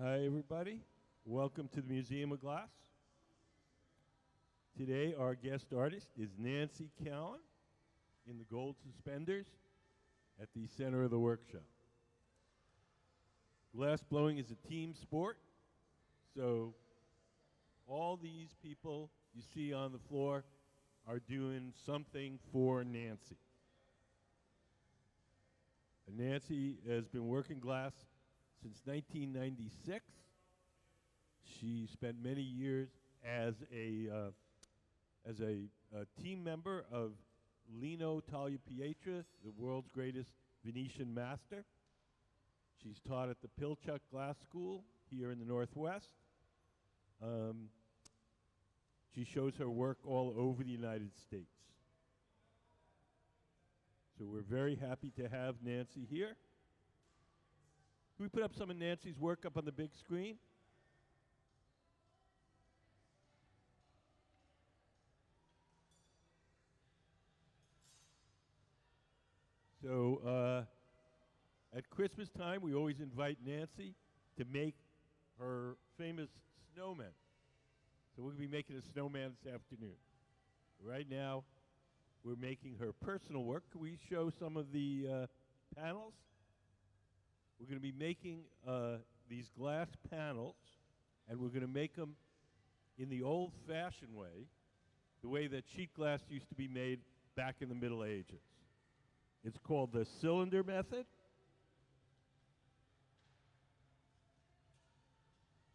Hi, everybody. Welcome to the Museum of Glass. Today, our guest artist is Nancy Callan in the gold suspenders at the center of the workshop. Glass blowing is a team sport, so all these people you see on the floor are doing something for Nancy. Nancy has been working glass since 1996. She spent many years as a team member of Lino Tagliapietra, the world's greatest Venetian master. She's taught at the Pilchuck Glass School here in the Northwest. She shows her work all over the United States. So we're very happy to have Nancy here. Can we put up some of Nancy's work up on the big screen? So at Christmas time, we always invite Nancy to make her famous snowman. So we're going to be making a snowman this afternoon. Right now, we're making her personal work. Can we show some of the panels? We're going to be making these glass panels, and we're going to make them in the old-fashioned way, the way that sheet glass used to be made back in the Middle Ages. It's called the cylinder method.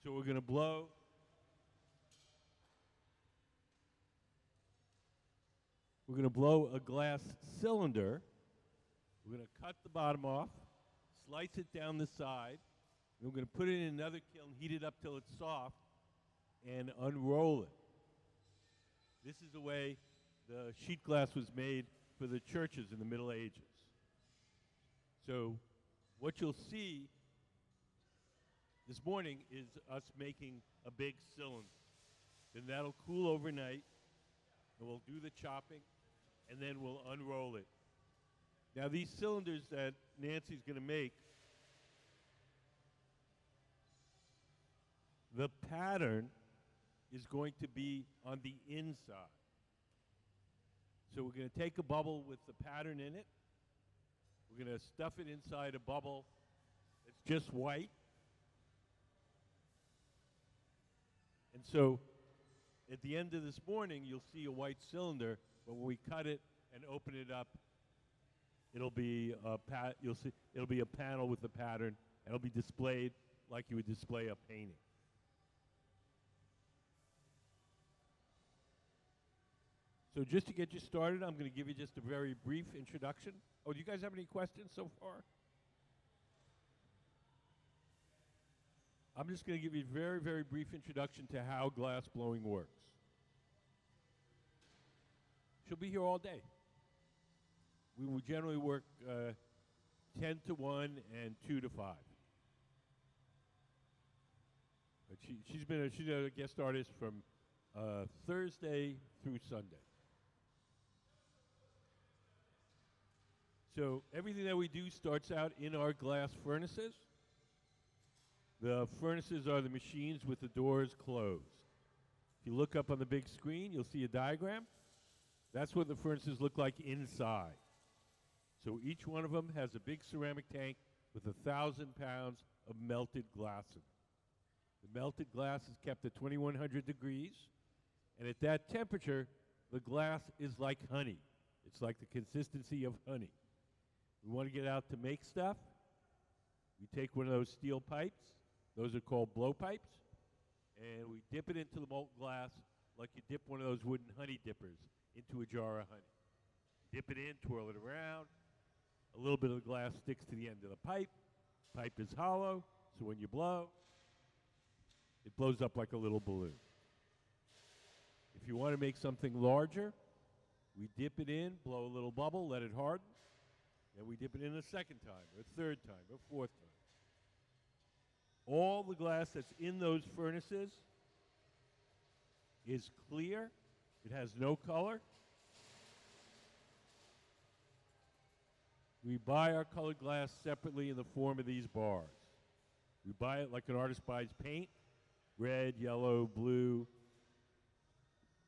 So we're going to blow a glass cylinder. We're going to cut the bottom off, slice it down the side, and we're going to put it in another kiln, heat it up till it's soft, and unroll it. This is the way the sheet glass was made for the churches in the Middle Ages. So what you'll see this morning is us making a big cylinder. Then that'll cool overnight, and we'll do the chopping, and then we'll unroll it. Now these cylinders that Nancy's going to make, the pattern is going to be on the inside. So we're going to take a bubble with the pattern in it. We're going to stuff it inside a bubble that's just white. And so at the end of this morning, you'll see a white cylinder, but when we cut it and open it up, it'll be a it'll be a panel with the pattern, and it'll be displayed like you would display a painting. So just to get you started, I'm going to give you just a very brief introduction. Oh, do you guys have any questions so far? I'm just going to give you a very, very brief introduction to how glass blowing works. She'll be here all day. We will generally work 10 to 1 and 2 to 5. But she's a guest artist from Thursday through Sunday. So everything that we do starts out in our glass furnaces. The furnaces are the machines with the doors closed. If you look up on the big screen, you'll see a diagram. That's what the furnaces look like inside. So each one of them has a big ceramic tank with 1,000 pounds of melted glass in it. The melted glass is kept at 2,100 degrees, and at that temperature, the glass is like honey. It's like the consistency of honey. We want to get out to make stuff. We take one of those steel pipes. Those are called blow pipes. And we dip it into the molten glass like you dip one of those wooden honey dippers into a jar of honey. Dip it in, twirl it around. A little bit of the glass sticks to the end of the pipe. Pipe is hollow, so when you blow, it blows up like a little balloon. If you want to make something larger, we dip it in, blow a little bubble, let it harden. Then we dip it in a second time, or a third time, or a fourth time. All the glass that's in those furnaces is clear. It has no color. We buy our colored glass separately in the form of these bars. We buy it like an artist buys paint, red, yellow, blue.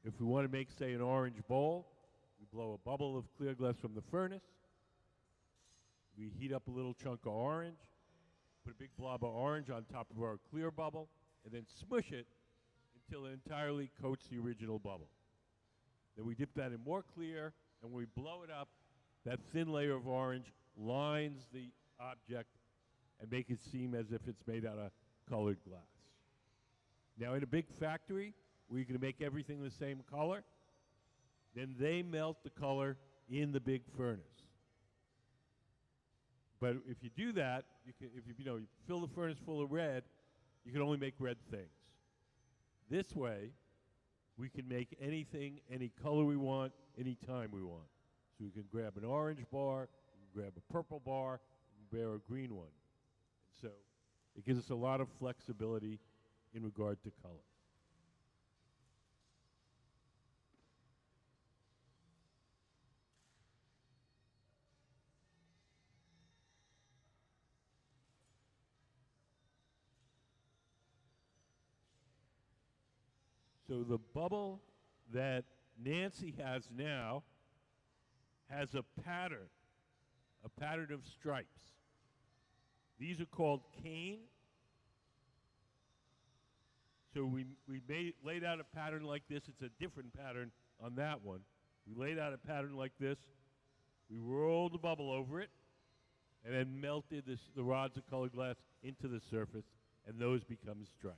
If we want to make, say, an orange bowl, we blow a bubble of clear glass from the furnace. We heat up a little chunk of orange, put a big blob of orange on top of our clear bubble, and then smush it until it entirely coats the original bubble. Then we dip that in more clear, and when we blow it up, that thin layer of orange lines the object and make it seem as if it's made out of colored glass. Now, in a big factory where you're going to make everything the same color, then they melt the color in the big furnace. But if you do that, if you fill the furnace full of red, you can only make red things. This way, we can make anything, any color we want, any time we want. So we can grab an orange bar, we can grab a purple bar, we can grab a green one. So it gives us a lot of flexibility in regard to color. So the bubble that Nancy has now has a pattern of stripes. These are called cane. So we laid out a pattern like this. It's a different pattern on that one. We laid out a pattern like this. We rolled the bubble over it, and then melted the rods of colored glass into the surface, and those become stripes.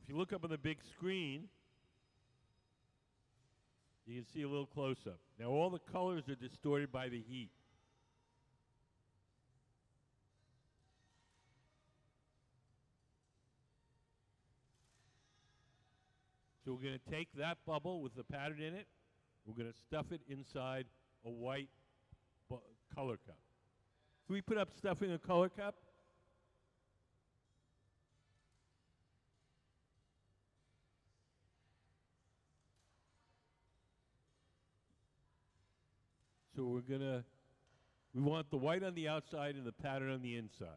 If you look up on the big screen, you can see a little close-up. Now, all the colors are distorted by the heat. So we're going to take that bubble with the pattern in it. We're going to stuff it inside a white color cup. So we put up stuff in a color cup. So we want the white on the outside and the pattern on the inside.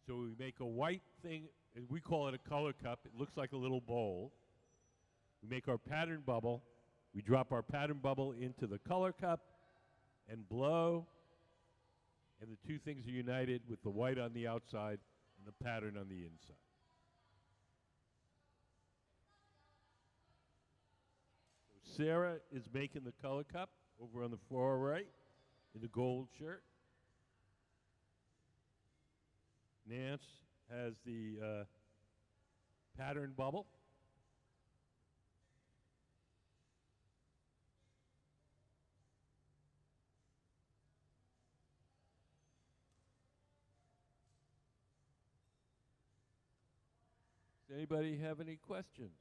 So we make a white thing, we call it a color cup. It looks like a little bowl. We make our pattern bubble. We drop our pattern bubble into the color cup and blow. And the two things are united with the white on the outside and the pattern on the inside. So Sarah is making the color cup over on the far right in the gold shirt. Nance has the pattern bubble. Does anybody have any questions?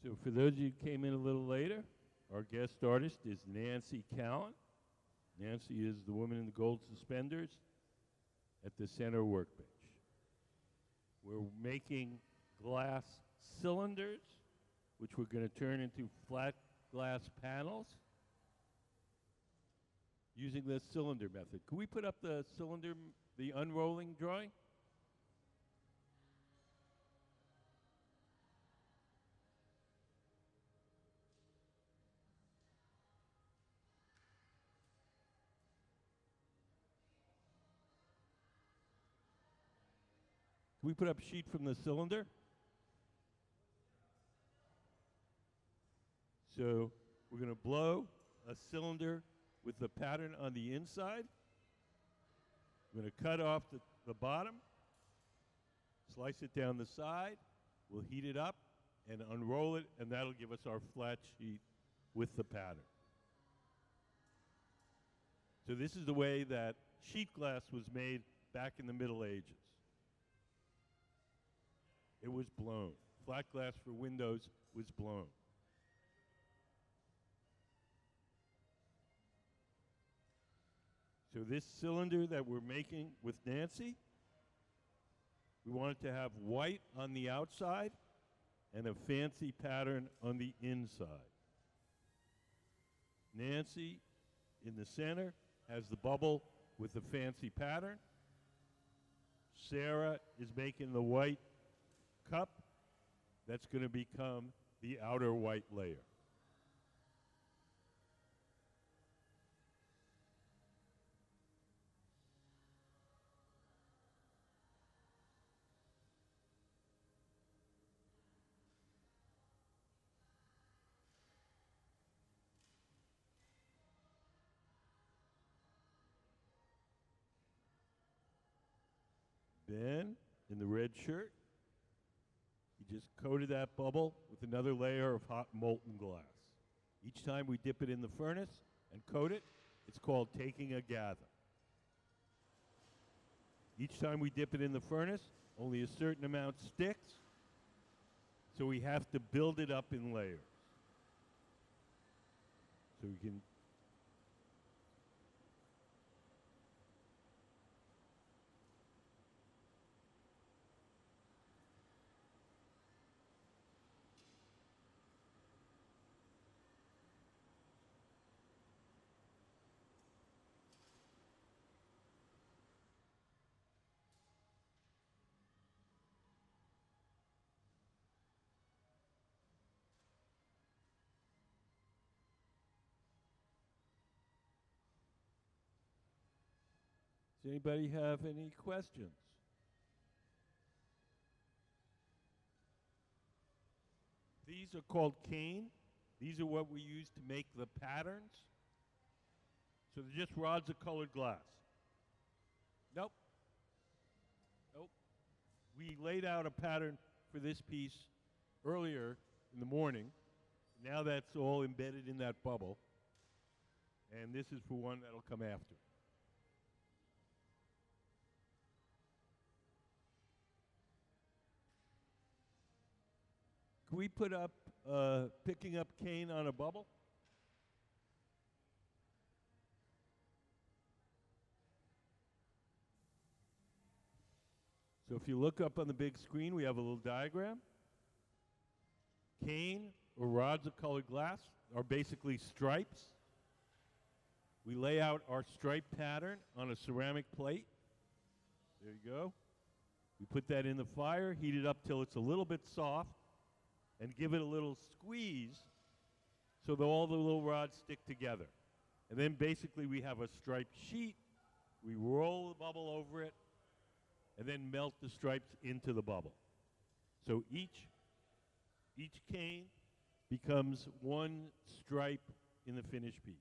So for those of you who came in a little later, our guest artist is Nancy Callan. Nancy is the woman in the gold suspenders at the center workbench. We're making glass cylinders, which we're going to turn into flat glass panels using the cylinder method. Can we put up the cylinder, the unrolling drawing? Can we put up a sheet from the cylinder? So we're going to blow a cylinder with the pattern on the inside. We're going to cut off the bottom, slice it down the side. We'll heat it up and unroll it, and that'll give us our flat sheet with the pattern. So this is the way that sheet glass was made back in the Middle Ages. It was blown. Flat glass for windows was blown. So this cylinder that we're making with Nancy, we want it to have white on the outside and a fancy pattern on the inside. Nancy, in the center, has the bubble with the fancy pattern. Sarah is making the white cup. That's going to become the outer white layer. Ben, in the red shirt, he just coated that bubble with another layer of hot molten glass. Each time we dip it in the furnace and coat it, it's called taking a gather. Each time we dip it in the furnace, only a certain amount sticks, so we have to build it up in layers. So we can Does anybody have any questions? These are called cane. These are what we use to make the patterns. So they're just rods of colored glass. Nope. Nope. We laid out a pattern for this piece earlier in the morning. Now that's all embedded in that bubble. And this is for one that'll come after. Can we put up picking up cane on a bubble? So if you look up on the big screen, we have a little diagram. Cane or rods of colored glass are basically stripes. We lay out our stripe pattern on a ceramic plate. There you go. We put that in the fire, heat it up till it's a little bit soft, and give it a little squeeze so that all the little rods stick together. And then basically we have a striped sheet. We roll the bubble over it and then melt the stripes into the bubble. So each cane becomes one stripe in the finished piece.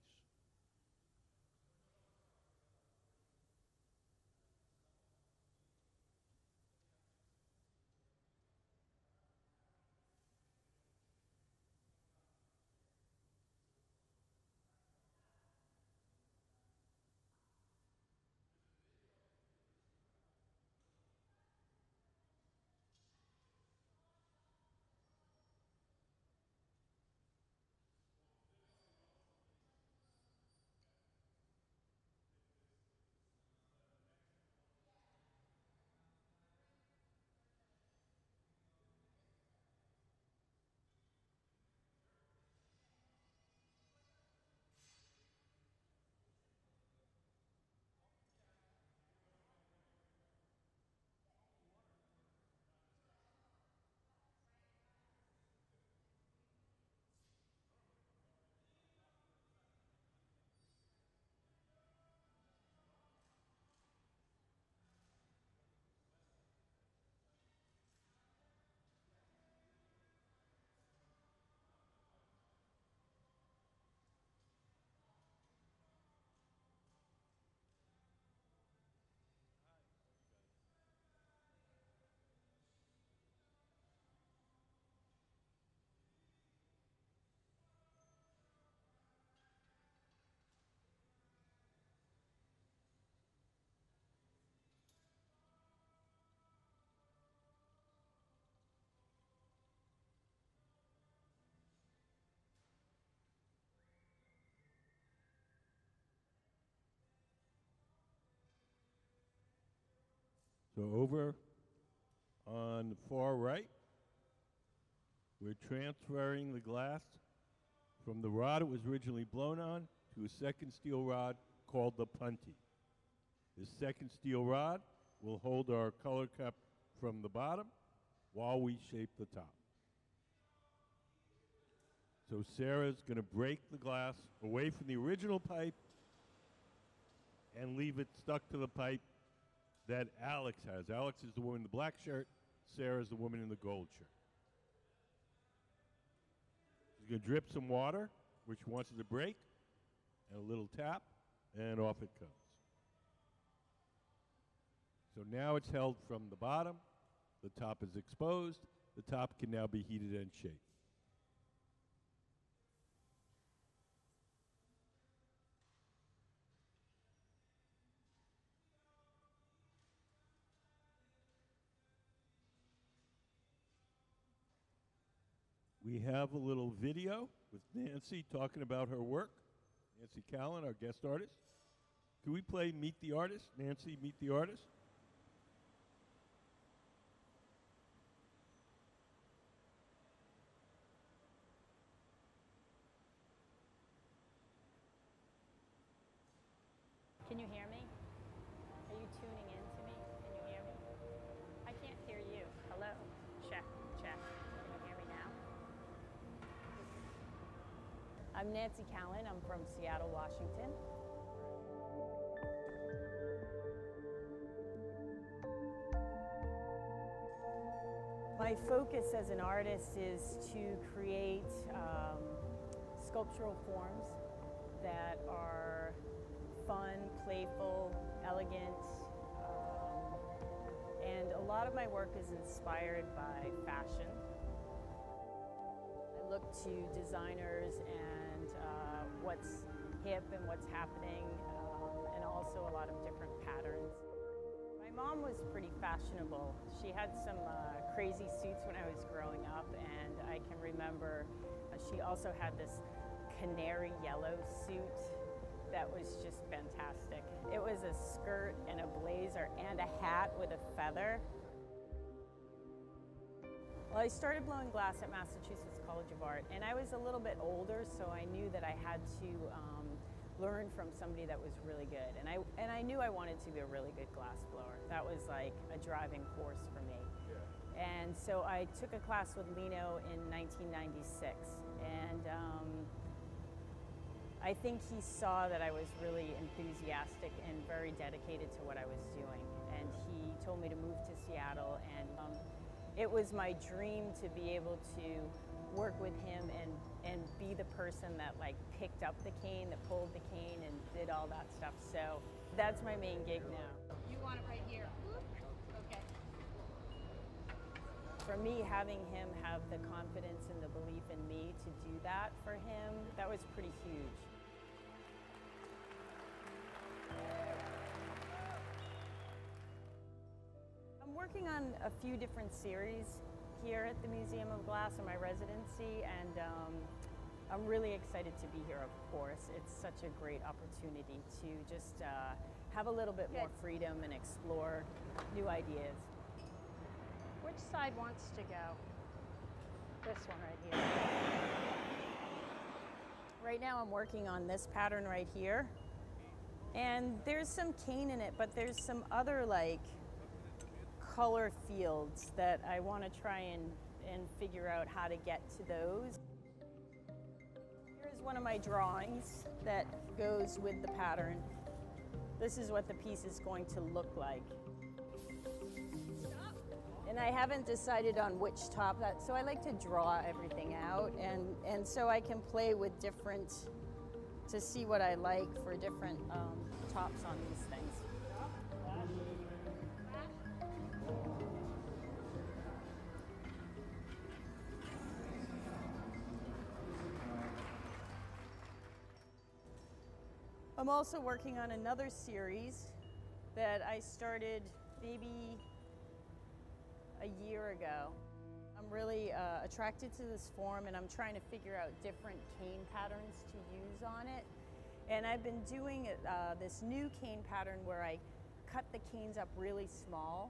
So over on the far right, we're transferring the glass from the rod it was originally blown on to a second steel rod called the punty. This second steel rod will hold our color cup from the bottom while we shape the top. So Sarah's going to break the glass away from the original pipe and leave it stuck to the pipe that Alex has. Alex is the woman in the black shirt. Sarah's the woman in the gold shirt. She's going to drip some water, which she wants it to break, and a little tap, and off it comes. So now it's held from the bottom. The top is exposed. The top can now be heated and shaped. We have a little video with Nancy talking about her work. Nancy Callan, our guest artist. Can we play Meet the Artist? Nancy, Meet the Artist. Can you hear me? Are you tuning in to me? Can you hear me? I can't hear you. Hello? Check, check. Can you hear me now? I'm Nancy Callan. I'm from Seattle, Washington. My focus as an artist is to create sculptural forms that are fun, playful, elegant, and a lot of my work is inspired by fashion. I look to designers and what's hip and what's happening, and also a lot of different patterns. My mom was pretty fashionable. She had some crazy suits when I was growing up, and I can remember she also had this canary yellow suit that was just fantastic. It was a skirt and a blazer and a hat with a feather. Well, I started blowing glass at Massachusetts College of Art, and I was a little bit older, so I knew that I had to learn from somebody that was really good. And I knew I wanted to be a really good glass blower. That was like a driving force for me. Yeah. And so I took a class with Lino in 1996, and I think he saw that I was really enthusiastic and very dedicated to what I was doing. And he told me to move to Seattle, and it was my dream to be able to work with him and be the person that like picked up the cane, that pulled the cane and did all that stuff. So that's my main gig now. You want it right here. Okay. For me, having him have the confidence and the belief in me to do that for him, that was pretty huge. I'm working on a few different series here at the Museum of Glass in my residency, and I'm really excited to be here, of course. It's such a great opportunity to just have a little bit more freedom and explore new ideas. Which side wants to go? This one right here. Right now I'm working on this pattern right here, and there's some cane in it, but there's some other like color fields that I want to try and figure out how to get to those. Here's one of my drawings that goes with the pattern. This is what the piece is going to look like. And I haven't decided on which top, so I like to draw everything out, and so I can play with different, to see what I like for different tops on these things. I'm also working on another series that I started maybe a year ago. I'm really attracted to this form, and I'm trying to figure out different cane patterns to use on it. And I've been doing this new cane pattern where I cut the canes up really small.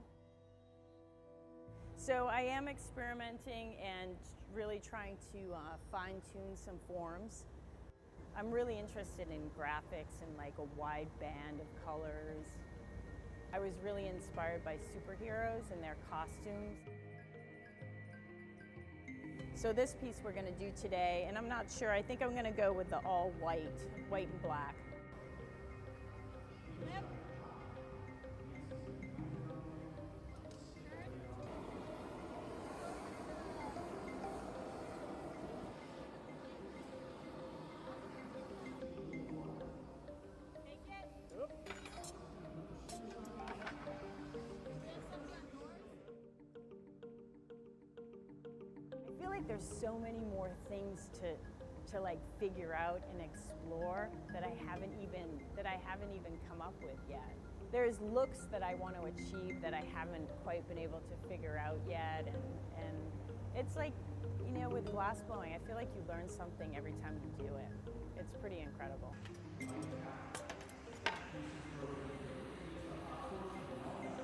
So I am experimenting and really trying to fine-tune some forms. I'm really interested in graphics and like a wide band of colors. I was really inspired by superheroes and their costumes. So this piece we're going to do today, and I'm not sure, I think I'm going to go with the all white, white and black. I feel like there's so many more things to like figure out and explore that I haven't even come up with yet. There's looks that I want to achieve that I haven't quite been able to figure out yet, and it's like, you know, with glass blowing, I feel like you learn something every time you do it. It's pretty incredible.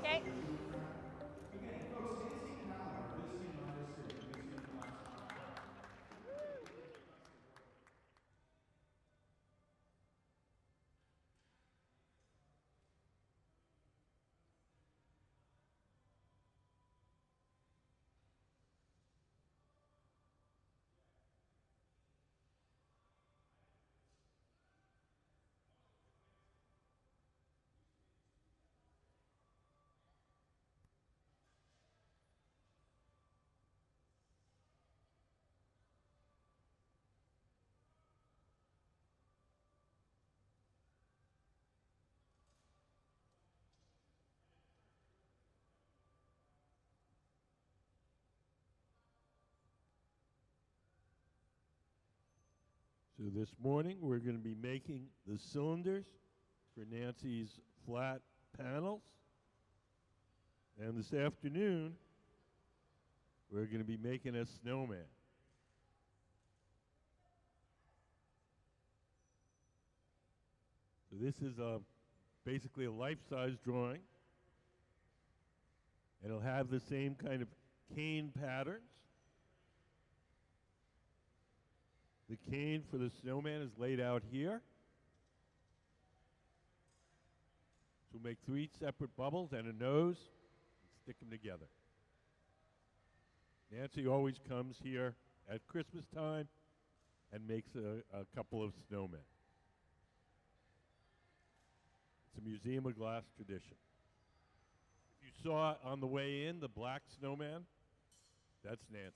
Okay. So this morning we're going to be making the cylinders for Nancy's flat panels. And this afternoon we're going to be making a snowman. So this is basically a life-size drawing. And it'll have the same kind of cane patterns. The cane for the snowman is laid out here. So we'll make 3 separate bubbles and a nose and stick them together. Nancy always comes here at Christmas time and makes a couple of snowmen. It's a Museum of Glass tradition. If you saw on the way in the black snowman, that's Nancy's.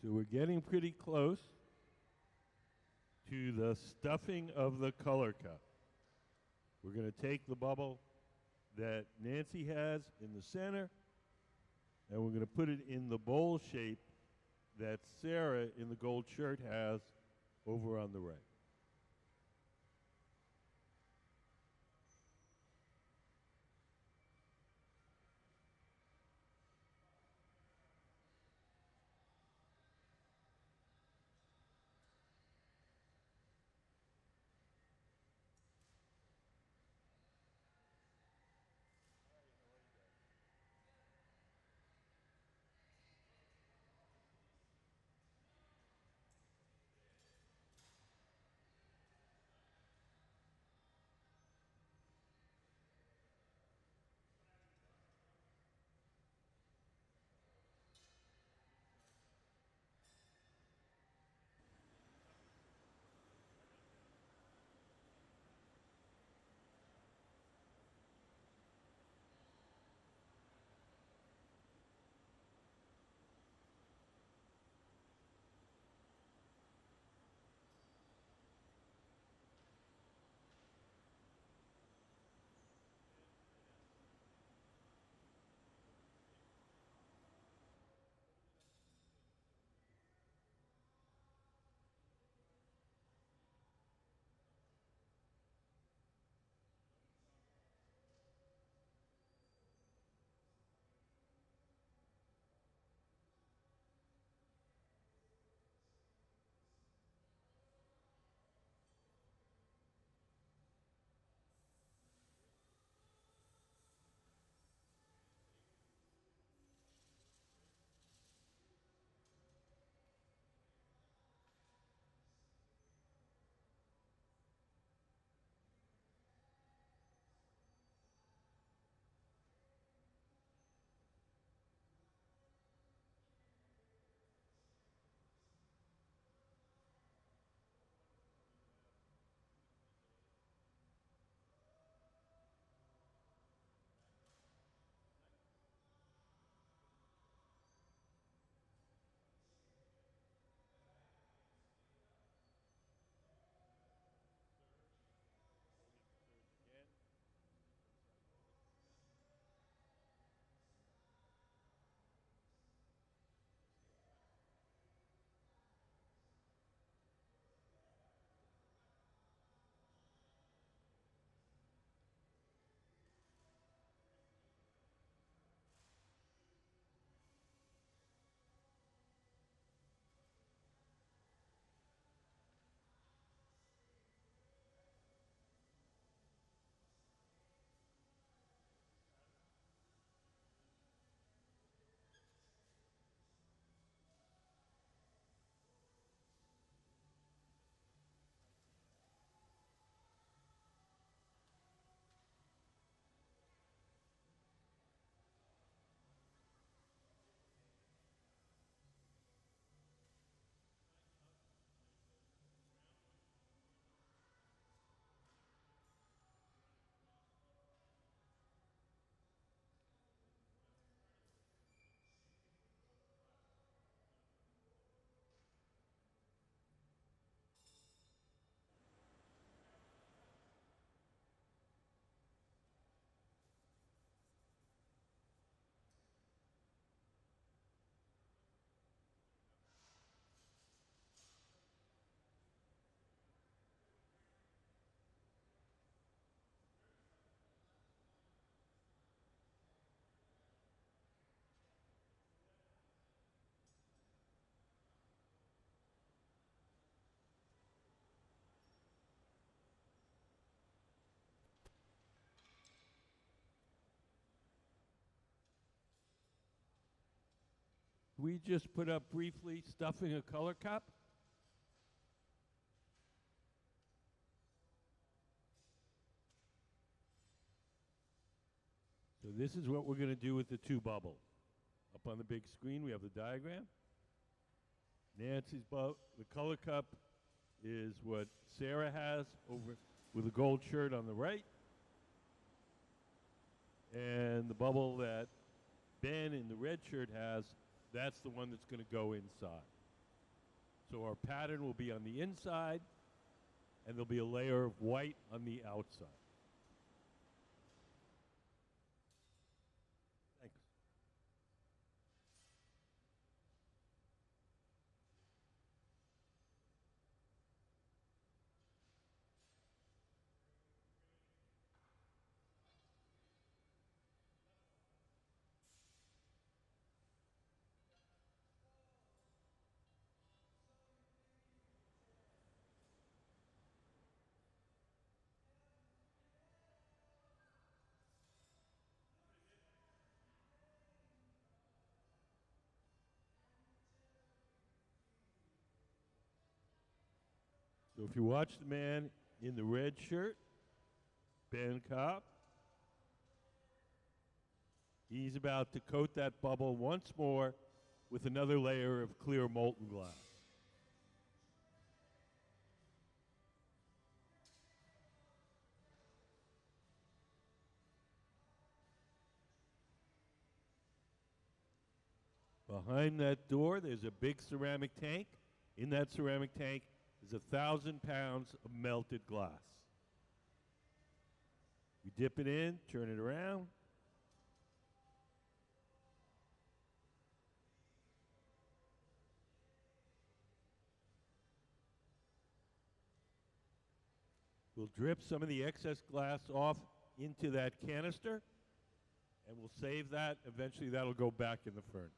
So we're getting pretty close to the stuffing of the color cup. We're going to take the bubble that Nancy has in the center, and we're going to put it in the bowl shape that Sarah in the gold shirt has over on the right. We just put up briefly stuffing a color cup. So this is what we're going to do with the two bubbles. Up on the big screen, we have the diagram. Nancy's boat, the color cup is what Sarah has over with a gold shirt on the right. And the bubble that Ben in the red shirt has, that's the one that's going to go inside. So our pattern will be on the inside, and there'll be a layer of white on the outside. Thanks. So if you watch the man in the red shirt, Ben Cobb, he's about to coat that bubble once more with another layer of clear molten glass. Behind that door, there's a big ceramic tank. In that ceramic tank is 1,000 pounds of melted glass. You dip it in, turn it around. We'll drip some of the excess glass off into that canister, and we'll save that. Eventually, that'll go back in the furnace.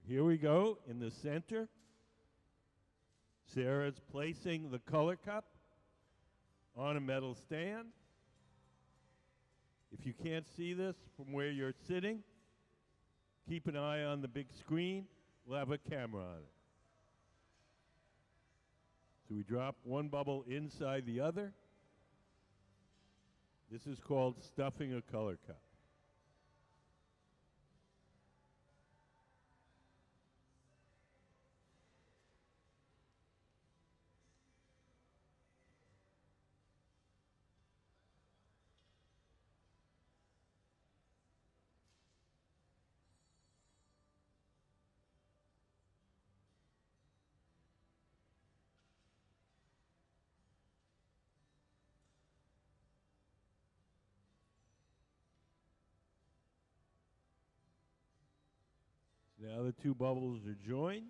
Here we go in the center. Sarah's placing the color cup on a metal stand. If you can't see this from where you're sitting, keep an eye on the big screen. We'll have a camera on it. So we drop one bubble inside the other. This is called stuffing a color cup. Now the two bubbles are joined.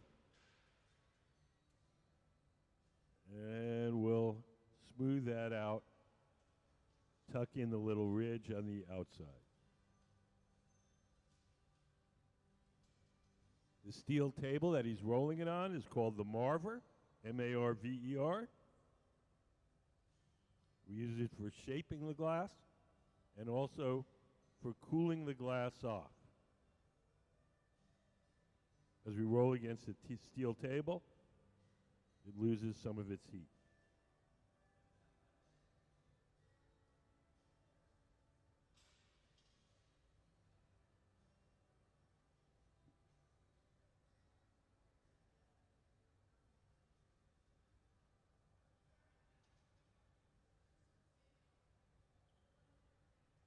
And we'll smooth that out. Tuck in the little ridge on the outside. The steel table that he's rolling it on is called the Marver, M-A-R-V-E-R. We use it for shaping the glass and also for cooling the glass off. As we roll against the steel table, it loses some of its heat.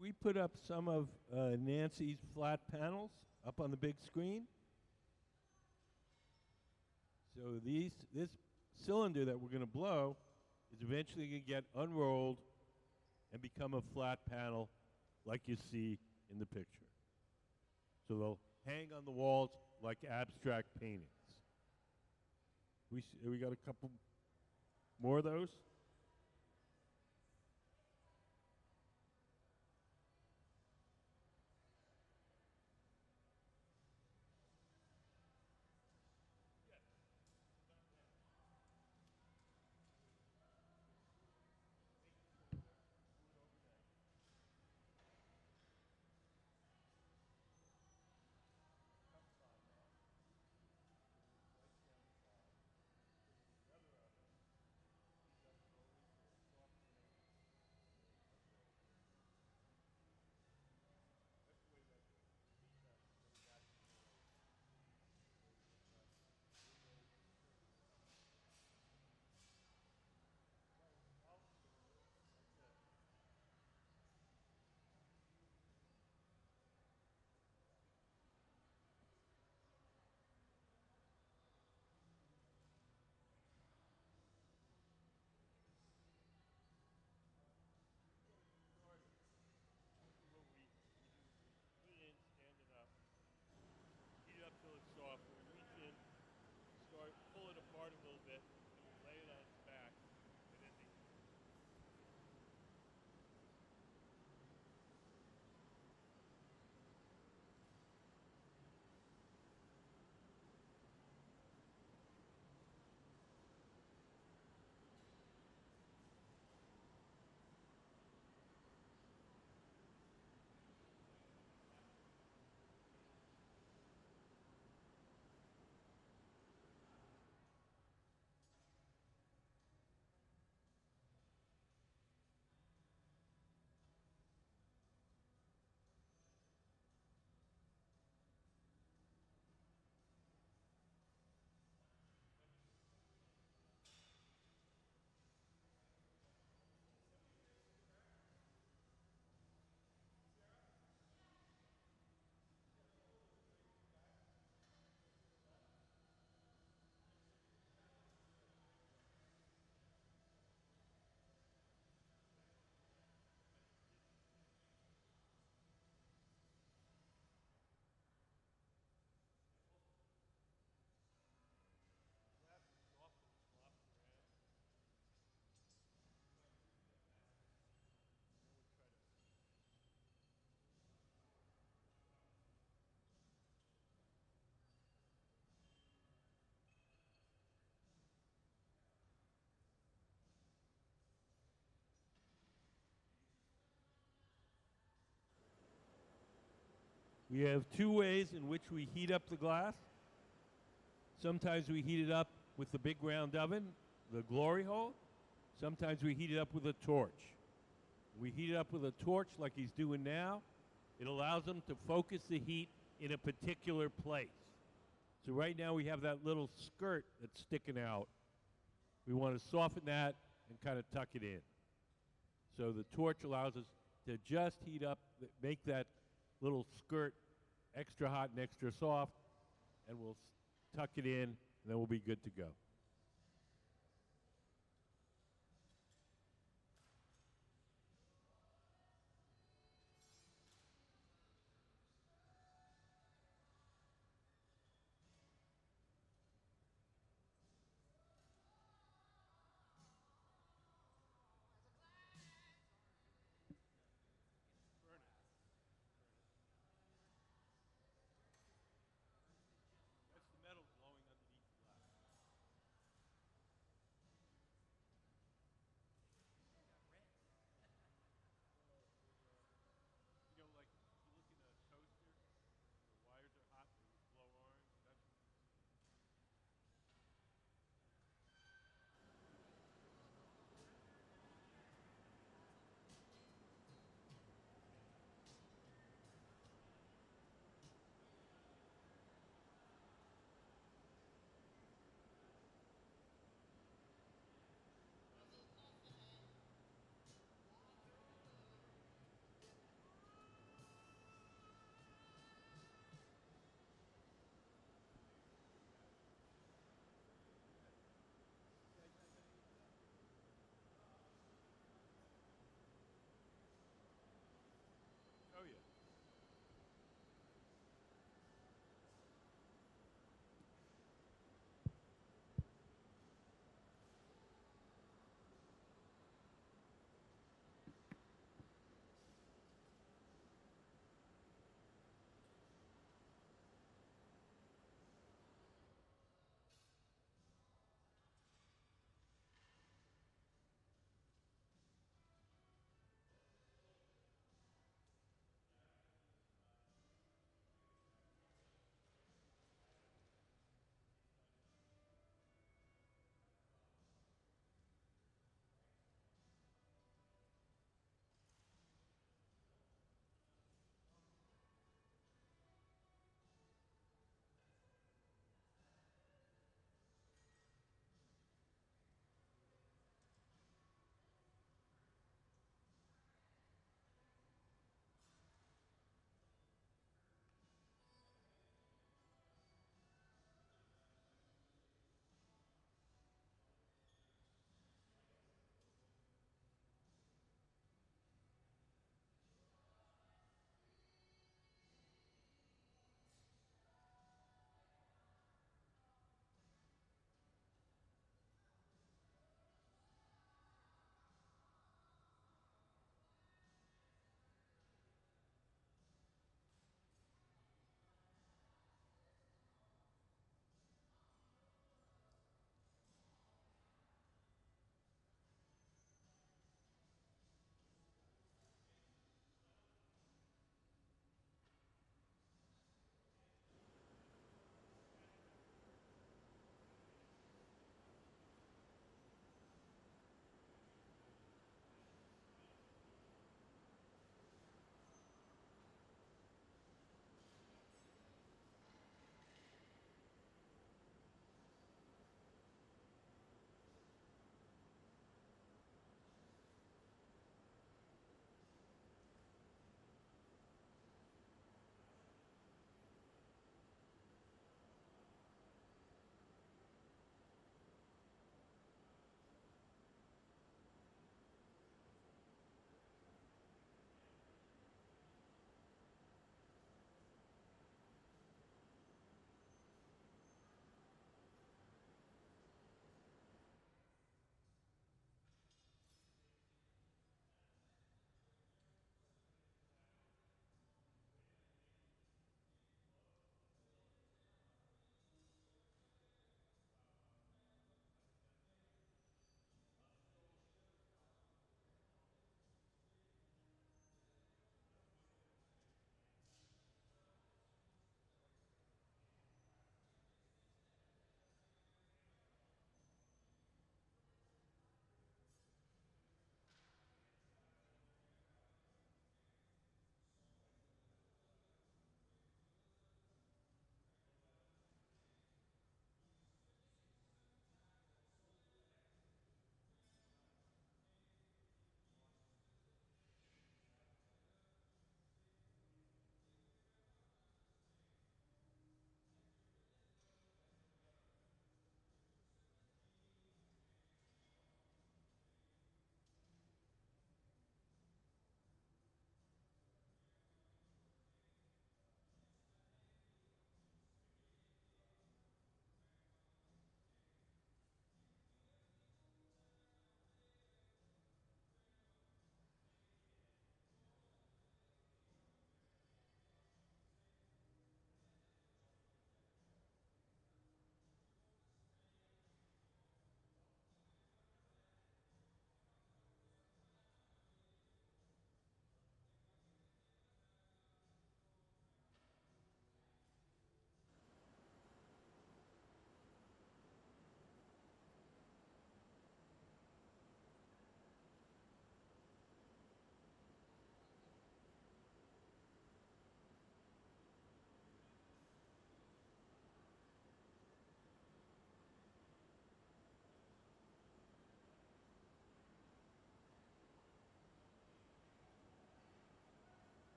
We put up some of Nancy's flat panels up on the big screen. So this cylinder that we're going to blow is eventually going to get unrolled and become a flat panel like you see in the picture. So they'll hang on the walls like abstract paintings. We got a couple more of those? We have two ways in which we heat up the glass. Sometimes we heat it up with the big round oven, the glory hole. Sometimes we heat it up with a torch. We heat it up with a torch like he's doing now. It allows him to focus the heat in a particular place. So right now we have that little skirt that's sticking out. We want to soften that and kind of tuck it in. So the torch allows us to just heat up, make that little skirt extra hot and extra soft, and we'll tuck it in, and then we'll be good to go. That's the metal glowing underneath the glass.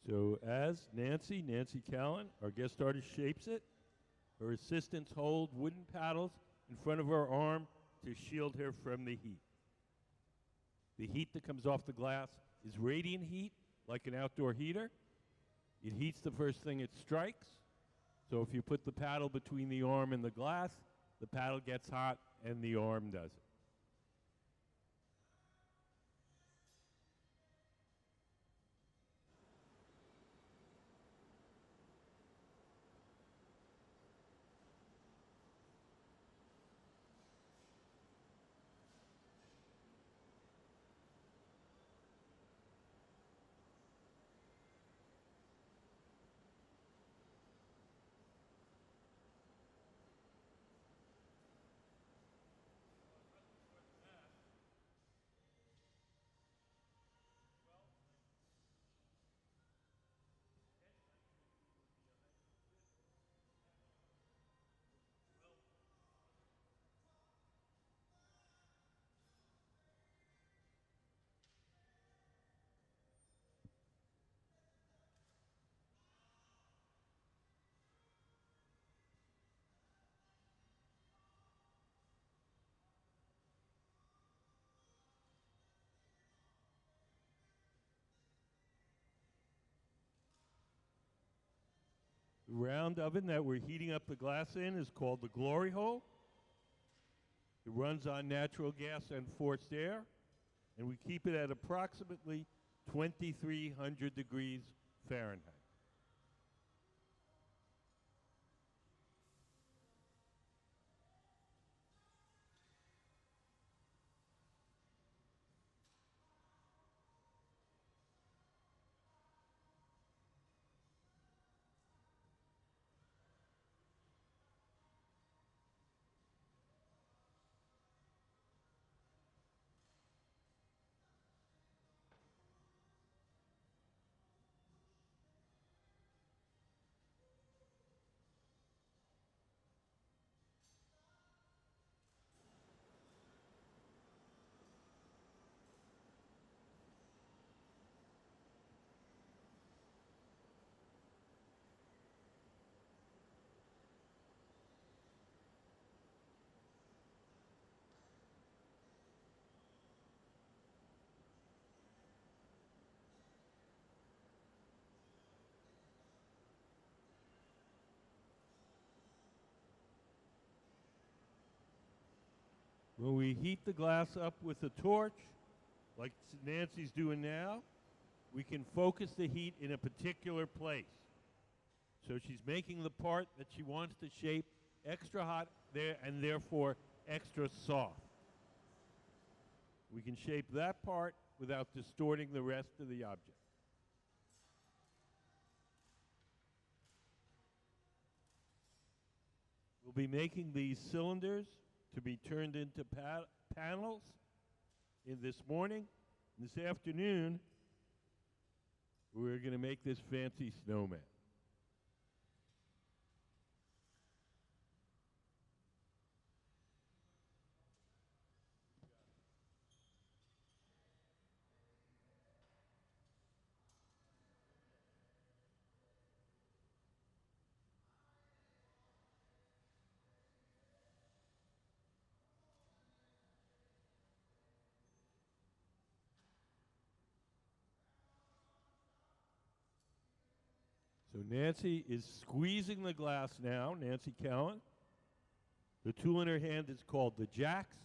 So as Nancy Callan, our guest artist, shapes it, her assistants hold wooden paddles in front of her arm to shield her from the heat. The heat that comes off the glass is radiant heat, like an outdoor heater. It heats the first thing it strikes. So if you put the paddle between the arm and the glass, the paddle gets hot and the arm doesn't. The round oven that we're heating up the glass in is called the glory hole. It runs on natural gas and forced air, and we keep it at approximately 2,300 degrees Fahrenheit. When we heat the glass up with a torch, like Nancy's doing now, we can focus the heat in a particular place. So she's making the part that she wants to shape extra hot there and therefore extra soft. We can shape that part without distorting the rest of the object. We'll be making these cylinders to be turned into panels in this morning. This afternoon, we're going to make this fancy snowman. So Nancy is squeezing the glass now, Nancy Callan. The tool in her hand is called the jacks.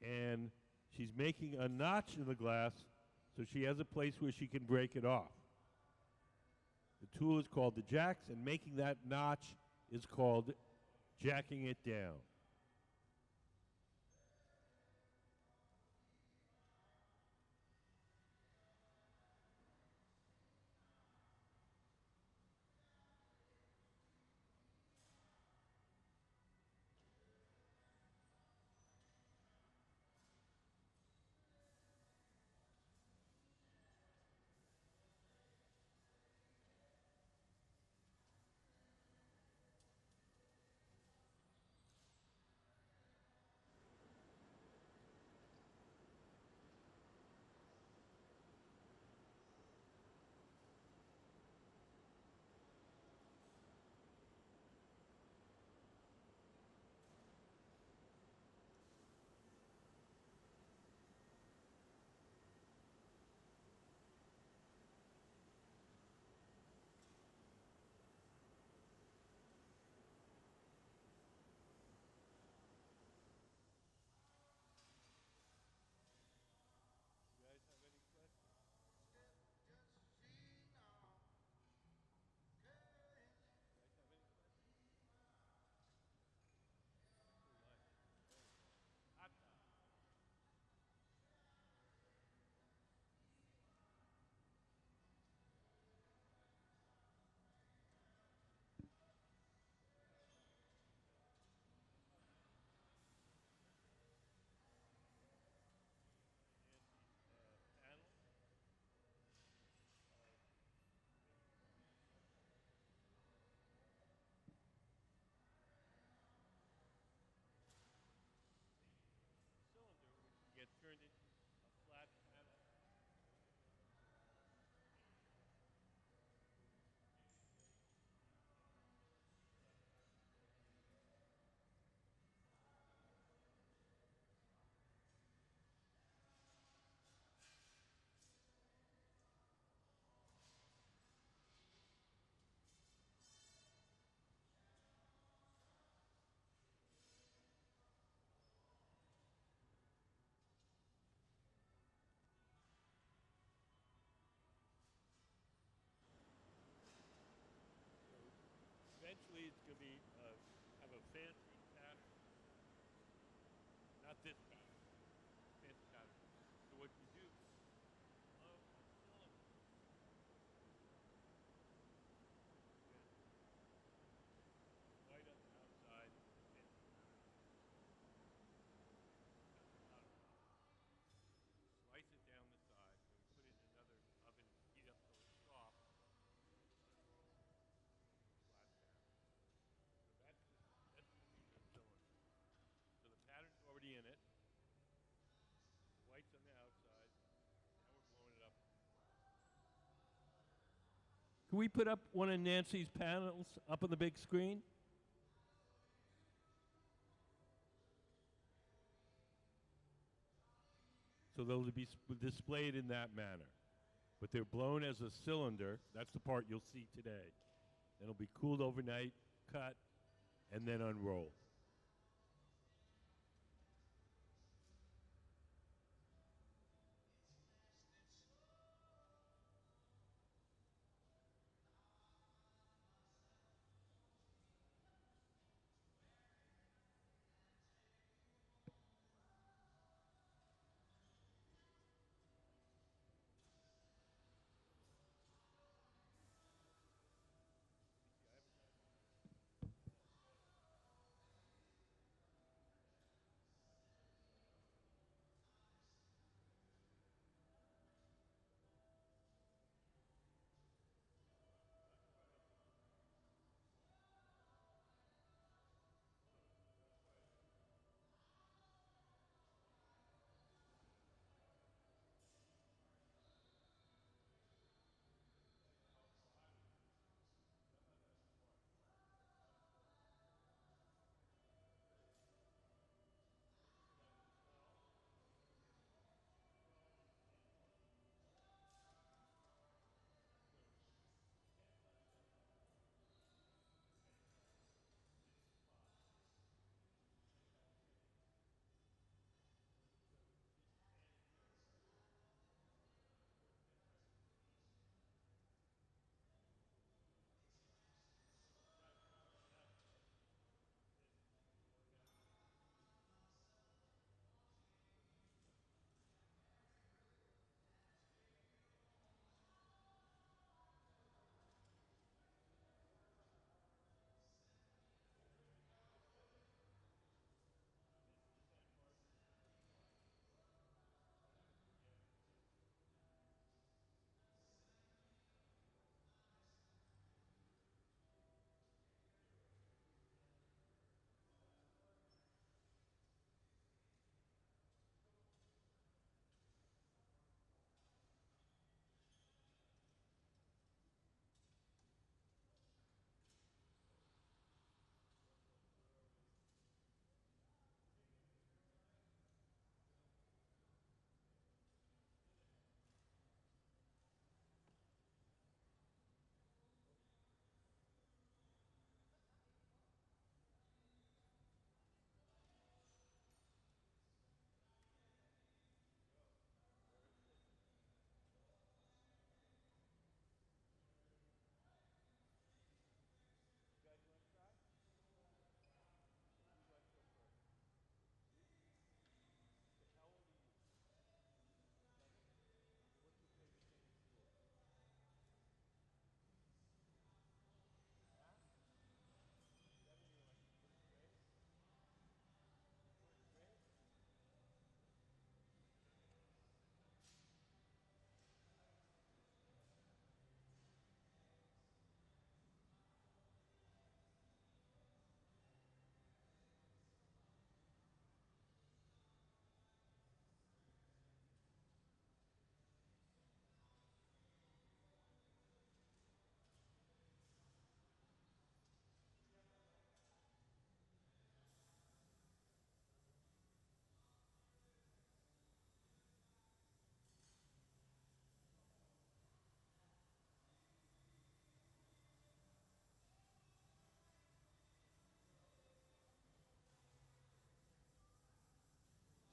And she's making a notch in the glass so she has a place where she can break it off. The tool is called the jacks, and making that notch is called jacking it down. fancy pattern. Not this pattern. Fancy pattern. So what you do, you blow a cylinder. Again, white on the outside, fancy pattern on the inside. Got the bottom top. Slice it down the side, and then we put it in another oven, heat up till it's soft, flat panel. So that's going to be the cylinder. So the pattern's already in it. The white's on the outside. Now we're blowing it up. Can we put up one of Nancy's panels up on the big screen? So they'll be displayed in that manner. But they're blown as a cylinder. That's the part you'll see today. It'll be cooled overnight, cut, and then unrolled. You guys want to try? Who would like to go first? You? Okay, how old are you? 7? What's your favorite thing in school? Math? 7, you're like first grade? First grade?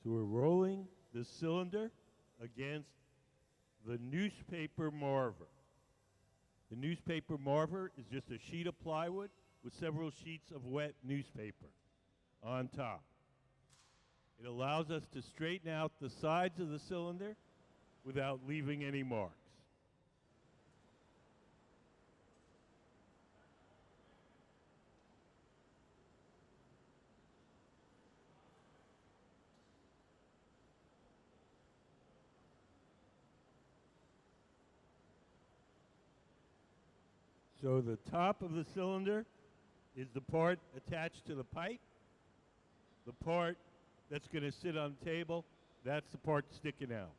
So we're rolling the cylinder against the newspaper marver. The newspaper marver is just a sheet of plywood with several sheets of wet newspaper on top. It allows us to straighten out the sides of the cylinder without leaving any marks. So the top of the cylinder is the part attached to the pipe. The part that's going to sit on the table, that's the part sticking out.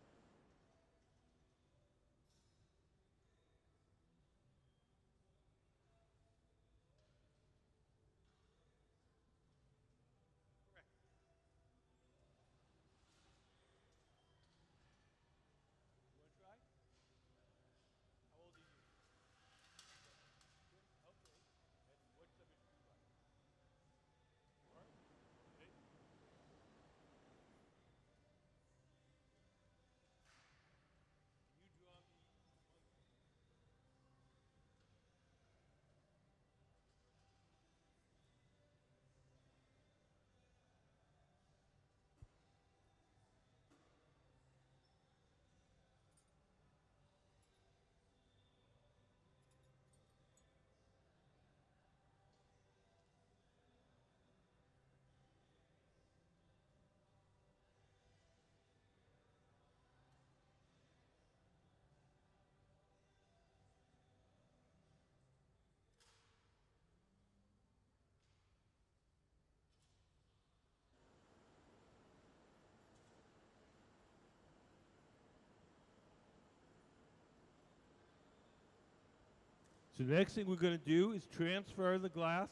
So the next thing we're going to do is transfer the glass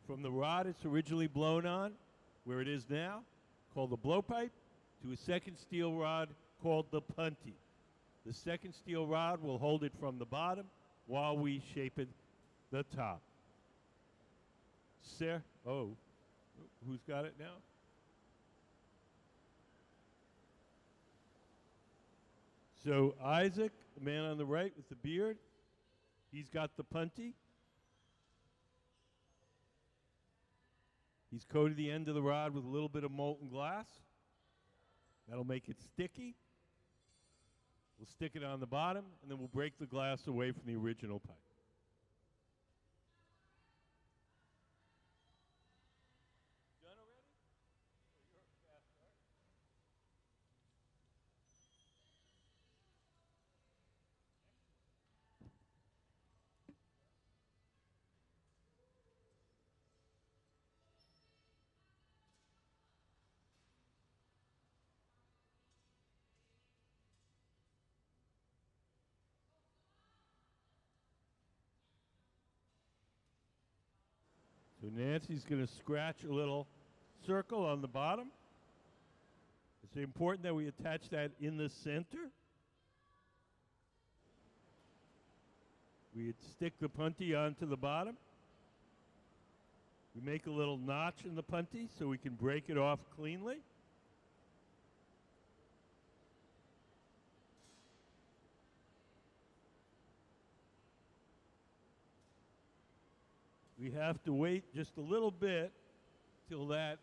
from the rod it's originally blown on, where it is now, called the blowpipe, to a second steel rod called the punty. The second steel rod will hold it from the bottom while we shape it the top. Sir, oh, who's got it now? So Isaac, the man on the right with the beard, he's got the punty. He's coated the end of the rod with a little bit of molten glass. That'll make it sticky. We'll stick it on the bottom, and then we'll break the glass away from the original pipe. Done already? You're a fast start. So Nancy's going to scratch a little circle on the bottom. It's important that we attach that in the center. We stick the punty onto the bottom. We make a little notch in the punty so we can break it off cleanly. We have to wait just a little bit till that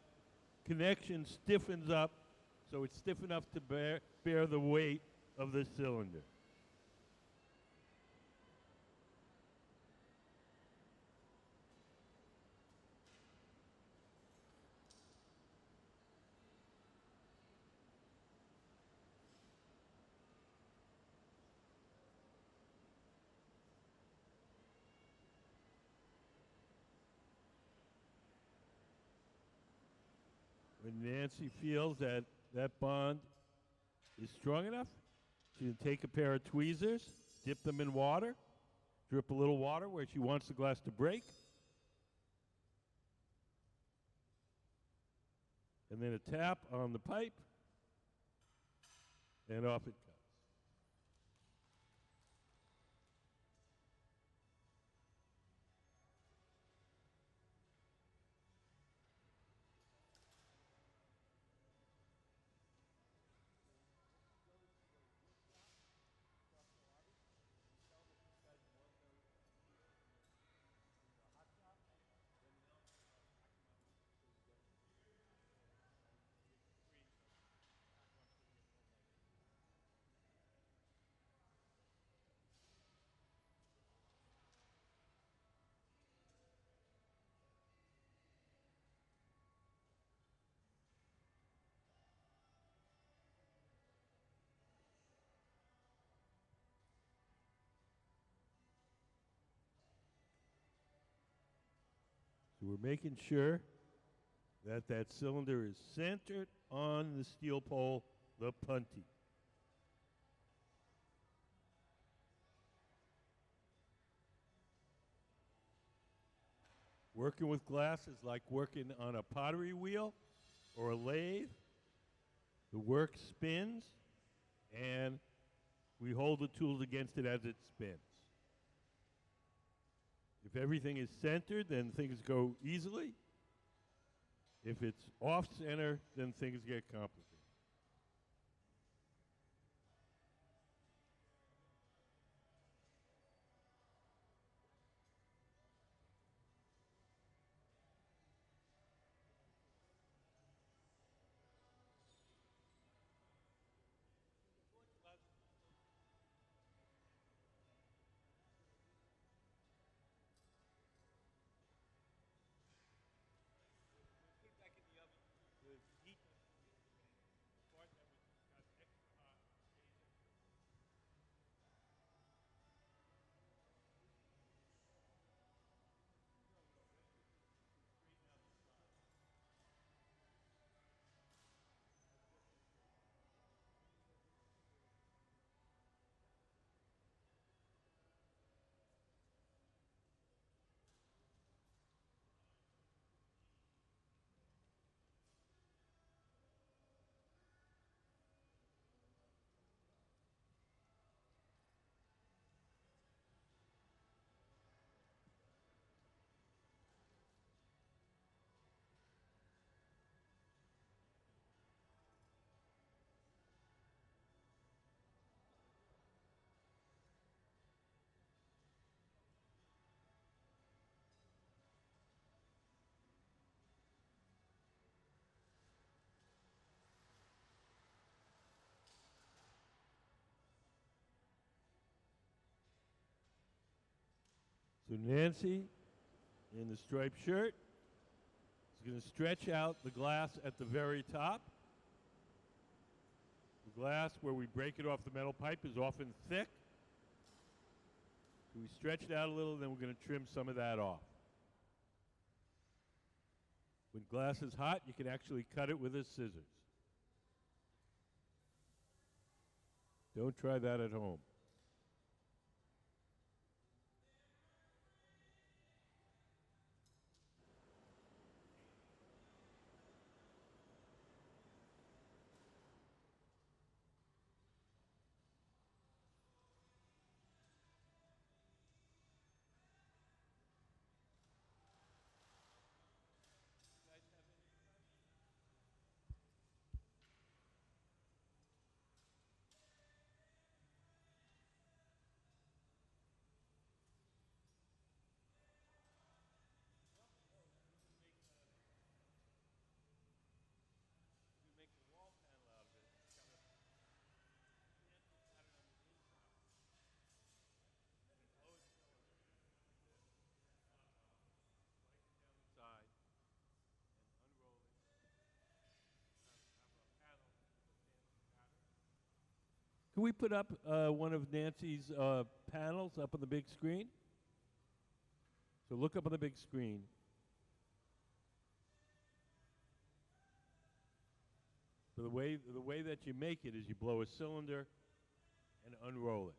connection stiffens up so it's stiff enough to bear the weight of the cylinder. When Nancy feels that that bond is strong enough, she can take a pair of tweezers, dip them in water, drip a little water where she wants the glass to break, and then a tap on the pipe, and off it comes. So we're making sure that that cylinder is centered on the steel pole, the punty. Working with glass is like working on a pottery wheel or a lathe. The work spins, and we hold the tools against it as it spins. If everything is centered, then things go easily. If it's off center, then things get complicated. So Nancy, in the striped shirt, is going to stretch out the glass at the very top. The glass where we break it off the metal pipe is often thick. So we stretch it out a little, then we're going to trim some of that off. When glass is hot, you can actually cut it with a scissors. Don't try that at home. Can we put up one of Nancy's panels up on the big screen? So look up on the big screen. So the way that you make it is you blow a cylinder and unroll it.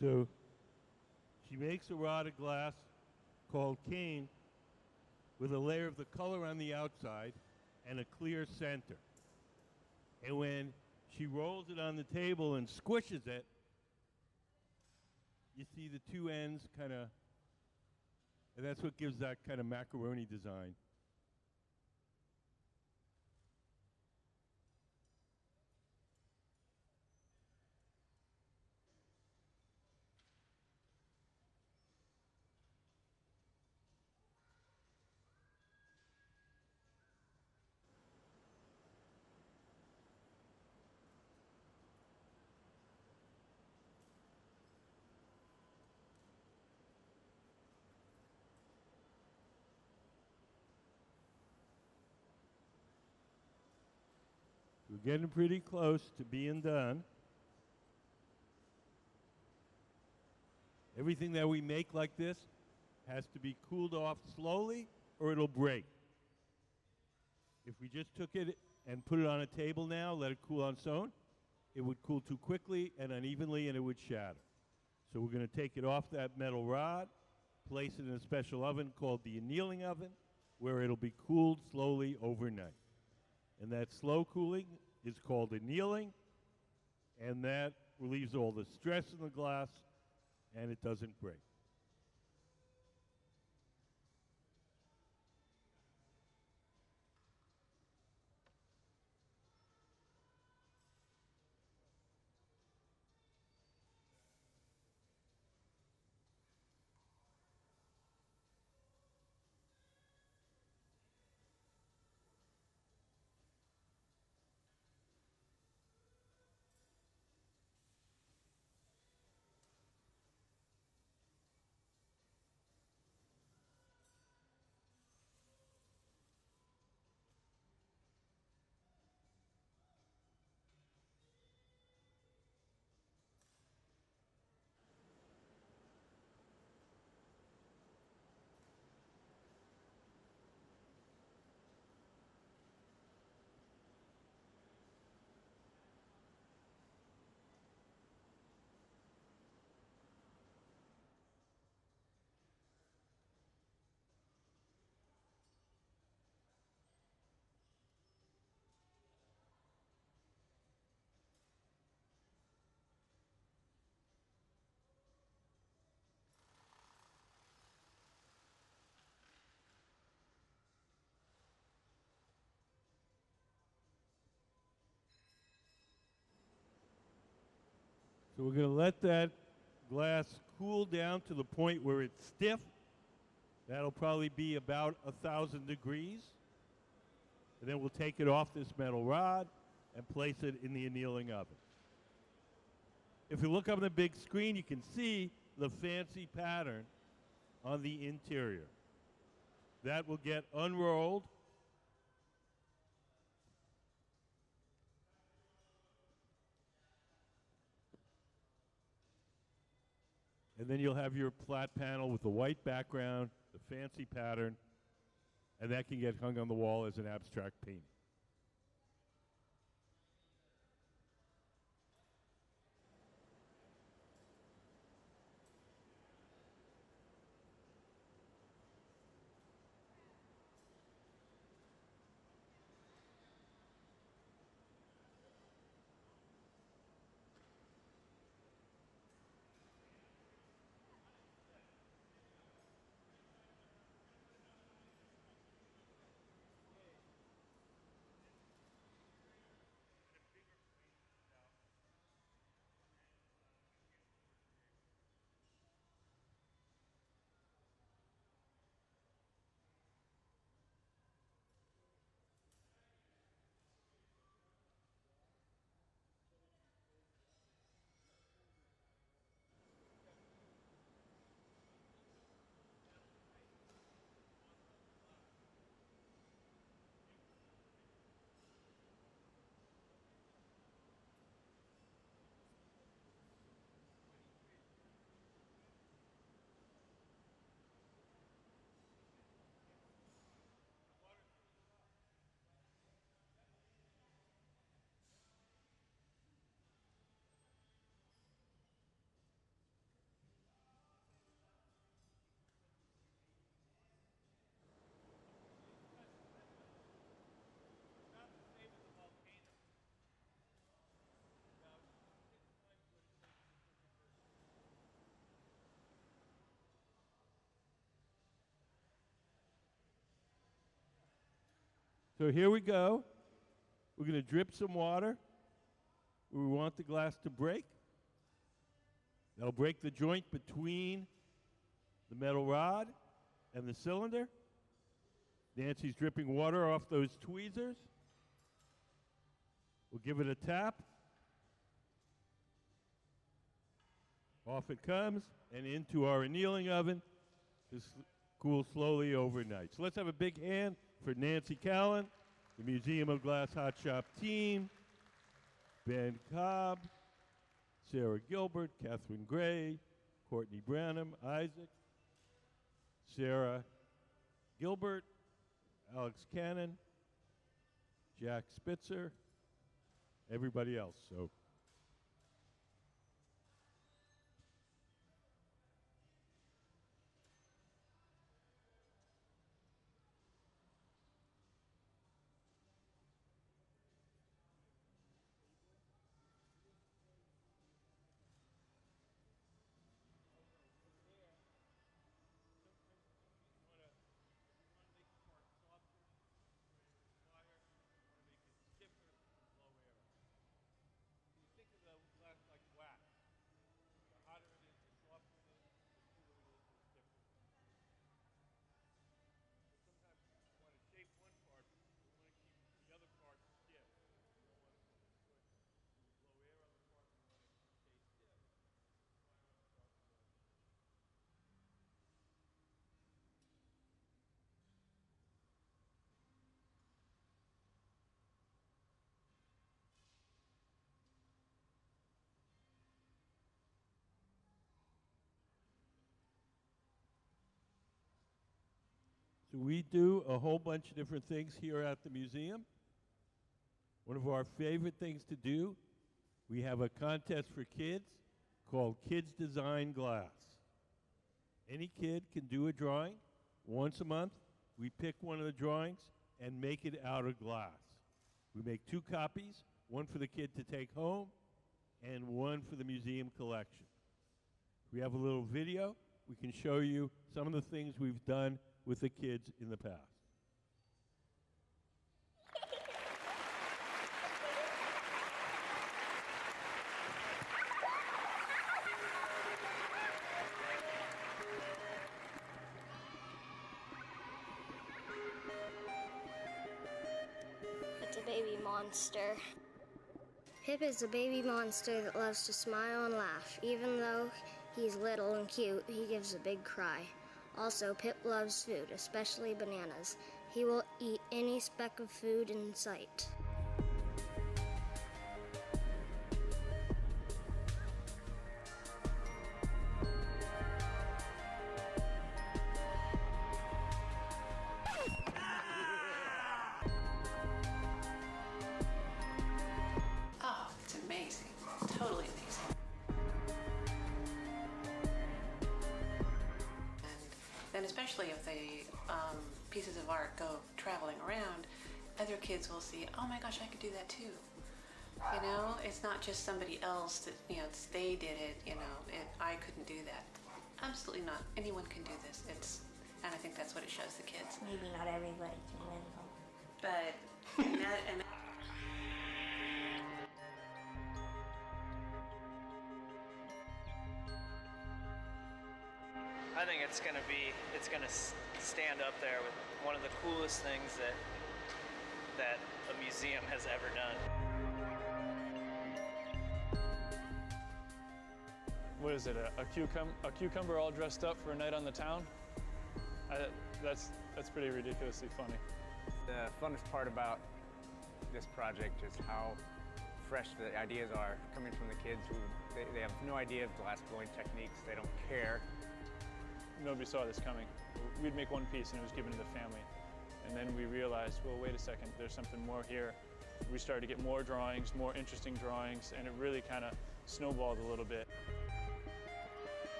So she makes a rod of glass called cane with a layer of the color on the outside and a clear center. And when she rolls it on the table and squishes it, you see the two ends kind of, and that's what gives that kind of macaroni design. We're getting pretty close to being done. Everything that we make like this has to be cooled off slowly or it'll break. If we just took it and put it on a table now, let it cool on its own, it would cool too quickly and unevenly and it would shatter. So we're going to take it off that metal rod, place it in a special oven called the annealing oven, where it'll be cooled slowly overnight. And that slow cooling is called annealing, and that relieves all the stress in the glass and it doesn't break. So we're going to let that glass cool down to the point where it's stiff. That'll probably be about 1,000 degrees. And then we'll take it off this metal rod and place it in the annealing oven. If you look up on the big screen, you can see the fancy pattern on the interior. That will get unrolled. And then you'll have your flat panel with the white background, the fancy pattern, and that can get hung on the wall as an abstract painting. So here we go. We're going to drip some water where we want the glass to break. That'll break the joint between the metal rod and the cylinder. Nancy's dripping water off those tweezers. We'll give it a tap. Off it comes and into our annealing oven to cool slowly overnight. So let's have a big hand for Nancy Callan, the Museum of Glass Hot Shop team, Ben Cobb, Sarah Gilbert, Catherine Gray, Courtney Branham, Isaac, Sarah Gilbert, Alex Cannon, Jack Spitzer, everybody else. So we do a whole bunch of different things here at the museum. One of our favorite things to do, we have a contest for kids called Kids Design Glass. Any kid can do a drawing. Once a month, we pick one of the drawings and make it out of glass. We make 2 copies, one for the kid to take home and one for the museum collection. We have a little video. We can show you some of the things we've done with the kids in the past. It's a baby monster. Pip is a baby monster that loves to smile and laugh. Even though he's little and cute, he gives a big cry. Also, Pip loves food, especially bananas. He will eat any speck of food in sight. Oh, it's amazing. Totally amazing. And especially if the pieces of art go traveling around, other kids will see, oh my gosh, I could do that too. You know, it's not just somebody else that, you know, they did it, you know, I couldn't do that. Absolutely not. Anyone can do this. And I think that's what it shows the kids. Maybe not everybody can win them. But, I think it's gonna stand up there with one of the coolest things that a museum has ever done. What is it, a cucumber all dressed up for a night on the town? That's pretty ridiculously funny. The funnest part about this project is how fresh the ideas are coming from the kids who they have no idea of glass blowing techniques. They don't care. Nobody saw this coming. We'd make one piece and it was given to the family. And then we realized, well, wait a second, there's something more here. We started to get more drawings, more interesting drawings, and it really kind of snowballed a little bit.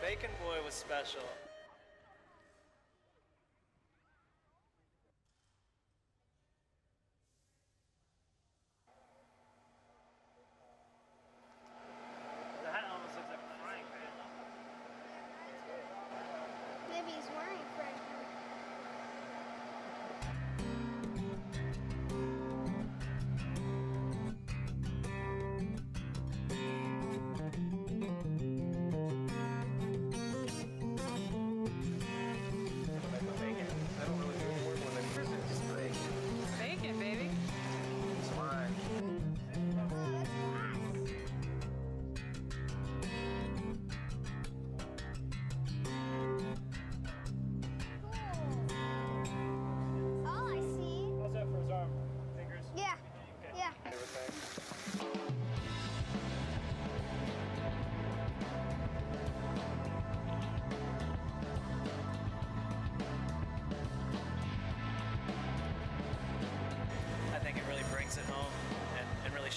Bacon Boy was special. The hat almost looks like a frying pan. Maybe he's wearing a frying pan.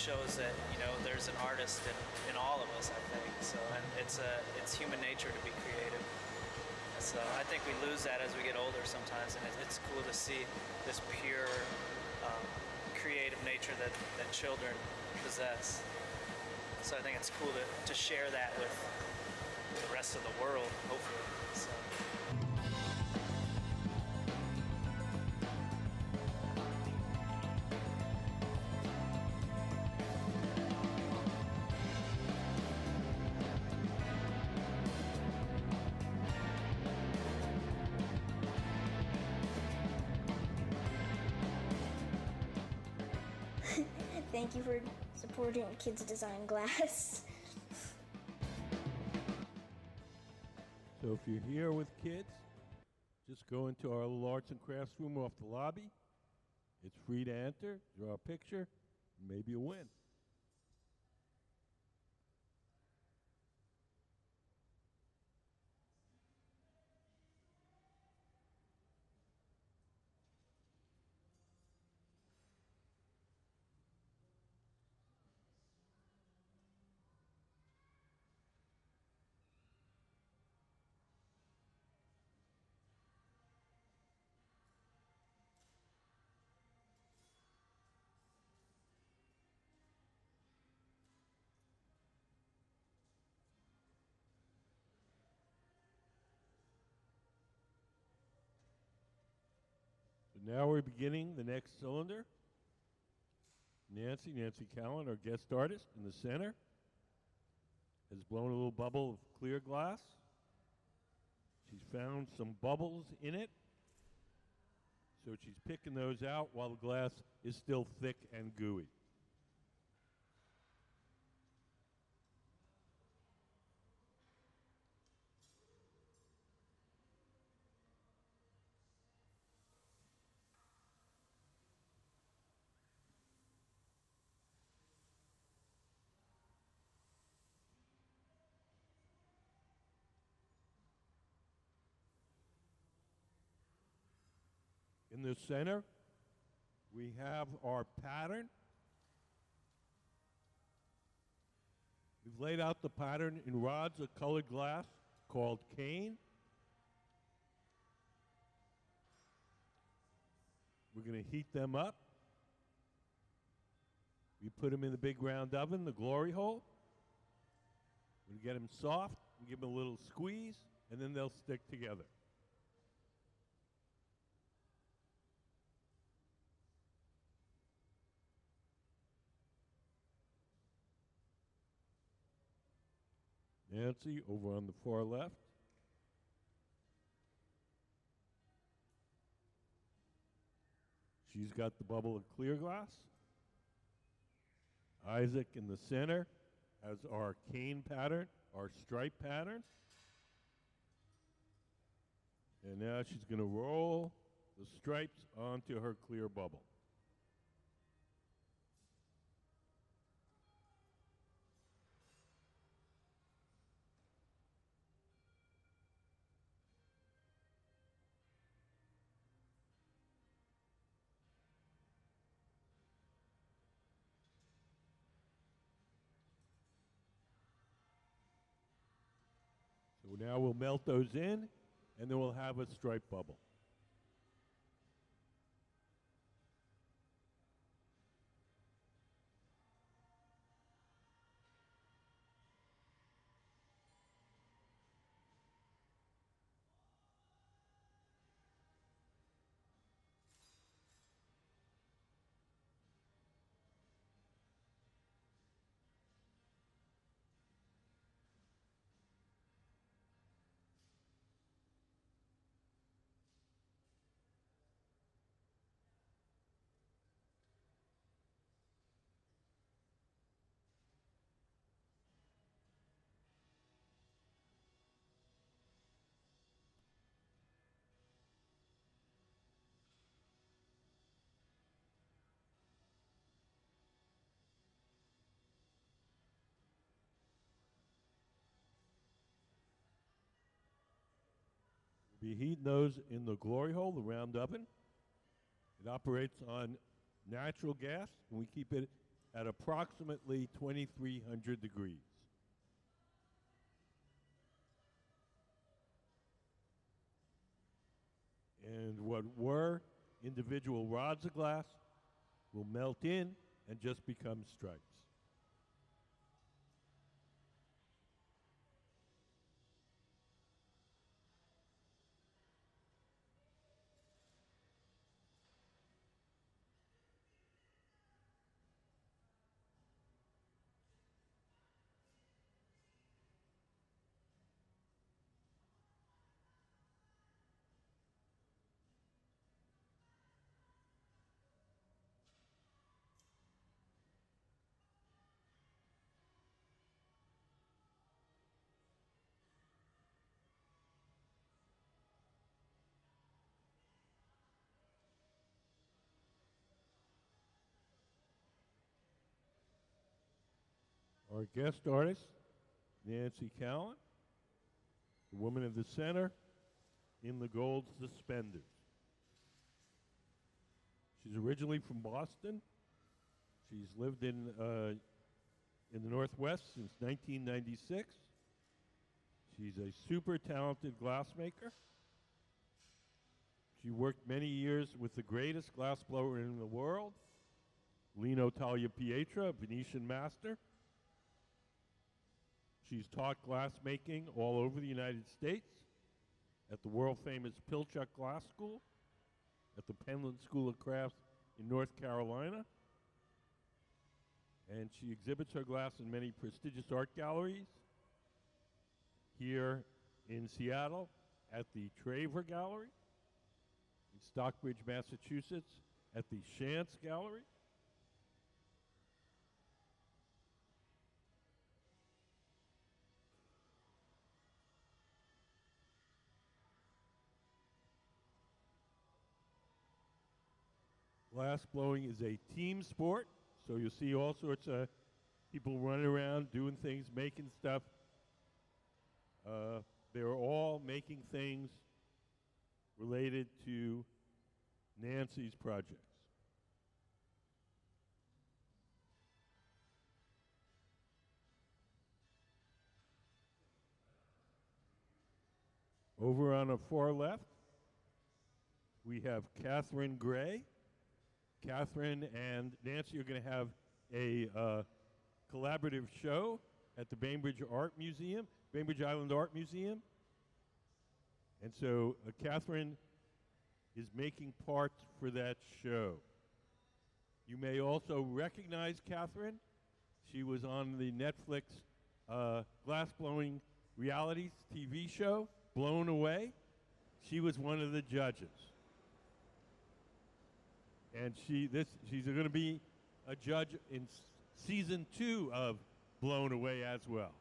shows that, you know, there's an artist in all of us, I think. So, and it's human nature to be creative. So I think we lose that as we get older sometimes, and it's cool to see this pure creative nature that children possess. So I think it's cool to share that with the rest of the world, hopefully. So. Thank you for supporting Kids Design Glass. So if you're here with kids, just go into our little arts and crafts room off the lobby. It's free to enter, draw a picture, maybe a win. So now we're beginning the next cylinder. Nancy Callan, our guest artist in the center, has blown a little bubble of clear glass. She's found some bubbles in it, so she's picking those out while the glass is still thick and gooey. In the center, we have our pattern. We've laid out the pattern in rods of colored glass called cane. We're going to heat them up. We put them in the big round oven, the glory hole. We get them soft, and give them a little squeeze, and then they'll stick together. Nancy over on the far left. She's got the bubble of clear glass. Isaac in the center has our cane pattern, our stripe pattern. And now she's going to roll the stripes onto her clear bubble. So now we'll melt those in, and then we'll have a stripe bubble. We'll be heating those in the glory hole, the round oven. It operates on natural gas, and we keep it at approximately 2,300 degrees. And what were individual rods of glass will melt in and just become stripes. Our guest artist, Nancy Callan, the woman of the center in the gold suspenders. She's originally from Boston. She's lived in the Northwest since 1996. She's a super talented glassmaker. She worked many years with the greatest glassblower in the world, Lino Tagliapietra, a Venetian master. She's taught glassmaking all over the United States, at the world-famous Pilchuck Glass School, at the Penland School of Crafts in North Carolina. And she exhibits her glass in many prestigious art galleries. Here in Seattle at the Traver Gallery, in Stockbridge, Massachusetts at the Shantz Gallery, glass blowing is a team sport, so you'll see all sorts of people running around doing things, making stuff. They're all making things related to Nancy's projects. Over on the far left, we have Catherine Gray. Catherine and Nancy are going to have a collaborative show at the Bainbridge Art Museum, Bainbridge Island Art Museum. And so Catherine is making parts for that show. You may also recognize Catherine. She was on the Netflix glass-blowing reality TV show, Blown Away. She was one of the judges. And she's going to be a judge in season 2 of Blown Away as well.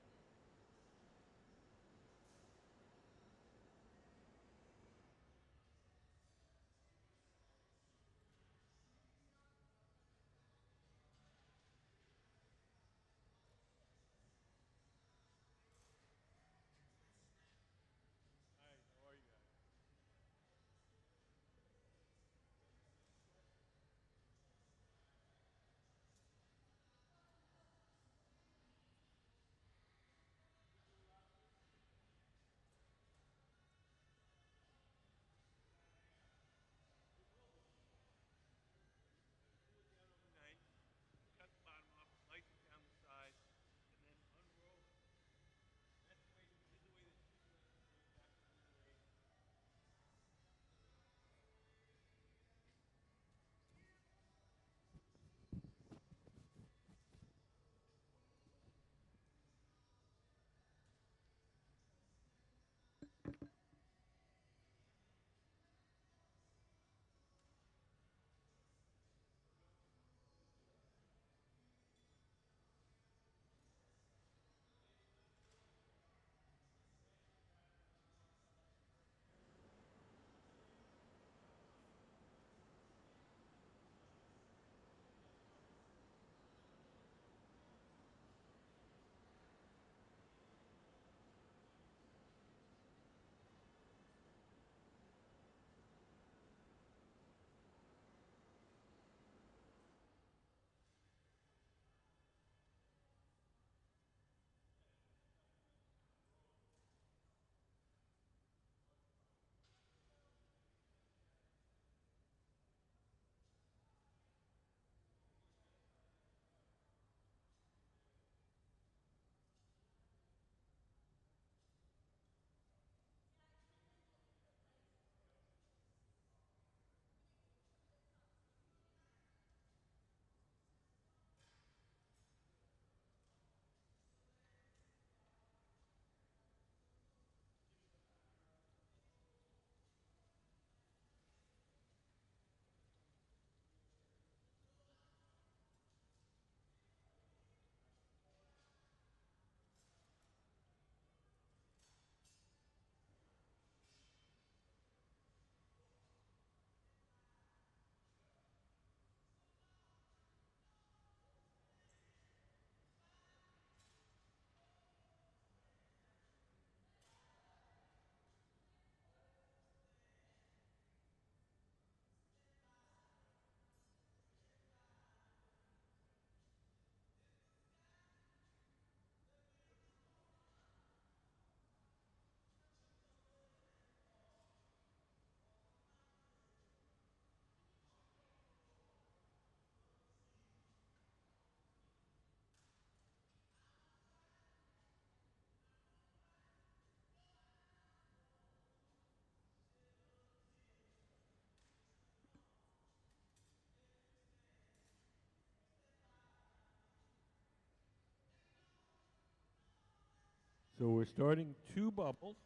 So we're starting 2 bubbles.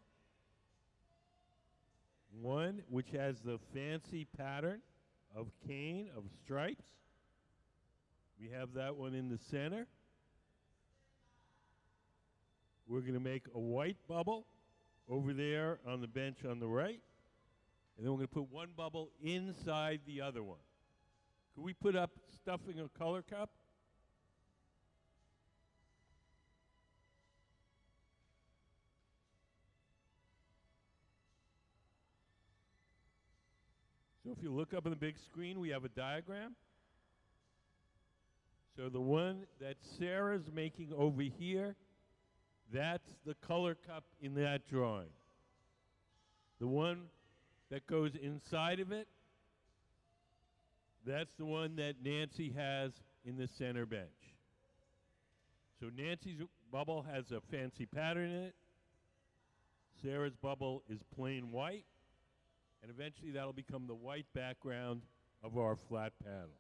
One which has the fancy pattern of cane, of stripes. We have that one in the center. We're going to make a white bubble over there on the bench on the right. And then we're going to put one bubble inside the other one. Could we put up stuffing a color cup? So if you look up on the big screen, we have a diagram. So the one that Sarah's making over here, that's the color cup in that drawing. The one that goes inside of it, that's the one that Nancy has in the center bench. So Nancy's bubble has a fancy pattern in it. Sarah's bubble is plain white. And eventually that'll become the white background of our flat panel.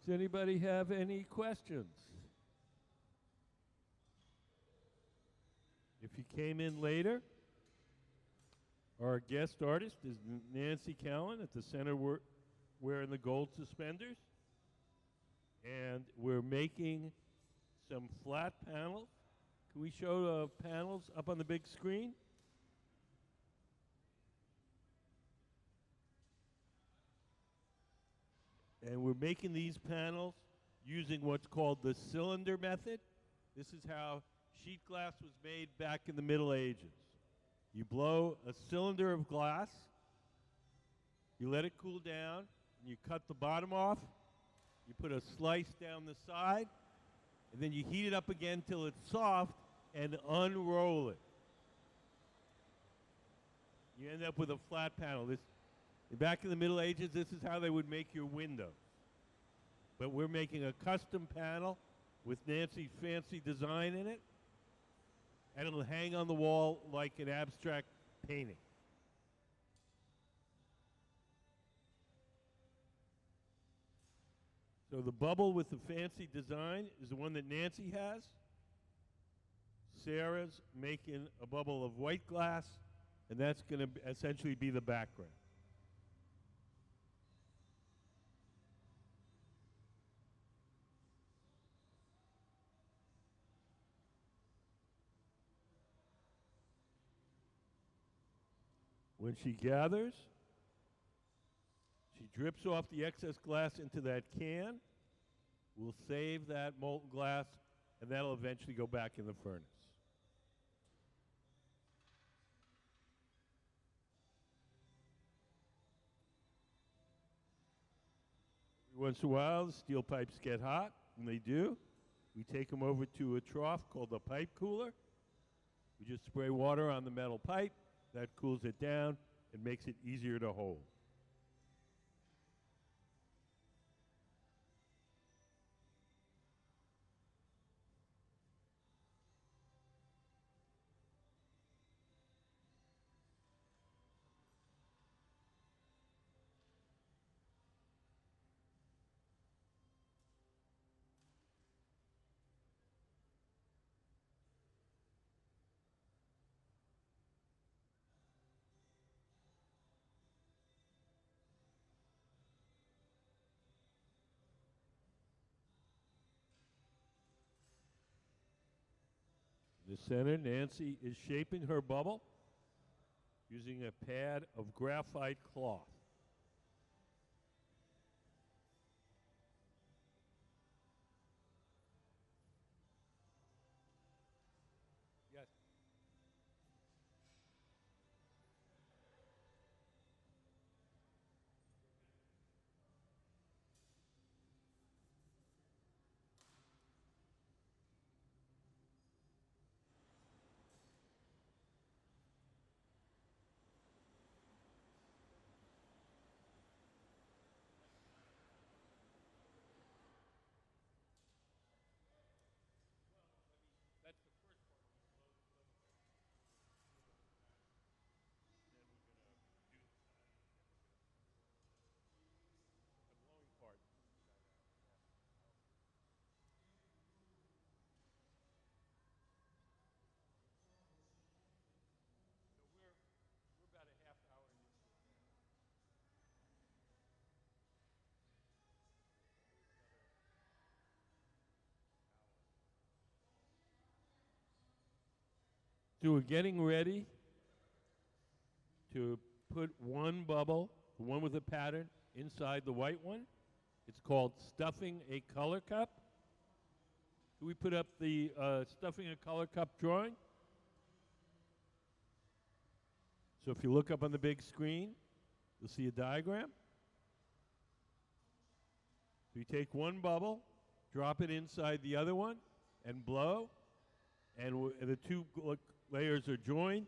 Does anybody have any questions? If you came in later, our guest artist is Nancy Callan at the center wearing the gold suspenders. And we're making some flat panels. Can we show the panels up on the big screen? And we're making these panels using what's called the cylinder method. This is how sheet glass was made back in the Middle Ages. You blow a cylinder of glass, you let it cool down, and you cut the bottom off, you put a slice down the side, and then you heat it up again till it's soft and unroll it. You end up with a flat panel. Back in the Middle Ages, this is how they would make your windows. But we're making a custom panel with Nancy's fancy design in it, and it'll hang on the wall like an abstract painting. So the bubble with the fancy design is the one that Nancy has. Sarah's making a bubble of white glass, and that's going to essentially be the background. When she gathers, she drips off the excess glass into that can. We'll save that molten glass, and that'll eventually go back in the furnace. Every once in a while, the steel pipes get hot, and they do. We take them over to a trough called a pipe cooler. We just spray water on the metal pipe. That cools it down and makes it easier to hold. In the center, Nancy is shaping her bubble using a pad of graphite cloth. Yes. So we're getting ready to put one bubble, the one with the pattern, inside the white one. It's called stuffing a color cup. Can we put up the stuffing a color cup drawing? So if you look up on the big screen, you'll see a diagram. So you take one bubble, drop it inside the other one, and blow, and the two layers are joined.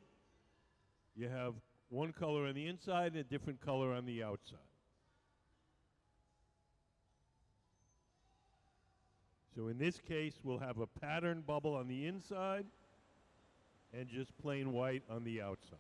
You have one color on the inside and a different color on the outside. So in this case, we'll have a pattern bubble on the inside and just plain white on the outside.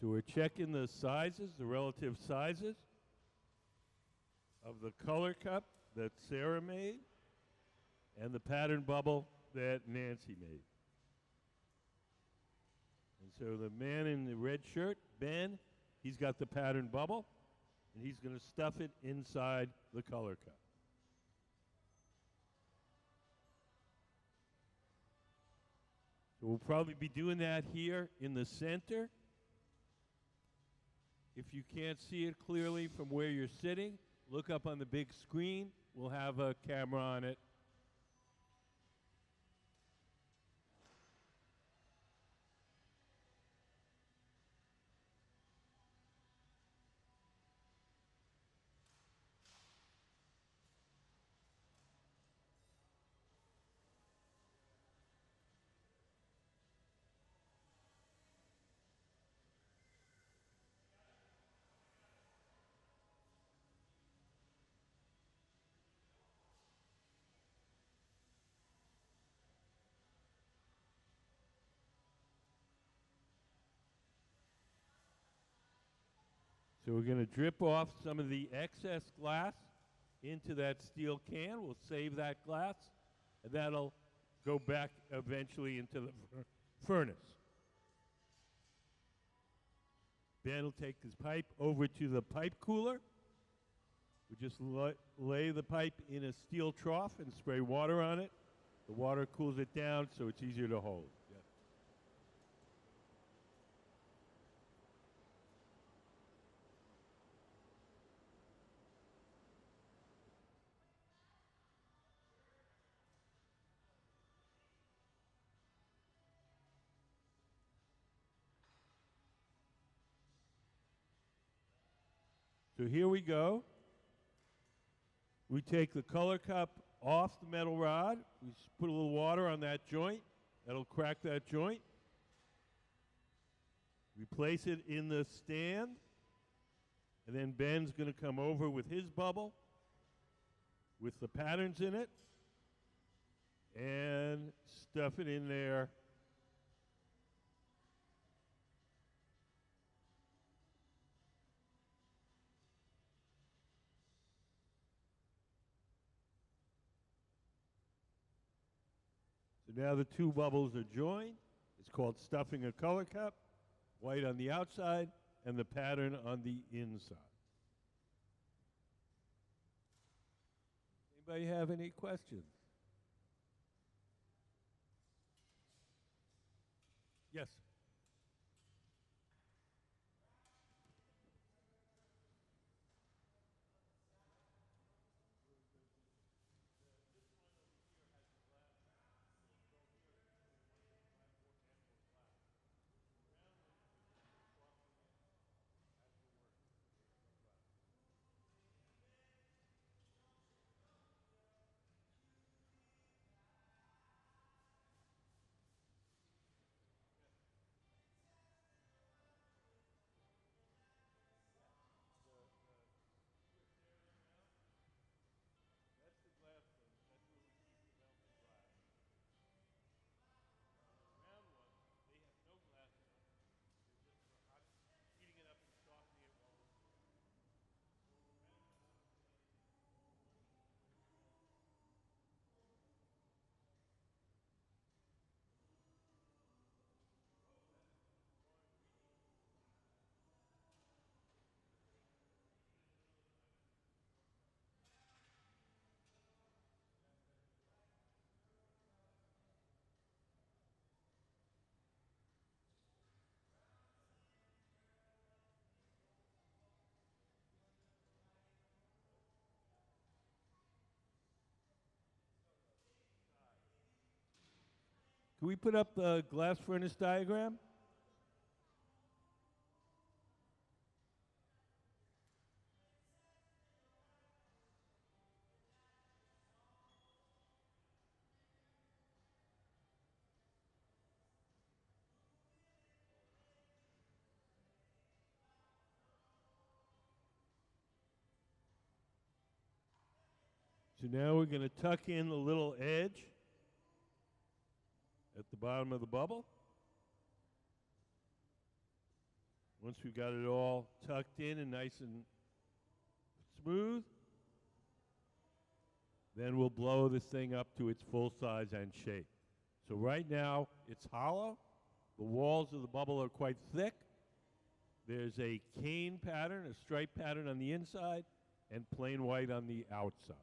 So we're checking the sizes, the relative sizes of the color cup that Sarah made and the pattern bubble that Nancy made. And so the man in the red shirt, Ben, he's got the pattern bubble, and he's going to stuff it inside the color cup. So we'll probably be doing that here in the center. If you can't see it clearly from where you're sitting, look up on the big screen. We'll have a camera on it. So we're going to drip off some of the excess glass into that steel can. We'll save that glass, and that'll go back eventually into the furnace. Ben will take his pipe over to the pipe cooler. We just lay the pipe in a steel trough and spray water on it. The water cools it down so it's easier to hold. Yeah. So here we go. We take the color cup off the metal rod. We put a little water on that joint. That'll crack that joint. We place it in the stand. And then Ben's going to come over with his bubble with the patterns in it and stuff it in there. So now the two bubbles are joined. It's called stuffing a color cup, white on the outside and the pattern on the inside. Anybody have any questions? Yes. Can we put up the glass furnace diagram? So now we're going to tuck in a little edge at the bottom of the bubble. Once we've got it all tucked in and nice and smooth, then we'll blow this thing up to its full size and shape. So right now, it's hollow. The walls of the bubble are quite thick. There's a cane pattern, a stripe pattern on the inside, and plain white on the outside.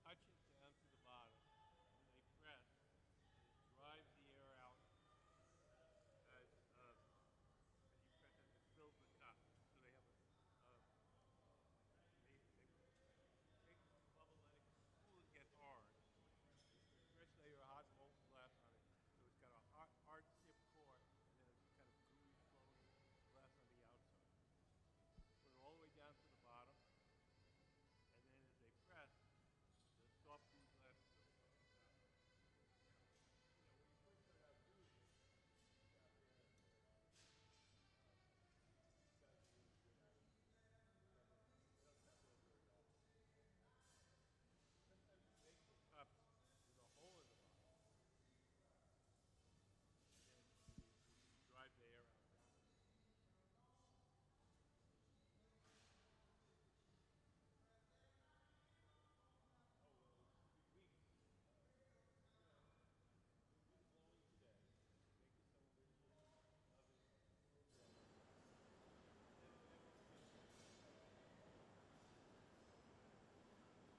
Touch it down to the bottom, and then they press, and it drives the air out as you press it, it fills the cup. So they have they take the bubble, let it cool and get hard. They put the first layer of hot molten glass on it, so it's got a hard tip core, and then a kind of gooey, flowing glass on the outside. Put it all the way down to the bottom, and then as they press, the soft gooey glass fills up the top. Now, when you first start out doing it, it's out there and you guys are really good at it. They don't happen very often. Sometimes you make the cups with a hole in the bottom, and then you drive the air out that way. Oh, well, it's 3 weeks. We'll do the blowing today. Make it some of it in the oven today. And then we'll begin to make the cups.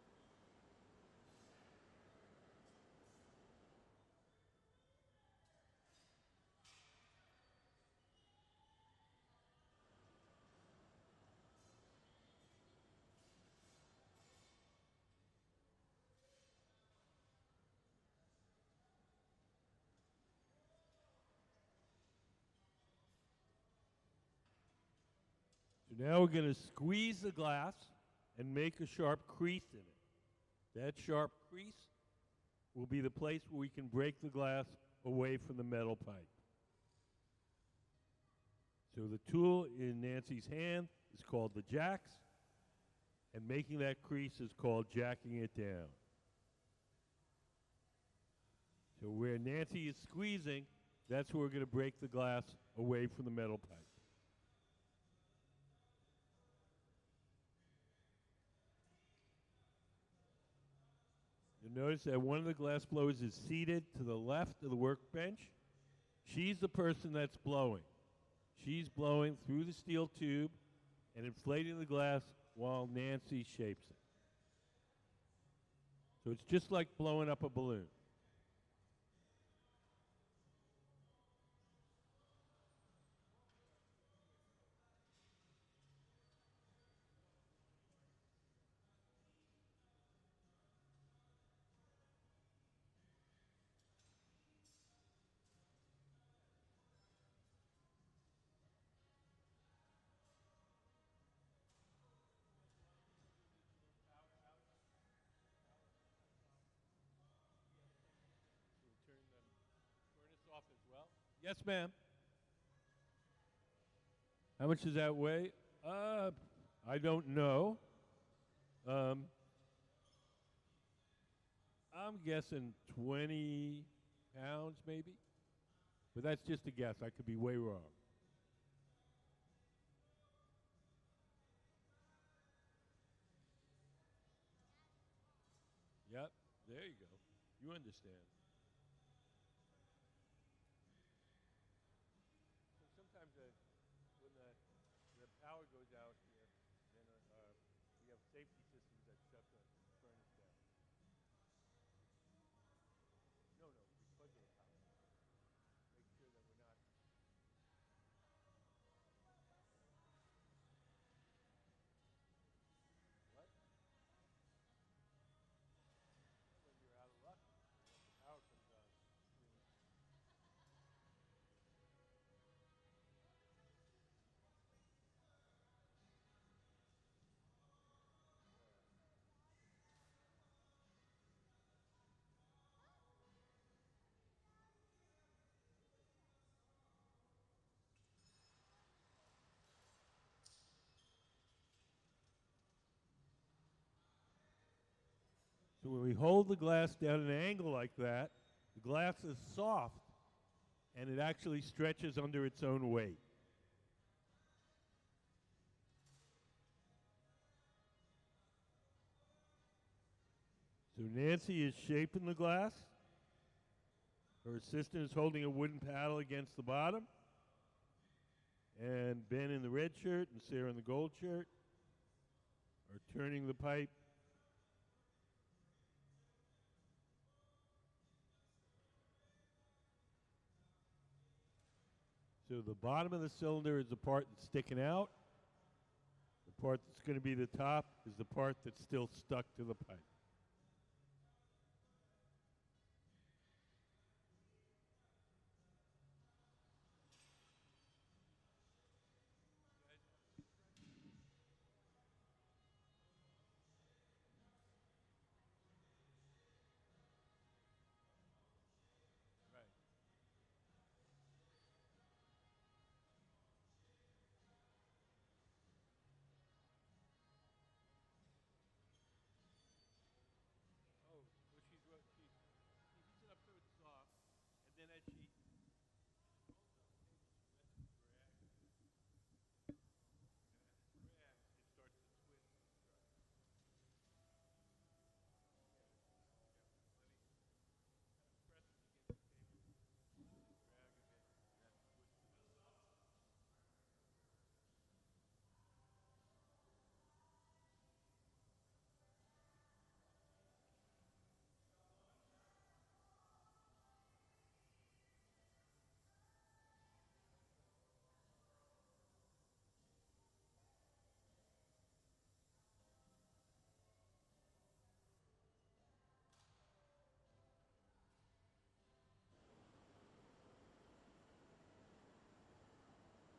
So now we're going to squeeze the glass and make a sharp crease in it. That sharp crease will be the place where we can break the glass away from the metal pipe. So the tool in Nancy's hand is called the jacks, and making that crease is called jacking it down. So where Nancy is squeezing, that's where we're going to break the glass away from the metal pipe. You'll notice that one of the glass blowers is seated to the left of the workbench. She's the person that's blowing. She's blowing through the steel tube and inflating the glass while Nancy shapes it. So it's just like blowing up a balloon. Yes, ma'am. How much does that weigh? I don't know. I'm guessing 20 pounds, maybe. But that's just a guess. I could be way wrong. Yep. There you go. You understand. So sometimes when the power goes out here, then we have safety systems that shut the furnace down. No, no, because of the power. Make sure that we're not. What? When you're out of luck, if the power comes on. So when we hold the glass down at an angle like that, the glass is soft and it actually stretches under its own weight. So Nancy is shaping the glass. Her assistant is holding a wooden paddle against the bottom. And Ben in the red shirt and Sarah in the gold shirt are turning the pipe. So the bottom of the cylinder is the part that's sticking out. The part that's going to be the top is the part that's still stuck to the pipe. Right. Oh, well, she heats it up so it's soft, and then as she drags, it starts to twist and dry. Press it against the table, drag a bit, and that's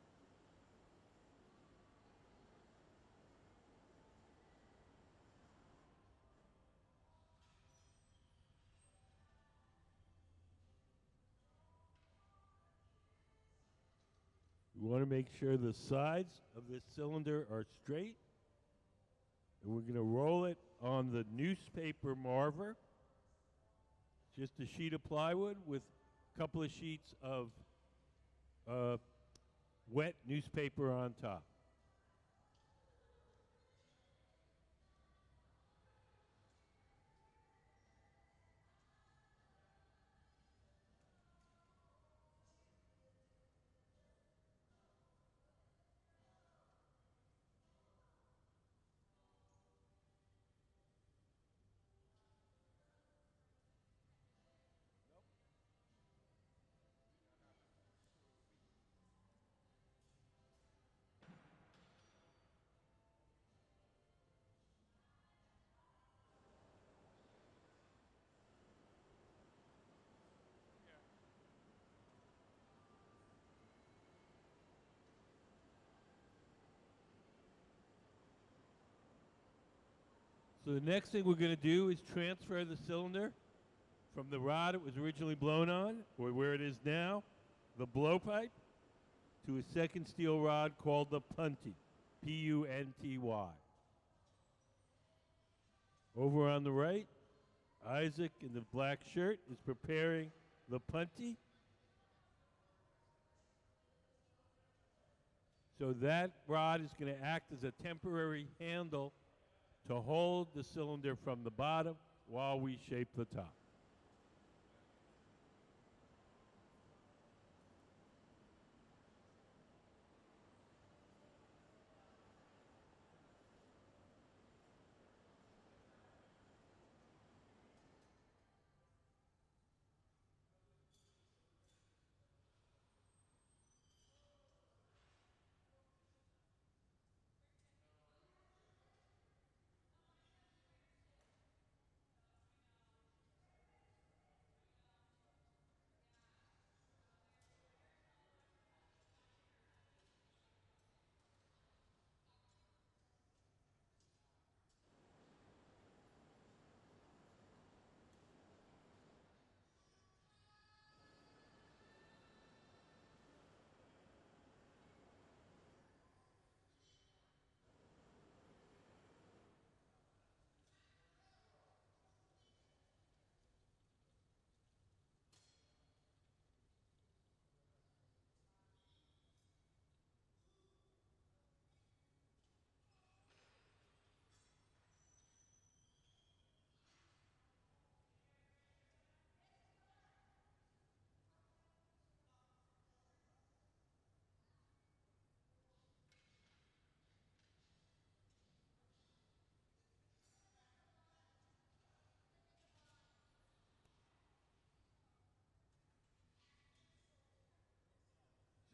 twisted. We want to make sure the sides of this cylinder are straight. And we're going to roll it on the newspaper marver. Just a sheet of plywood with a couple of sheets of wet newspaper on top. So the next thing we're going to do is transfer the cylinder from the rod it was originally blown on, or where it is now, the blowpipe to a second steel rod called the punty, P-U-N-T-Y. Over on the right, Isaac in the black shirt is preparing the punty. So that rod is going to act as a temporary handle to hold the cylinder from the bottom while we shape the top.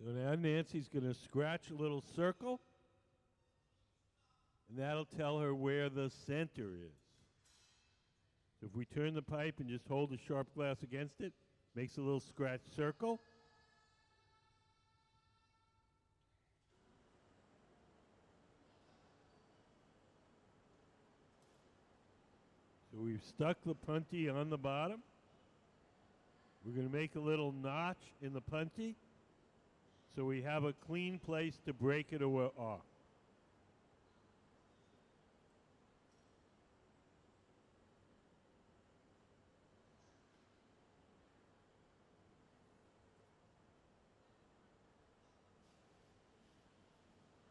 So now Nancy's going to scratch a little circle, and that'll tell her where the center is. So if we turn the pipe and just hold the sharp glass against it, makes a little scratch circle. So we've stuck the punty on the bottom. We're going to make a little notch in the punty so we have a clean place to break it off.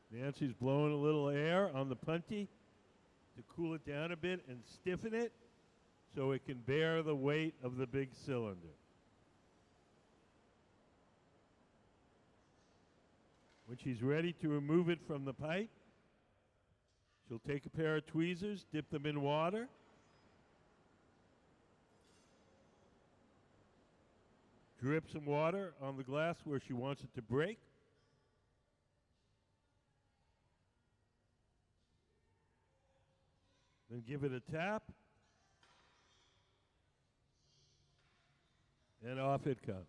Nancy's blowing a little air on the punty to cool it down a bit and stiffen it so it can bear the weight of the big cylinder. When she's ready to remove it from the pipe, she'll take a pair of tweezers, dip them in water, drip some water on the glass where she wants it to break. Then give it a tap, and off it comes.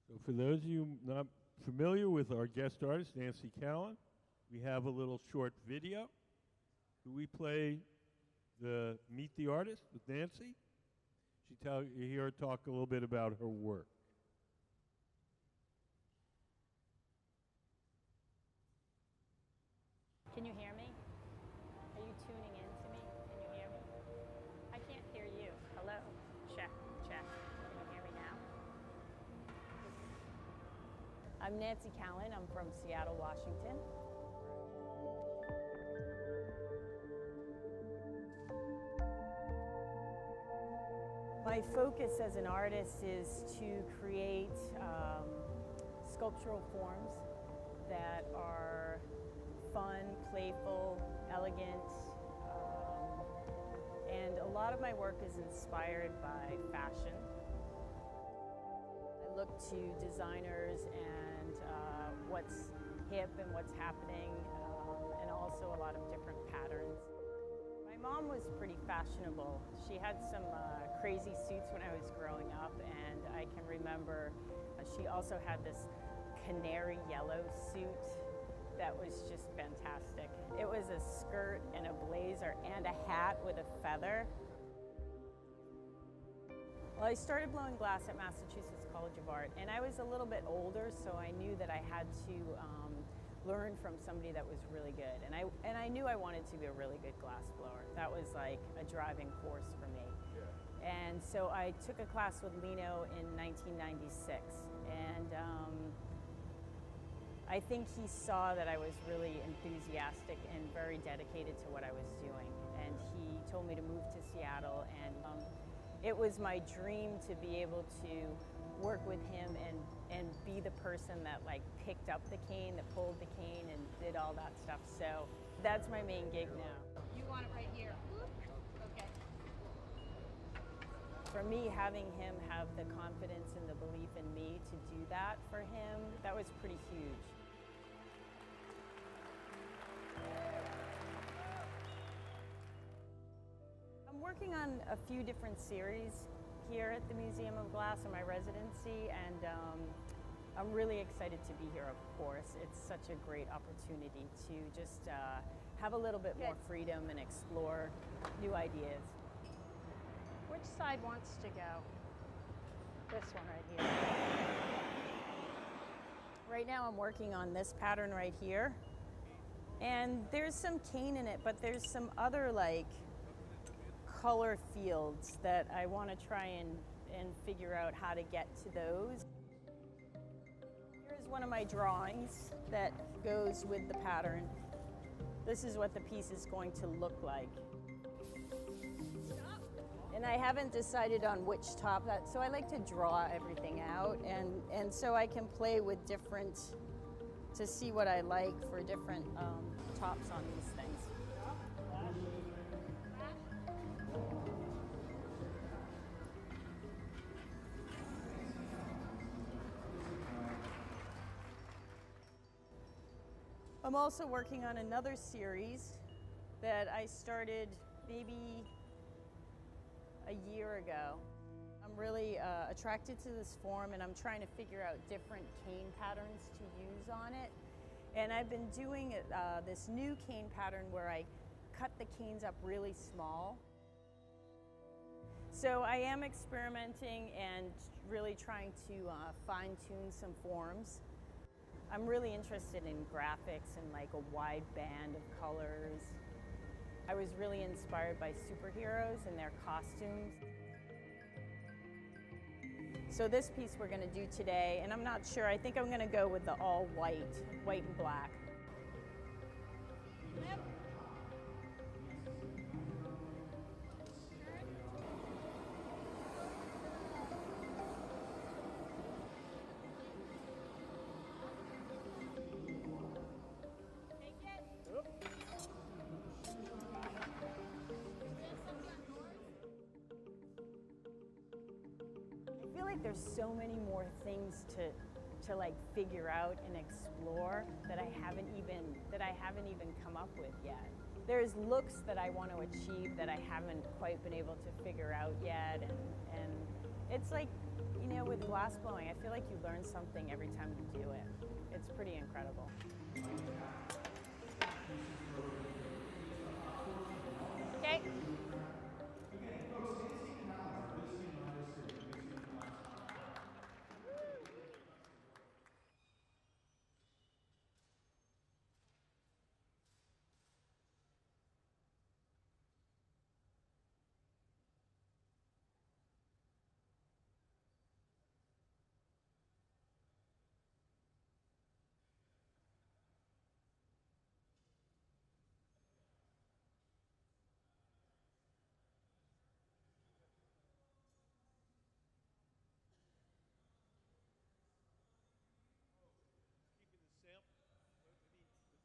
So for those of you not familiar with our guest artist, Nancy Callan, we have a little short video. We play the Meet the Artist with Nancy. You hear her talk a little bit about her work. Can you hear me? Are you tuning in to me? Can you hear me? I can't hear you. Hello? Check, check. Can you hear me now? I'm Nancy Callan. I'm from Seattle, Washington. My focus as an artist is to create sculptural forms that are fun, playful, elegant, And a lot of my work is inspired by fashion. I look to designers and what's hip and what's happening, and also a lot of different patterns. My mom was pretty fashionable. She had some crazy suits when I was growing up, and I can remember she also had this canary yellow suit that was just fantastic. It was a skirt and a blazer and a hat with a feather. Well, I started blowing glass at Massachusetts College of Art, and I was a little bit older, so I knew that I had to learn from somebody that was really good. And I knew I wanted to be a really good glass blower. That was like a driving force for me. Yeah. And so I took a class with Lino in 1996, and I think he saw that I was really enthusiastic and very dedicated to what I was doing. And he told me to move to Seattle, and it was my dream to be able to work with him and be the person that like picked up the cane, that pulled the cane and did all that stuff. So that's my main gig now. You want it right here. Okay. For me, having him have the confidence and the belief in me to do that for him, that was pretty huge. I'm working on a few different series here at the Museum of Glass in my residency, and I'm really excited to be here, of course. It's such a great opportunity to just have a little bit more freedom and explore new ideas. Which side wants to go? This one right here. Right now I'm working on this pattern right here, and there's some cane in it, but there's some other like color fields that I want to try and figure out how to get to those. Here's one of my drawings that goes with the pattern. This is what the piece is going to look like. And I haven't decided on which top, so I like to draw everything out, and so I can play with different, to see what I like for different tops on these things. I'm also working on another series that I started maybe a year ago. I'm really attracted to this form, and I'm trying to figure out different cane patterns to use on it. And I've been doing this new cane pattern where I cut the canes up really small. So I am experimenting and really trying to fine-tune some forms. I'm really interested in graphics and like a wide band of colors. I was really inspired by superheroes and their costumes. So this piece we're going to do today, and I'm not sure, I think I'm going to go with the all white and black. Yep. I feel like there's so many more things to like figure out and explore that I haven't even come up with yet. There's looks that I want to achieve that I haven't quite been able to figure out yet, and it's like, you know, with glass blowing, I feel like you learn something every time you do it. It's pretty incredible. Okay.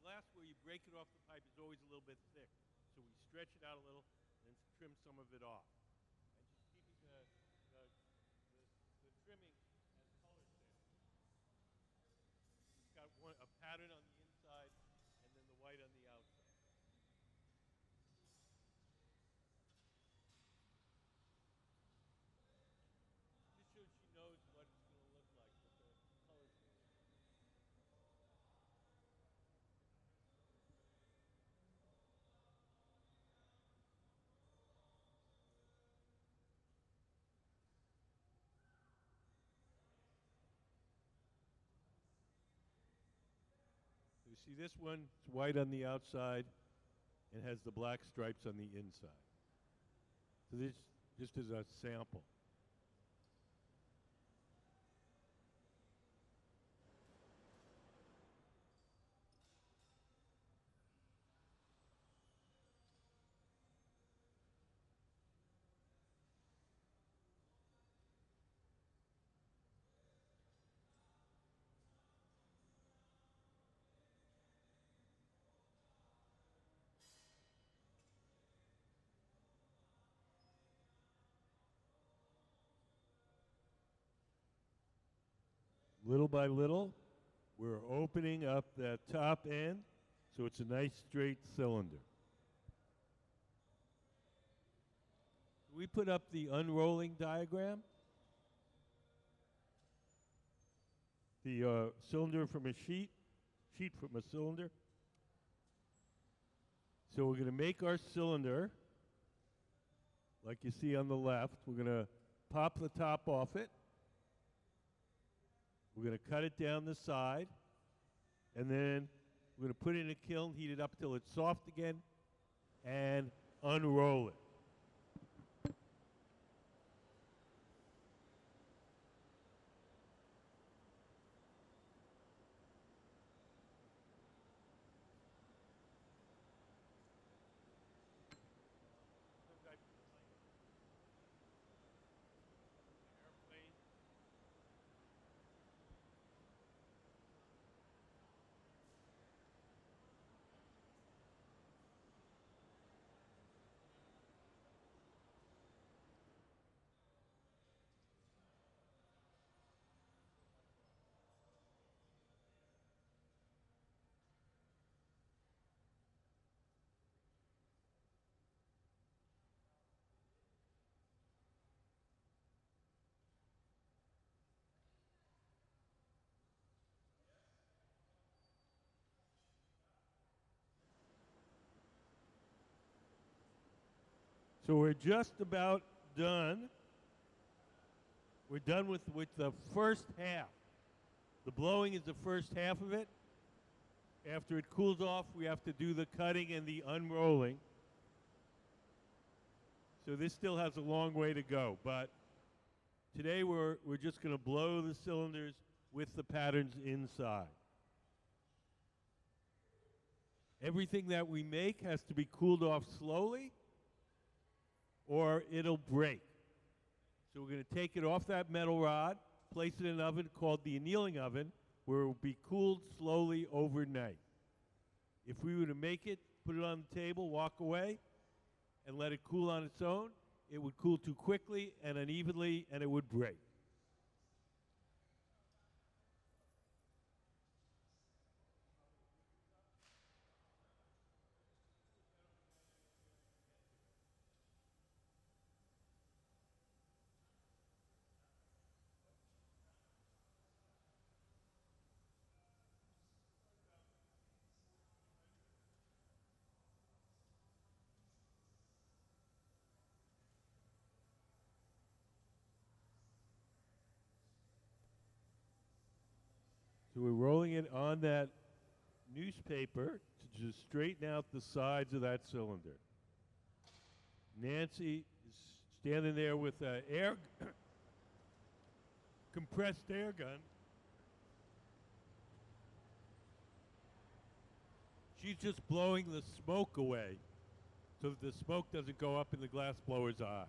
Glass where you break it off the pipe is always a little bit thick. So we stretch it out a little, and it's trim some of it off. And just keeping the trimming as color samples. It's got a pattern on the inside and then the white on the outside. Just so she knows what it's going to look like, what the color's going to look like. You see this one, it's white on the outside and has the black stripes on the inside. So this just as a sample. Little by little, we're opening up that top end so it's a nice straight cylinder. We put up the unrolling diagram. The cylinder from a sheet from a cylinder. So we're going to make our cylinder, like you see on the left. We're going to pop the top off it. We're going to cut it down the side, and then we're going to put it in a kiln, heat it up till it's soft again, and unroll it. Airplane. So we're just about done. We're done with the first half. The blowing is the first half of it. After it cools off, we have to do the cutting and the unrolling. So this still has a long way to go, but today we're just going to blow the cylinders with the patterns inside. Everything that we make has to be cooled off slowly or it'll break. So we're going to take it off that metal rod, place it in an oven called the annealing oven, where it will be cooled slowly overnight. If we were to make it, put it on the table, walk away, and let it cool on its own, it would cool too quickly and unevenly, and it would break. So we're rolling it on that newspaper to just straighten out the sides of that cylinder. Nancy is standing there with an compressed air gun. She's just blowing the smoke away so that the smoke doesn't go up in the glass blower's eyes.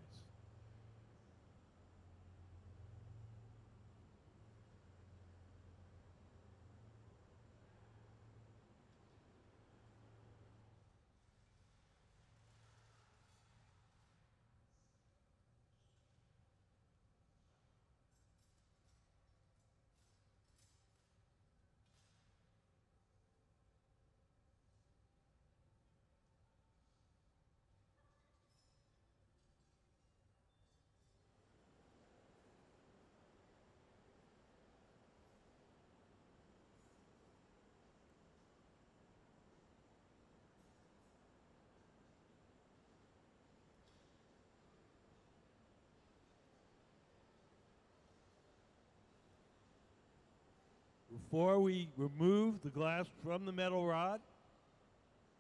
Before we remove the glass from the metal rod,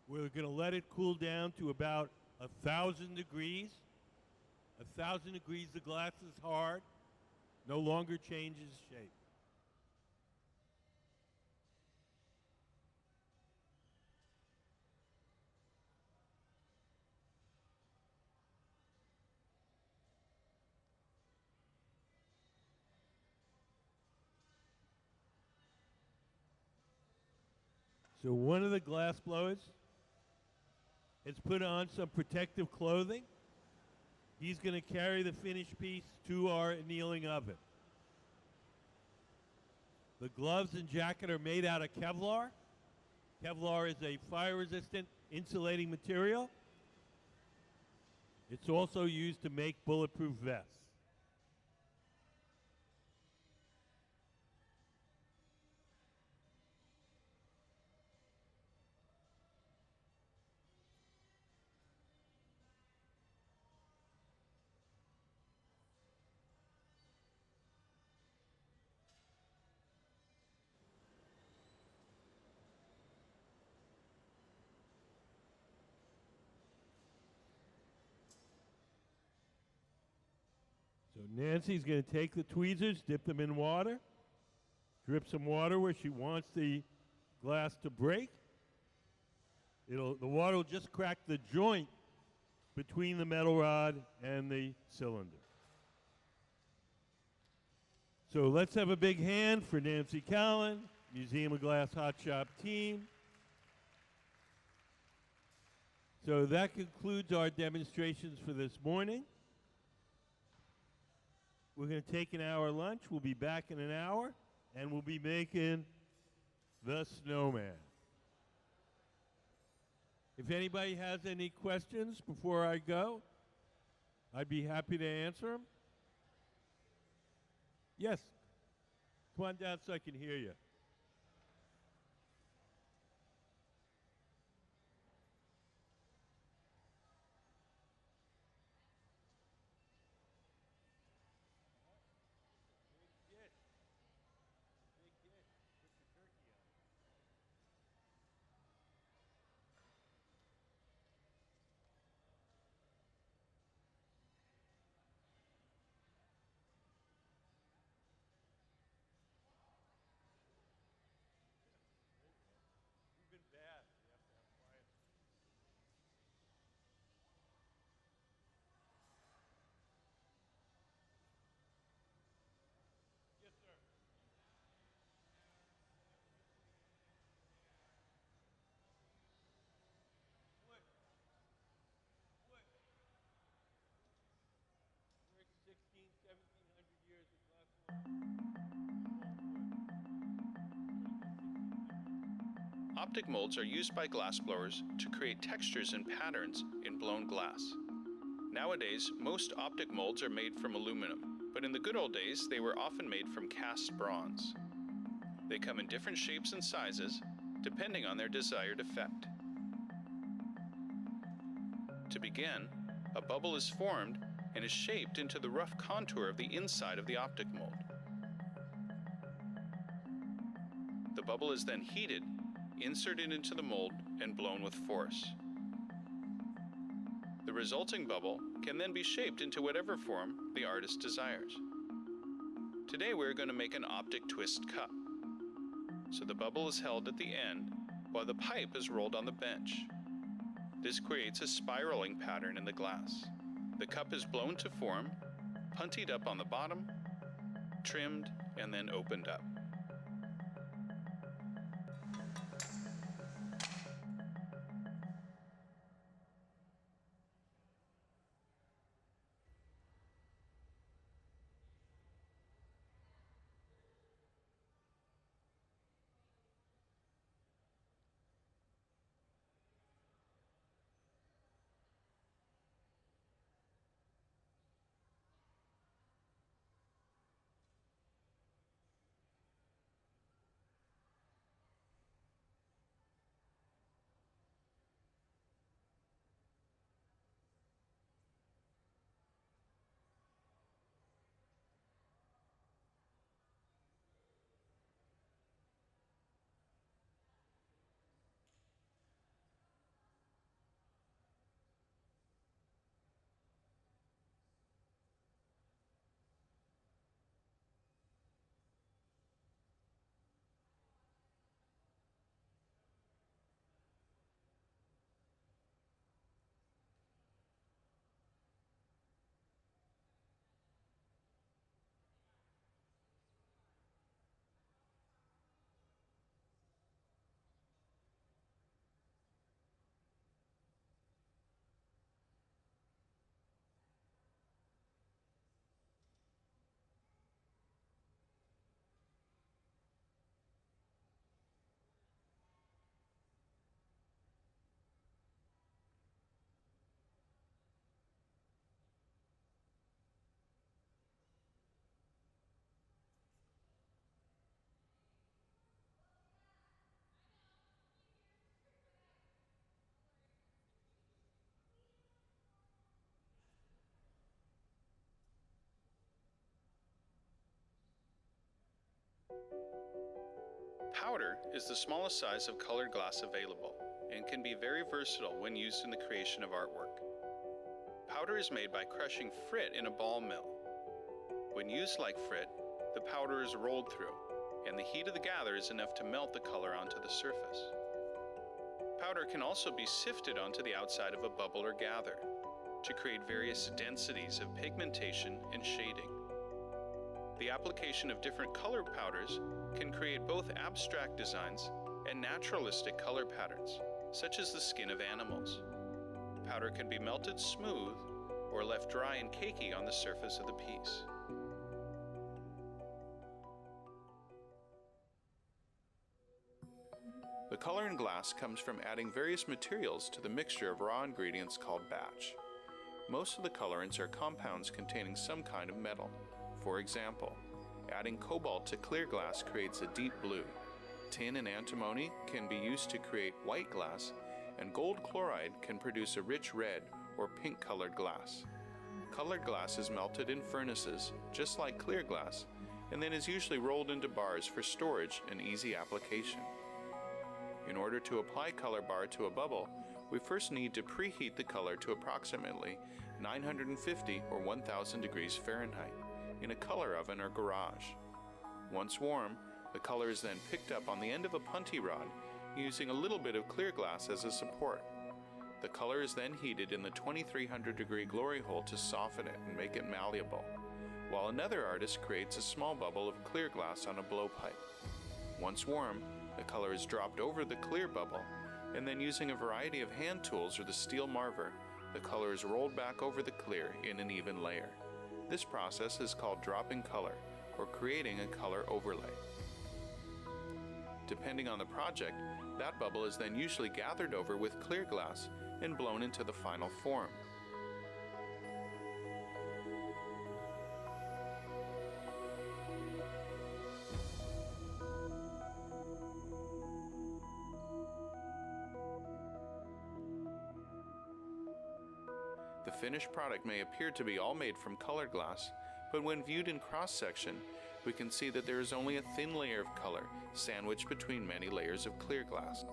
we're going to let it cool down to about 1,000 degrees. 1,000 degrees, the glass is hard, no longer changes shape. So one of the glass blowers has put on some protective clothing. He's going to carry the finished piece to our annealing oven. The gloves and jacket are made out of Kevlar. Kevlar is a fire-resistant insulating material. It's also used to make bulletproof vests. So Nancy's going to take the tweezers, dip them in water, drip some water where she wants the glass to break. The water will just crack the joint between the metal rod and the cylinder. So let's have a big hand for Nancy Callan, Museum of Glass Hot Shop team. So that concludes our demonstrations for this morning. We're going to take an hour lunch. We'll be back in an hour, and we'll be making the snowman. If anybody has any questions before I go, I'd be happy to answer them. Yes. Come on down so I can hear you. Optic molds are used by glassblowers to create textures and patterns in blown glass. Nowadays, most optic molds are made from aluminum, but in the good old days, they were often made from cast bronze. They come in different shapes and sizes, depending on their desired effect. To begin, a bubble is formed and is shaped into the rough contour of the inside of the optic mold. The bubble is then heated, inserted into the mold, and blown with force. The resulting bubble can then be shaped into whatever form the artist desires. Today we're going to make an optic twist cup. So the bubble is held at the end while the pipe is rolled on the bench. This creates a spiraling pattern in the glass. The cup is blown to form, puntied up on the bottom, trimmed, and then opened up. Powder is the smallest size of colored glass available and can be very versatile when used in the creation of artwork. Powder is made by crushing frit in a ball mill. When used like frit, the powder is rolled through, and the heat of the gather is enough to melt the color onto the surface. Powder can also be sifted onto the outside of a bubble or gather to create various densities of pigmentation and shading. The application of different color powders can create both abstract designs and naturalistic color patterns, such as the skin of animals. Powder can be melted smooth or left dry and cakey on the surface of the piece. The color in glass comes from adding various materials to the mixture of raw ingredients called batch. Most of the colorants are compounds containing some kind of metal. For example, adding cobalt to clear glass creates a deep blue. Tin and antimony can be used to create white glass, and gold chloride can produce a rich red or pink colored glass. Colored glass is melted in furnaces, just like clear glass, and then is usually rolled into bars for storage and easy application. In order to apply color bar to a bubble, we first need to preheat the color to approximately 950 or 1000 degrees Fahrenheit in a color oven or garage. Once warm, the color is then picked up on the end of a punty rod using a little bit of clear glass as a support. The color is then heated in the 2300 degree glory hole to soften it and make it malleable, while another artist creates a small bubble of clear glass on a blowpipe. Once warm, the color is dropped over the clear bubble, and then using a variety of hand tools or the steel marver, the color is rolled back over the clear in an even layer. This process is called dropping color, or creating a color overlay. Depending on the project, that bubble is then usually gathered over with clear glass and blown into the final form. The finished product may appear to be all made from colored glass, but when viewed in cross-section, we can see that there is only a thin layer of color sandwiched between many layers of clear glass.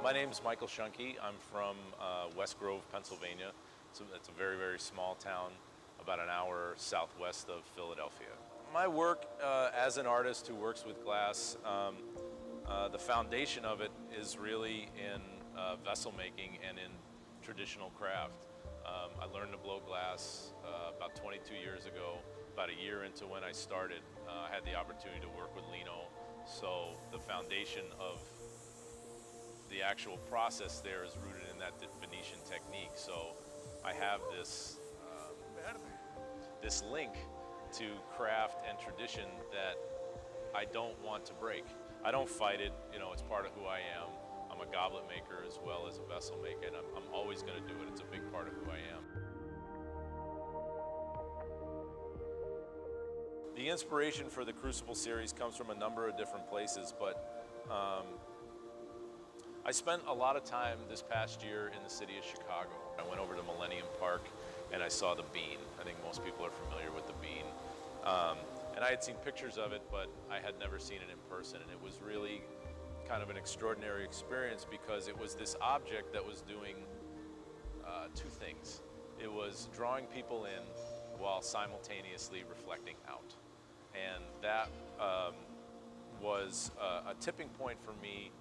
My name is Michael Shunke. I'm from West Grove, Pennsylvania. So it's a very, very small town, about an hour southwest of Philadelphia. My work as an artist who works with glass, the foundation of it is really in vessel making and in traditional craft. I learned to blow glass about 22 years ago. About a year into when I started, I had the opportunity to work with Lino. So the foundation of the actual process there is rooted in that Venetian technique. So I have this this link to craft and tradition that I don't want to break. I don't fight it, you know, it's part of who I am. I'm a goblet maker as well as a vessel maker, and I'm always going to do it. It's a big part of who I am. The inspiration for the Crucible series comes from a number of different places, but I spent a lot of time this past year in the city of Chicago. I went over to Millennium Park and I saw the bean. I think most people are familiar with the bean. And I had seen pictures of it, but I had never seen it in person. And it was really kind of an extraordinary experience because it was this object that was doing two things. It was drawing people in while simultaneously reflecting out. And that was a tipping point for me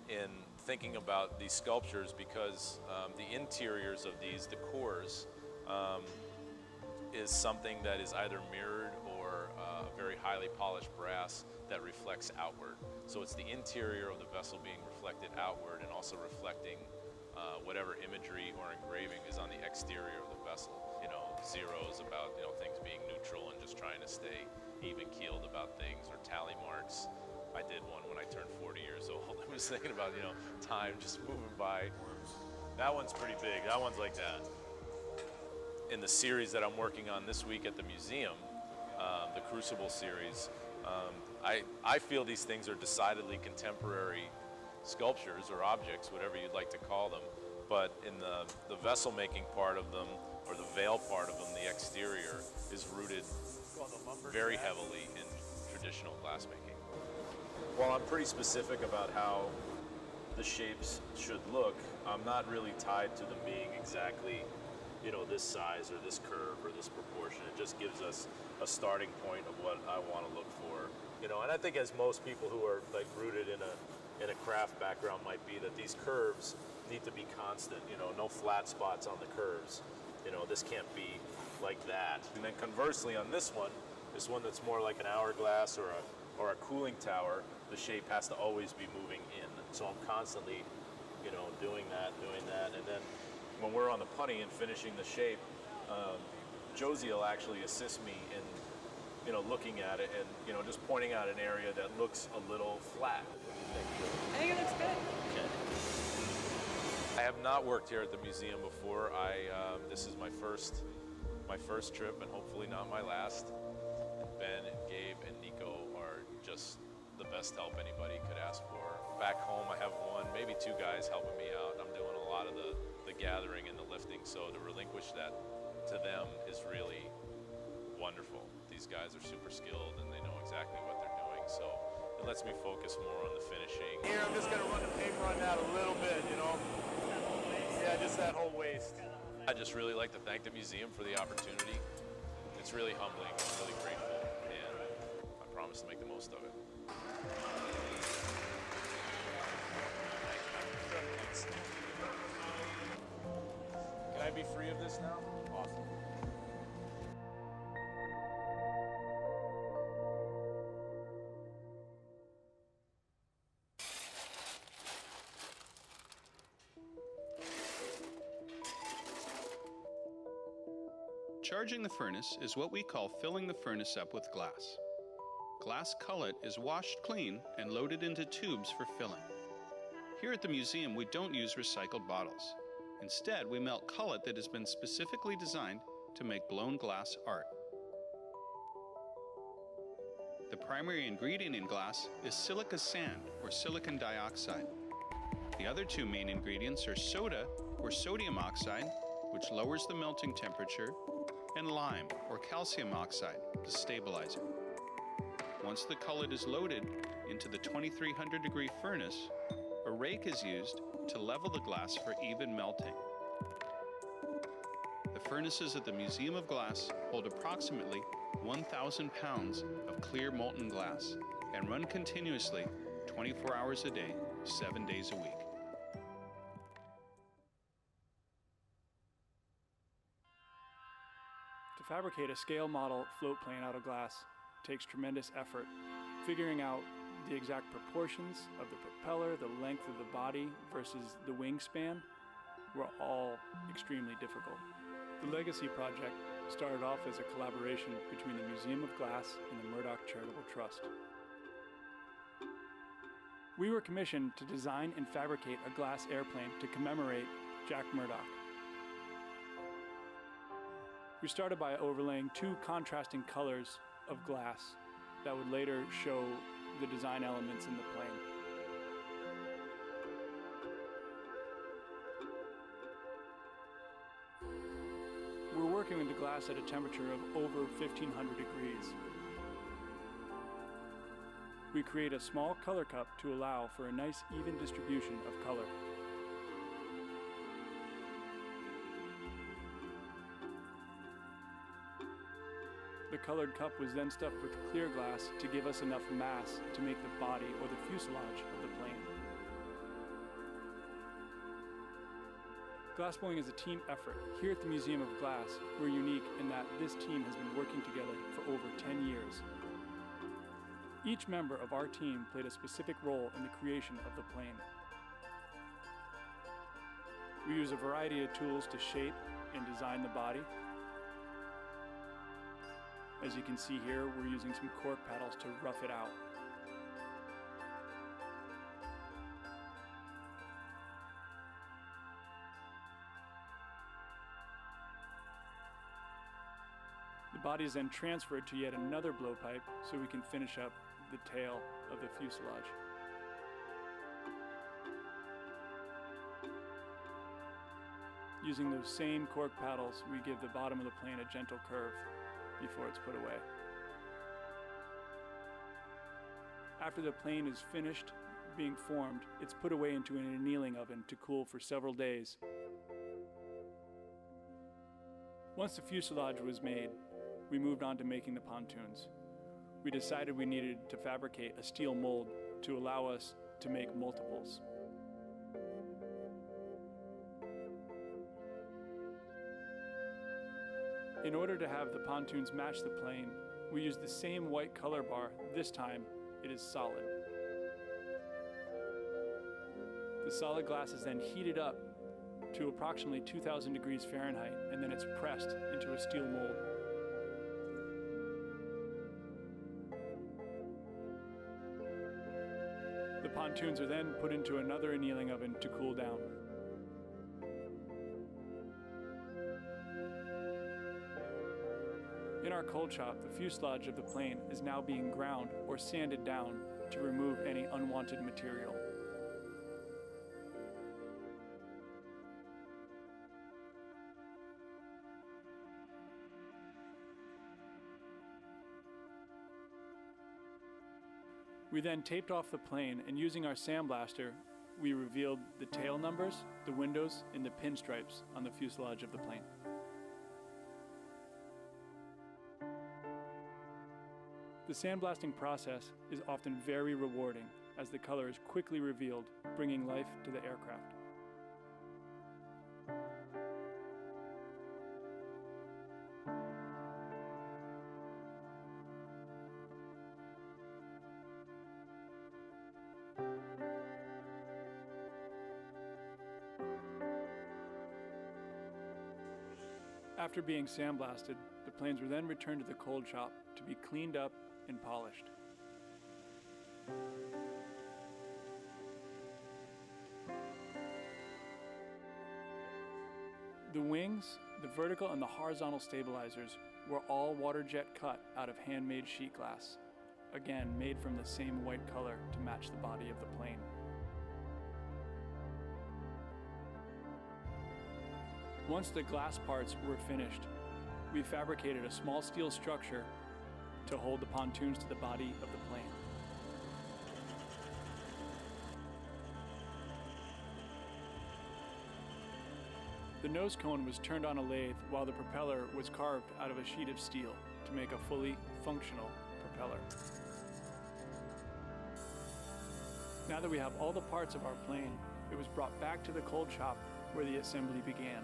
in thinking about these sculptures because the interiors of these, the cores, is something that is either mirrored or a very highly polished brass that reflects outward. So it's the interior of the vessel being reflected outward and also reflecting whatever imagery or engraving is on the exterior of the vessel. You know, zeros about, you know, things being neutral and just trying to stay even-keeled about things, or tally marks. I did one when I turned 40 years old. I was thinking about, you know, time just moving by. That one's pretty big. That one's like that. In the series that I'm working on this week at the museum, the Crucible series, I feel these things are decidedly contemporary sculptures or objects, whatever you'd like to call them, but in the vessel making part of them, or the veil part of them, the exterior, is rooted very heavily in traditional glassmaking. While I'm pretty specific about how the shapes should look, I'm not really tied to them being exactly, you know, this size or this curve or this proportion. It just gives us a starting point of what I want to look for. You know, and I think as most people who are like rooted in a craft background might be, that these curves need to be constant, you know, no flat spots on the curves. You know, this can't be like that. And then conversely on this one that's more like an hourglass or a cooling tower, the shape has to always be moving in. So I'm constantly, you know, doing that. And then when we're on the putty and finishing the shape, Josie will actually assist me in, you know, looking at it and, you know, just pointing out an area that looks a little flat. I think it looks good. Okay. I have not worked here at the museum before. This is my first trip, and hopefully not my last. Ben and Gabe and Nico are just the best help anybody could ask for. Back home, I have one, maybe two guys helping me out. I'm doing a lot of the gathering and the lifting, so to relinquish that to them is really wonderful. These guys are super skilled and they know exactly what they're doing, so it lets me focus more on the finishing. Here, I'm just gonna run the paper on that a little bit, you know? Yeah, just that whole waist. I just really like to thank the museum for the opportunity. It's really humbling, I'm really grateful, and I promise to make the most of it. Can I be free of this now? Awesome. Charging the furnace is what we call filling the furnace up with glass. Glass cullet is washed clean and loaded into tubes for filling. Here at the museum, we don't use recycled bottles. Instead, we melt cullet that has been specifically designed to make blown glass art. The primary ingredient in glass is silica sand, or silicon dioxide. The other two main ingredients are soda, or sodium oxide, which lowers the melting temperature, and lime, or calcium oxide, the stabilizer. Once the cullet is loaded into the 2300 degree furnace, a rake is used to level the glass for even melting. The furnaces at the Museum of Glass hold approximately 1,000 pounds of clear molten glass and run continuously 24 hours a day, 7 days a week. To fabricate a scale model float plane out of glass takes tremendous effort. Figuring out the exact proportions of the propeller, the length of the body versus the wingspan were all extremely difficult. The Legacy project started off as a collaboration between the Museum of Glass and the Murdoch Charitable Trust. We were commissioned to design and fabricate a glass airplane to commemorate Jack Murdoch. We started by overlaying two contrasting colors of glass that would later show the design elements in the plane. We're working with the glass at a temperature of over 1500 degrees. We create a small color cup to allow for a nice even distribution of color. The colored cup was then stuffed with clear glass to give us enough mass to make the body or the fuselage of the plane. Glassblowing is a team effort. Here at the Museum of Glass, we're unique in that this team has been working together for over 10 years. Each member of our team played a specific role in the creation of the plane. We use a variety of tools to shape and design the body. As you can see here, we're using some cork paddles to rough it out. The The body is then transferred to yet another blowpipe so we can finish up the tail of the fuselage. Using those same cork paddles, we give the bottom of the plane a gentle curve before it's put away. After the plane is finished being formed, it's put away into an annealing oven to cool for several days. Once the fuselage was made, we moved on to making the pontoons. We decided we needed to fabricate a steel mold to allow us to make multiples. In order to have the pontoons match the plane, we used the same white color bar. This time, it is solid. The solid glass is then heated up to approximately 2,000 degrees Fahrenheit, and then it's pressed into a steel mold. The pontoons are then put into another annealing oven to cool down. In our cold shop, the fuselage of the plane is now being ground or sanded down to remove any unwanted material. We then taped off the plane, and using our sandblaster, we revealed the tail numbers, the windows, and the pinstripes on the fuselage of the plane. The sandblasting process is often very rewarding, as the color is quickly revealed, bringing life to the aircraft. After being sandblasted, the planes were then returned to the cold shop to be cleaned up and polished. The wings, the vertical and the horizontal stabilizers were all water jet cut out of handmade sheet glass, again made from the same white color to match the body of the plane. Once the glass parts were finished, we fabricated a small steel structure to hold the pontoons to the body of the plane. The nose cone was turned on a lathe while the propeller was carved out of a sheet of steel to make a fully functional propeller. Now that we have all the parts of our plane, it was brought back to the cold shop where the assembly began.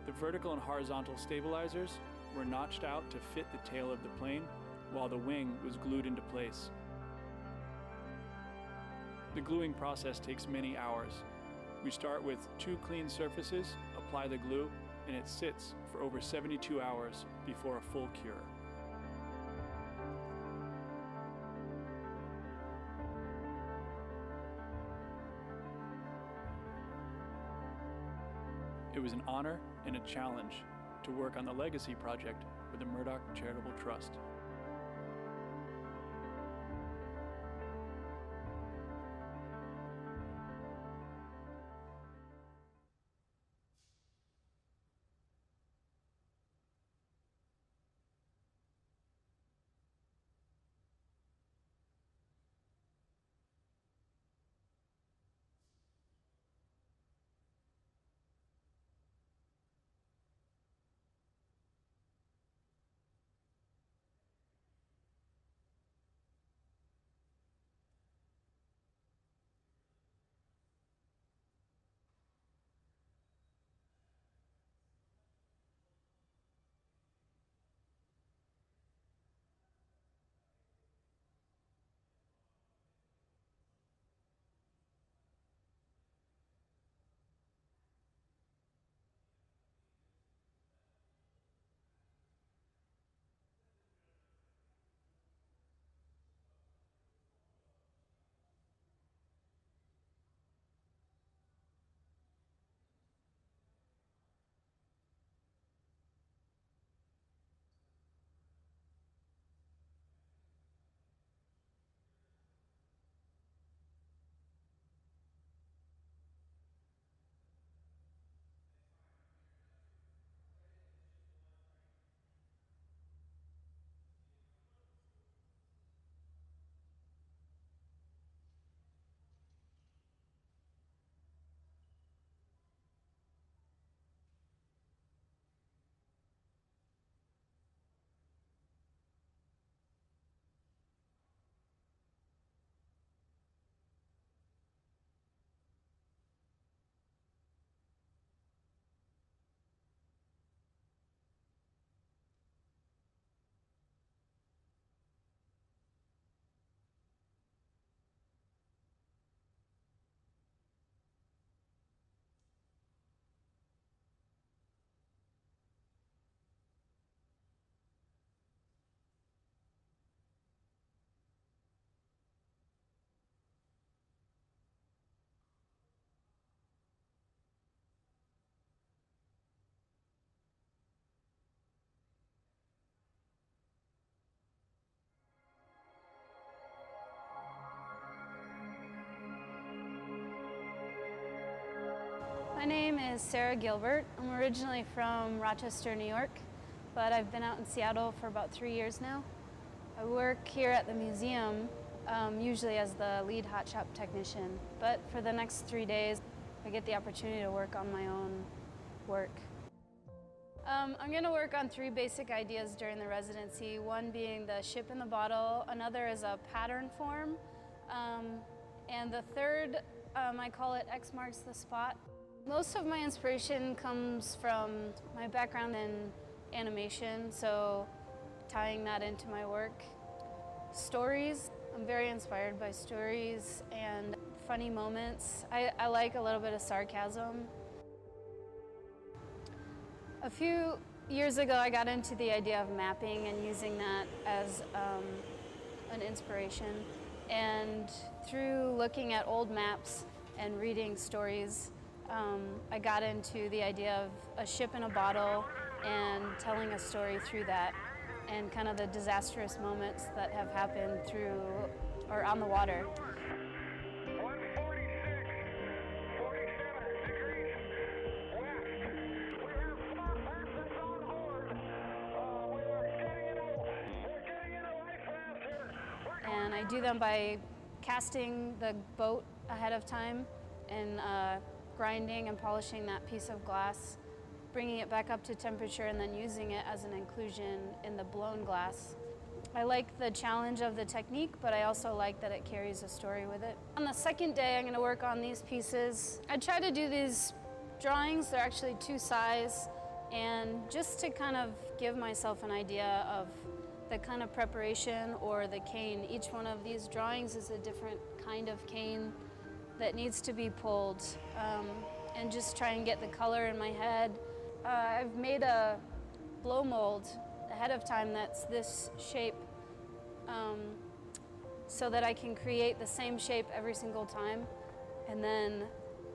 The vertical and horizontal stabilizers were notched out to fit the tail of the plane, while the wing was glued into place. The gluing process takes many hours. We start with 2 clean surfaces, apply the glue, and it sits for over 72 hours before a full cure. It was an honor and a challenge to work on the legacy project for the Murdoch Charitable Trust. My name is Sarah Gilbert. I'm originally from Rochester, New York, but I've been out in Seattle for about 3 years now. I work here at the museum, usually as the lead hot shop technician, but for the next 3 days, I get the opportunity to work on my own work. I'm going to work on 3 basic ideas during the residency, one being the ship in the bottle, another is a pattern form, and the third, I call it X marks the spot. Most of my inspiration comes from my background in animation, so tying that into my work. Stories, I'm very inspired by stories and funny moments. I like a little bit of sarcasm. A few years ago, I got into the idea of mapping and using that as an inspiration. And through looking at old maps and reading stories, I got into the idea of a ship in a bottle and telling a story through that, and kind of the disastrous moments that have happened through or on the water. And I do them by casting the boat ahead of time and grinding and polishing that piece of glass, bringing it back up to temperature, and then using it as an inclusion in the blown glass. I like the challenge of the technique, but I also like that it carries a story with it. On the second day, I'm going to work on these pieces. I try to do these drawings. They're actually 2 size, and just to kind of give myself an idea of the kind of preparation or the cane. Each one of these drawings is a different kind of cane that needs to be pulled, and just try and get the color in my head. I've made a blow mold ahead of time that's this shape, so that I can create the same shape every single time and then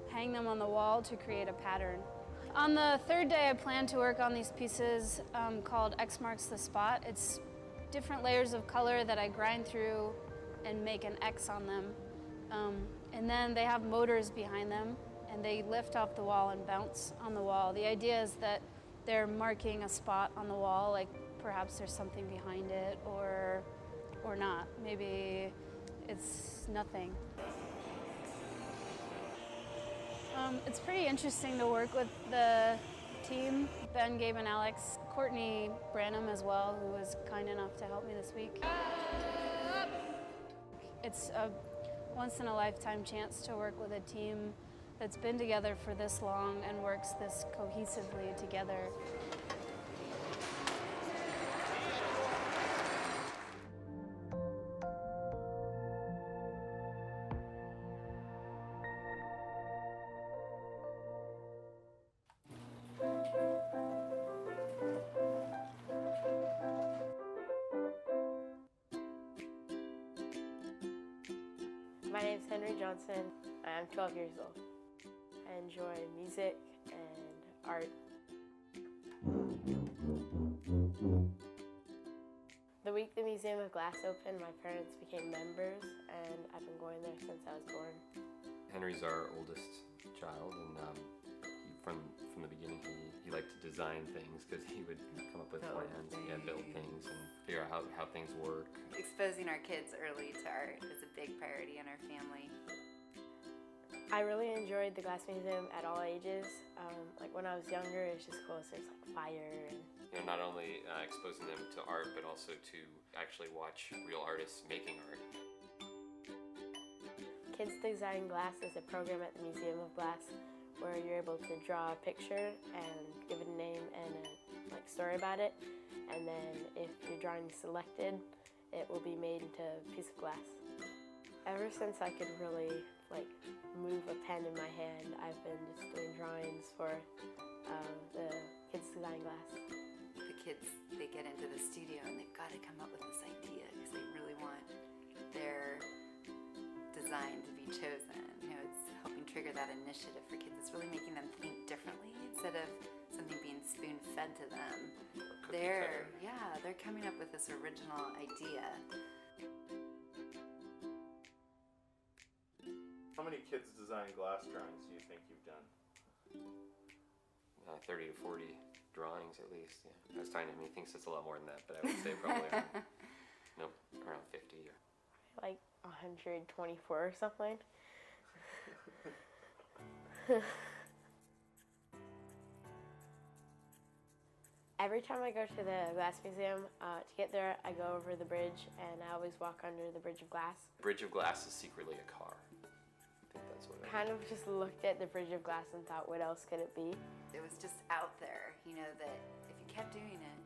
hang them on the wall to create a pattern. On the third day, I plan to work on these pieces called X marks the spot. It's different layers of color that I grind through and make an X on them. And then they have motors behind them, and they lift off the wall and bounce on the wall. The idea is that they're marking a spot on the wall, like perhaps there's something behind it or not. Maybe it's nothing. It's pretty interesting to work with the team, Ben, Gabe, and Alex. Courtney Branham as well, who was kind enough to help me this week. It's a once-in-a-lifetime chance to work with a team that's been together for this long and works this cohesively together. My name's Henry Johnson. I'm 12 years old. I enjoy music and art. The week the Museum of Glass opened, my parents became members, and I've been going there since I was born. Henry's our oldest child, and from the beginning he liked to design things because he would come up with plans, build things and figure out how things work. Exposing our kids early to art is a big priority in our family. I really enjoyed the Glass Museum at all ages. Like when I was younger, it was just cool. So there's like fire and not only exposing them to art, but also to actually watch real artists making art. Kids Design Glass is a program at the Museum of Glass where you're able to draw a picture and give it a name and a story about it. And then if your drawing is selected, it will be made into a piece of glass. Ever since I could really move a pen in my hand, I've been just doing drawings for the Kids Design Glass. The kids, they get into the studio and they've got to come up with this idea because they really want their design to be chosen. It's helping trigger that initiative for kids. It's really making them think differently instead of something being spoon-fed to them. They're coming up with this original idea. How many Kids Design Glass drawings do you think you've done? 30 to 40 drawings at least. Yeah. I was talking to him, he thinks it's a lot more than that, but I would say probably around 50. Like 124 or something. Every time I go to the glass museum, to get there, I go over the bridge, and I always walk under the bridge of glass. Bridge of glass is secretly a car. I think that's what Kind of just looked at the bridge of glass and thought, what else could it be? It was just out there, you know, that if you kept doing it,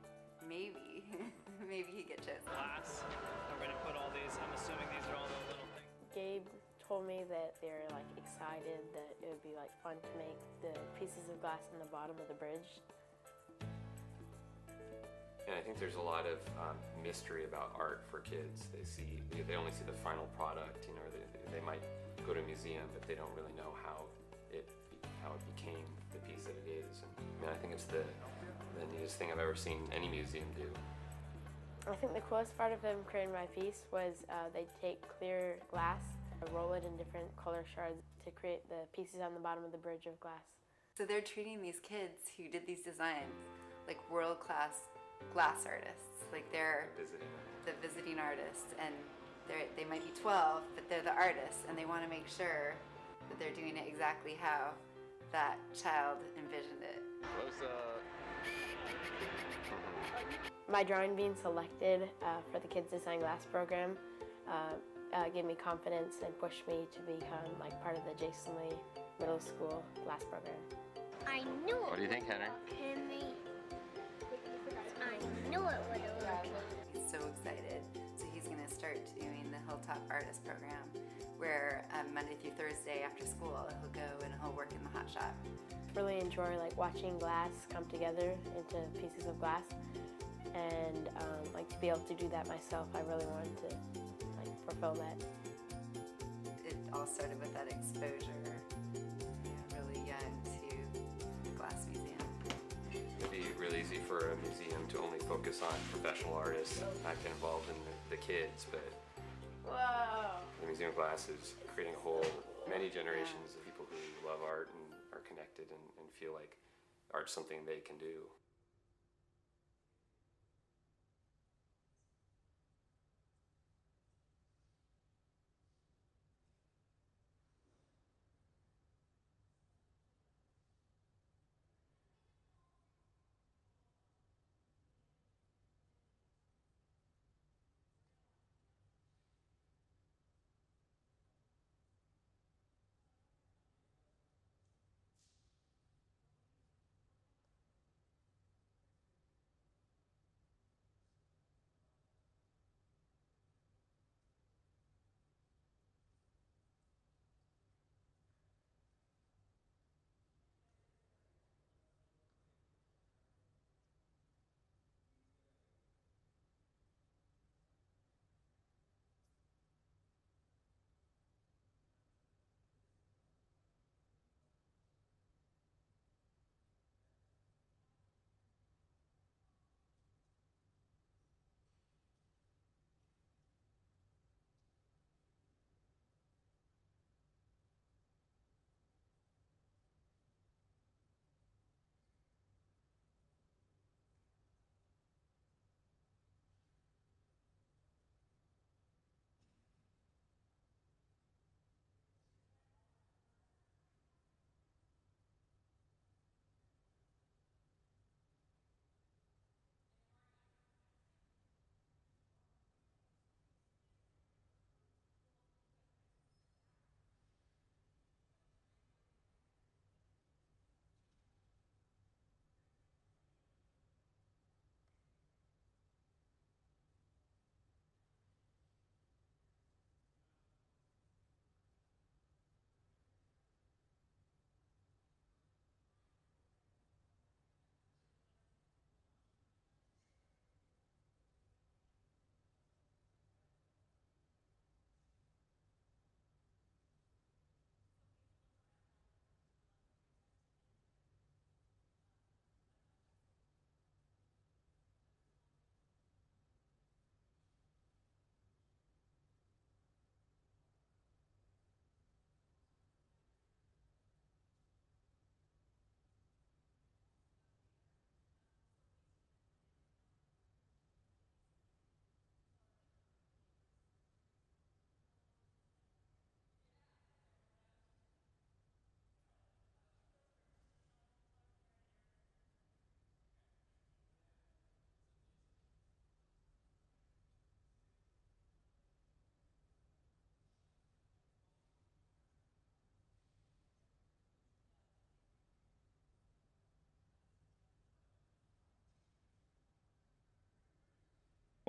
maybe, maybe you'd get chosen. Glass. We're gonna put all these. I'm assuming these are all the little things. Gabe told me that they're like excited that it would be like fun to make the pieces of glass in the bottom of the bridge. And I think there's a lot of mystery about art for kids. They only see the final product, you know, or they might go to a museum, but they don't really know how it became the piece that it is. And I mean, I think it's the neatest thing I've ever seen any museum do. I think the coolest part of them creating my piece was they take clear glass, roll it in different color shards to create the pieces on the bottom of the bridge of glass. So they're treating these kids who did these designs like world-class glass artists. Like they're the visiting artists, and they might be 12, but they're the artists, and they want to make sure that they're doing it exactly how that child envisioned it. My drawing being selected for the Kids Design Glass program gave me confidence and pushed me to become like part of the Jason Lee Middle School glass program. I knew it. What do you think, Henry? I knew it would have worked. He's so excited. So he's going to start doing the Hilltop Artist Program, where Monday through Thursday after school he'll go and he'll work in the hot shop. Really enjoy like watching glass come together into pieces of glass, and like to be able to do that myself. I really wanted to like fulfill that. It all started with that exposure, really young, to the glass museum. It'd be really easy for a museum to only focus on professional artists not get involved in the kids, but the Museum of Glass is creating many generations of people who love art and are connected and feel like art's something they can do.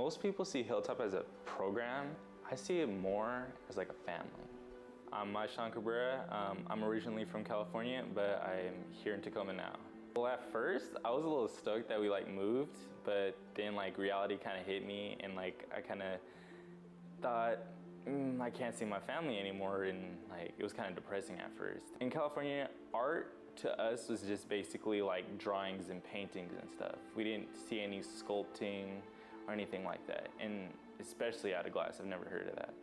Most people see Hilltop as a program. I see it more as like a family. I'm Maishan Cabrera. I'm originally from California, but I'm here in Tacoma now. Well, at first, I was a little stoked that we like moved, but then like reality kind of hit me, and like I kind of thought, I can't see my family anymore, and like it was kind of depressing at first. In California, art to us was just basically like drawings and paintings and stuff. We didn't see any sculpting or anything like that, and especially out of glass, I've never heard of that.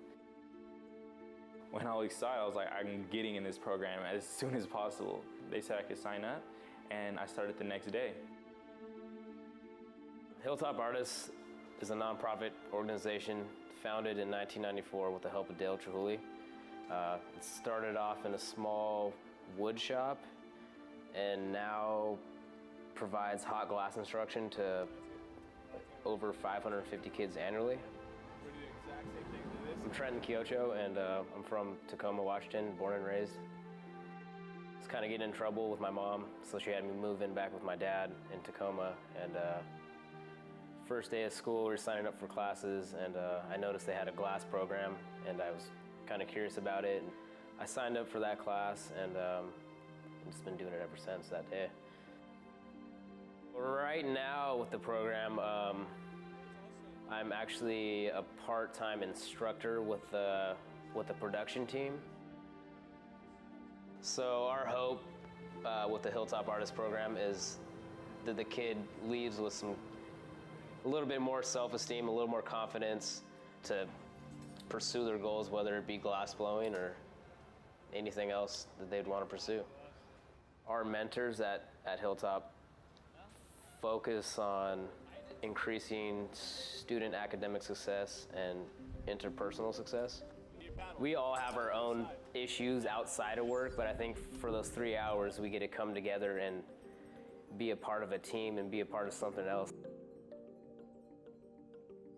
When I saw it, I was like, I'm getting in this program as soon as possible. They said I could sign up, and I started the next day. Hilltop Artists is a nonprofit organization founded in 1994 with the help of Dale Trujilli. It started off in a small wood shop and now provides hot glass instruction to over 550 kids annually. I'm Trenton Kiocho, and I'm from Tacoma, Washington, born and raised. I was kind of getting in trouble with my mom, so she had me move in back with my dad in Tacoma. And first day of school, we were signing up for classes, and I noticed they had a glass program, and I was kind of curious about it. And I signed up for that class, and I've just been doing it ever since that day. Right now with the program, I'm actually a part-time instructor with the production team. So our hope with the Hilltop Artist program is that the kid leaves with a little bit more self-esteem, a little more confidence to pursue their goals, whether it be glass blowing or anything else that they'd want to pursue. Our mentors at Hilltop focus on increasing student academic success and interpersonal success. We all have our own issues outside of work, but I think for those 3 hours we get to come together and be a part of a team and be a part of something else.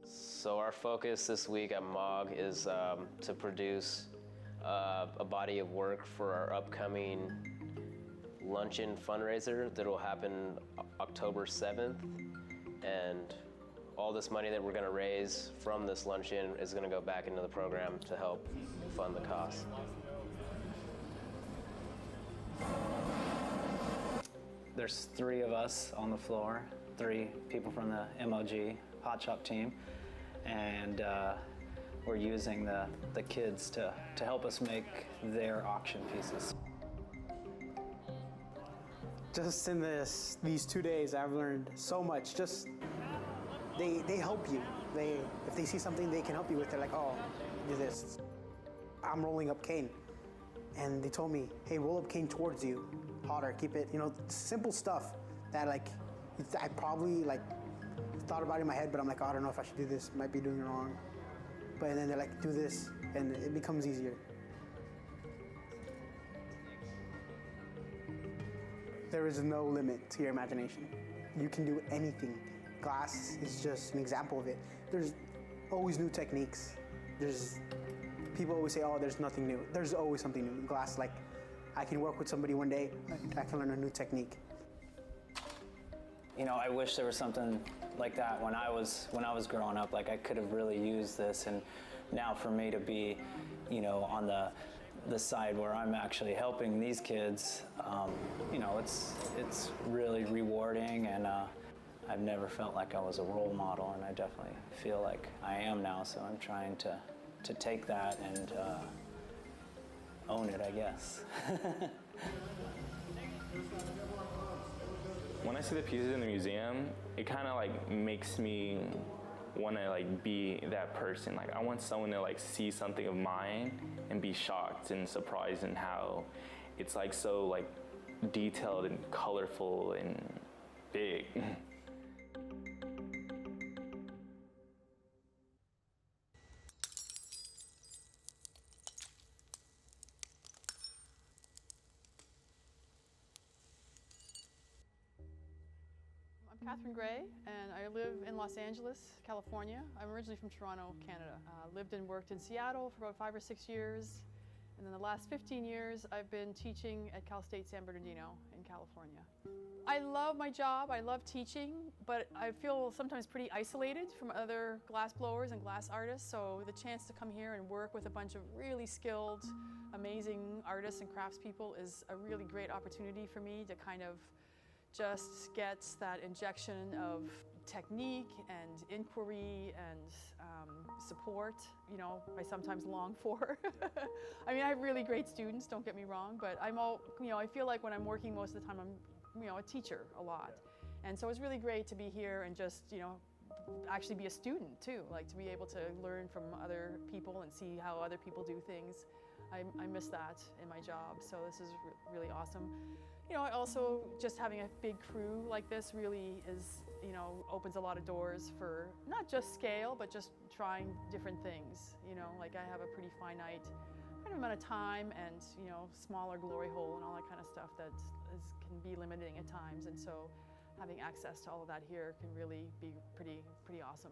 So our focus this week at MOG is to produce a body of work for our upcoming luncheon fundraiser that will happen October 7th. And all this money that we're going to raise from this luncheon is going to go back into the program to help fund the cost. There's 3 of us on the floor, 3 people from the MOG Hot Shop team, and we're using the kids to help us make their auction pieces. Just in these 2 days, I've learned so much. Just they help you. If they see something they can help you with, they're like, oh, do this. I'm rolling up cane, and they told me, hey, roll up cane towards you, hotter, keep it. Simple stuff that I probably thought about it in my head, but I'm like, oh, I don't know if I should do this. Might be doing it wrong. But then they're like, do this, and it becomes easier. There is no limit to your imagination. You can do anything. Glass is just an example of it. There's always new techniques. People always say, oh, there's nothing new. There's always something new. Glass, I can work with somebody one day, I can learn a new technique. I wish there was something like that when I was growing up. I could have really used this, and now for me to be, on the side where I'm actually helping these kids, it's really rewarding, and I've never felt like I was a role model, and I definitely feel like I am now, so I'm trying to take that and own it, I guess. When I see the pieces in the museum, it kind of makes me want to be that person. I want someone to see something of mine and be shocked and surprised in how it's so detailed and colorful and big. I'm Catherine Gray, and I live in Los Angeles, California. I'm originally from Toronto, Canada. Lived and worked in Seattle for about 5 or 6 years, And then the last 15 years, I've been teaching at Cal State San Bernardino in California. I love my job, I love teaching, but I feel sometimes pretty isolated from other glass blowers and glass artists, so the chance to come here and work with a bunch of really skilled, amazing artists and craftspeople is a really great opportunity for me to kind of just get that injection of technique and inquiry and support, you know, I sometimes long for. I mean, I have really great students, don't get me wrong, but I feel like when I'm working most of the time, I'm a teacher a lot. And so it's really great to be here and just, actually be a student too, like to be able to learn from other people and see how other people do things. I miss that in my job, so this is really awesome. Also just having a big crew like this really is, opens a lot of doors for not just scale, but just trying different things. Like I have a pretty finite kind of amount of time and, smaller glory hole and all that kind of stuff that can be limiting at times. And so having access to all of that here can really be pretty awesome.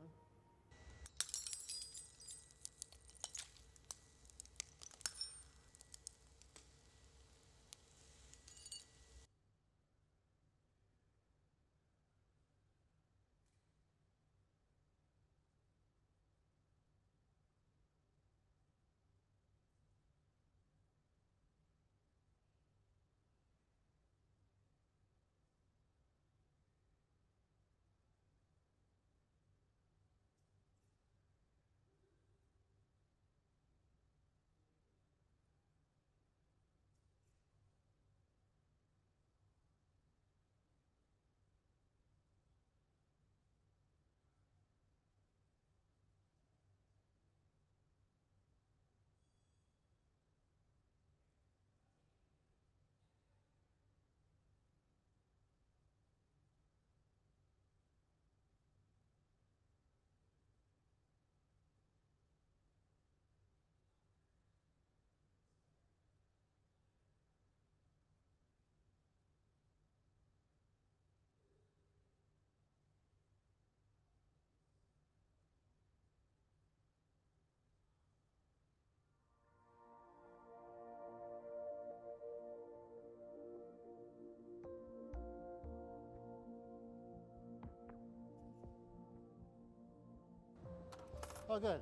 Oh, good.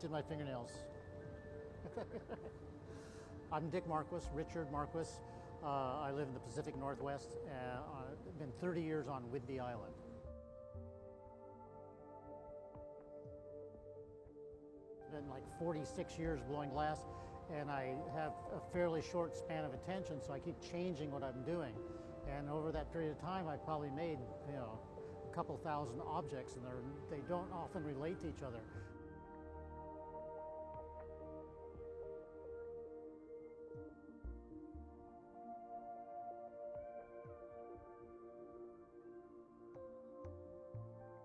Did my fingernails. I'm Dick Marquis, Richard Marquis. I live in the Pacific Northwest. I've been 30 years on Whidbey Island. Been like 46 years blowing glass, and I have a fairly short span of attention, so I keep changing what I'm doing. And over that period of time, I've probably made, a couple thousand objects, and they don't often relate to each other.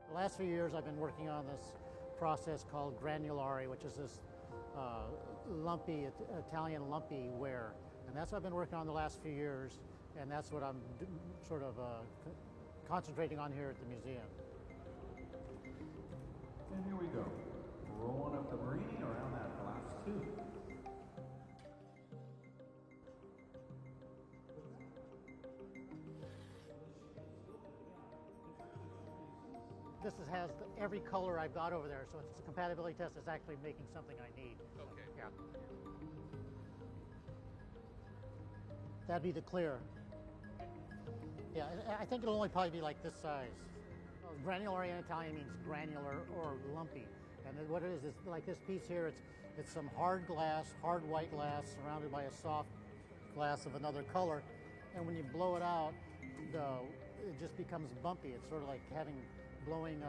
The last few years I've been working on this process called granulari, which is this lumpy, Italian lumpy ware. And that's what I've been working on the last few years, and that's what I'm sort of concentrating on here at the museum. And here we go, rolling up the marine around that glass tube. This has every color I've got over there, so it's a compatibility test. It's actually making something I need. Okay. Yeah. That'd be the clear. Yeah, I think it'll only probably be like this size. Granulari in Italian means granular or lumpy. And then what it is like this piece here, it's some hard glass, hard white glass surrounded by a soft glass of another color. And when you blow it out, it just becomes bumpy. It's sort of like blowing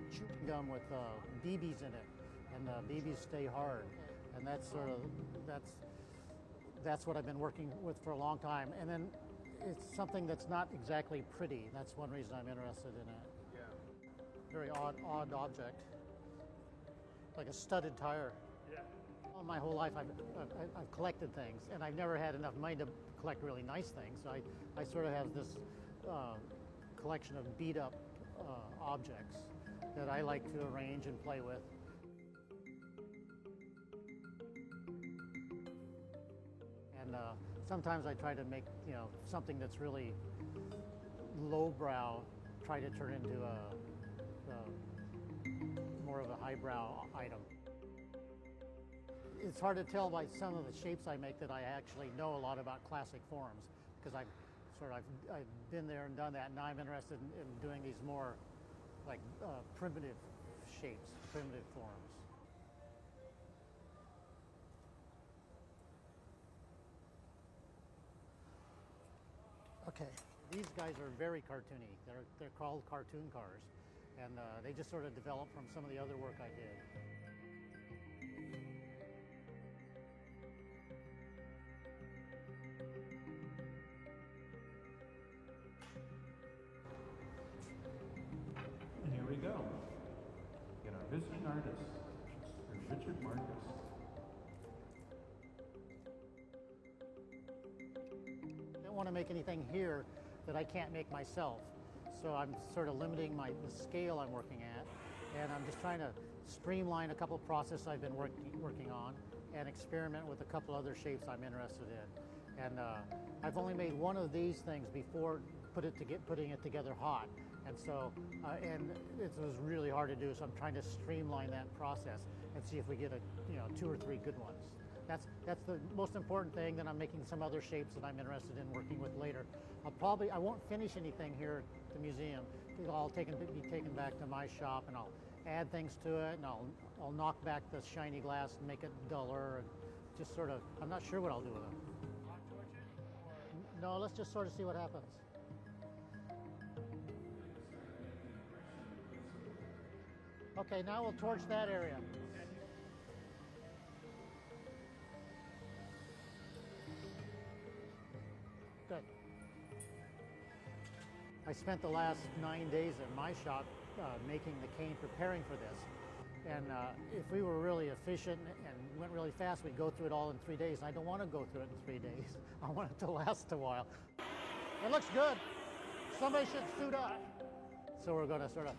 chewing gum with BBs in it. And BBs stay hard. And that's what I've been working with for a long time. And then it's something that's not exactly pretty. That's one reason I'm interested in it. Yeah. Very odd object. Like a studded tire. Yeah. All my whole life I've collected things, and I've never had enough money to collect really nice things. So I sort of have this collection of beat up objects that I like to arrange and play with. sometimes I try to make, you know, something that's really lowbrow, try to turn into more of a highbrow item. It's hard to tell by some of the shapes I make that I actually know a lot about classic forms, because I've been there and done that, and now I'm interested in doing these more like primitive shapes, primitive forms. Okay, these guys are very cartoony. They're called cartoon cars, and they just sort of developed from some of the other work I did. And here we go. Get our visiting artist, Mr. Richard Marcus. I don't want to make anything here that I can't make myself. So I'm sort of limiting the scale I'm working at, and I'm just trying to streamline a couple processes I've been working on and experiment with a couple other shapes I'm interested in. And I've only made one of these things before putting it together hot. And so, and it was really hard to do, so I'm trying to streamline that process and see if we get 2 or 3 good ones. That's the most important thing. Then I'm making some other shapes that I'm interested in working with later. I won't finish anything here at the museum. It'll all be taken back to my shop, and I'll add things to it, and I'll knock back the shiny glass and make it duller, and just sort of, I'm not sure what I'll do with it. No, let's just sort of see what happens. Okay, now we'll torch that area. Good. I spent the last 9 days at my shop making the cane, preparing for this. And if we were really efficient and went really fast, we'd go through it all in 3 days. And I don't want to go through it in 3 days. I want it to last a while. It looks good. Somebody should suit up. So we're going to sort of,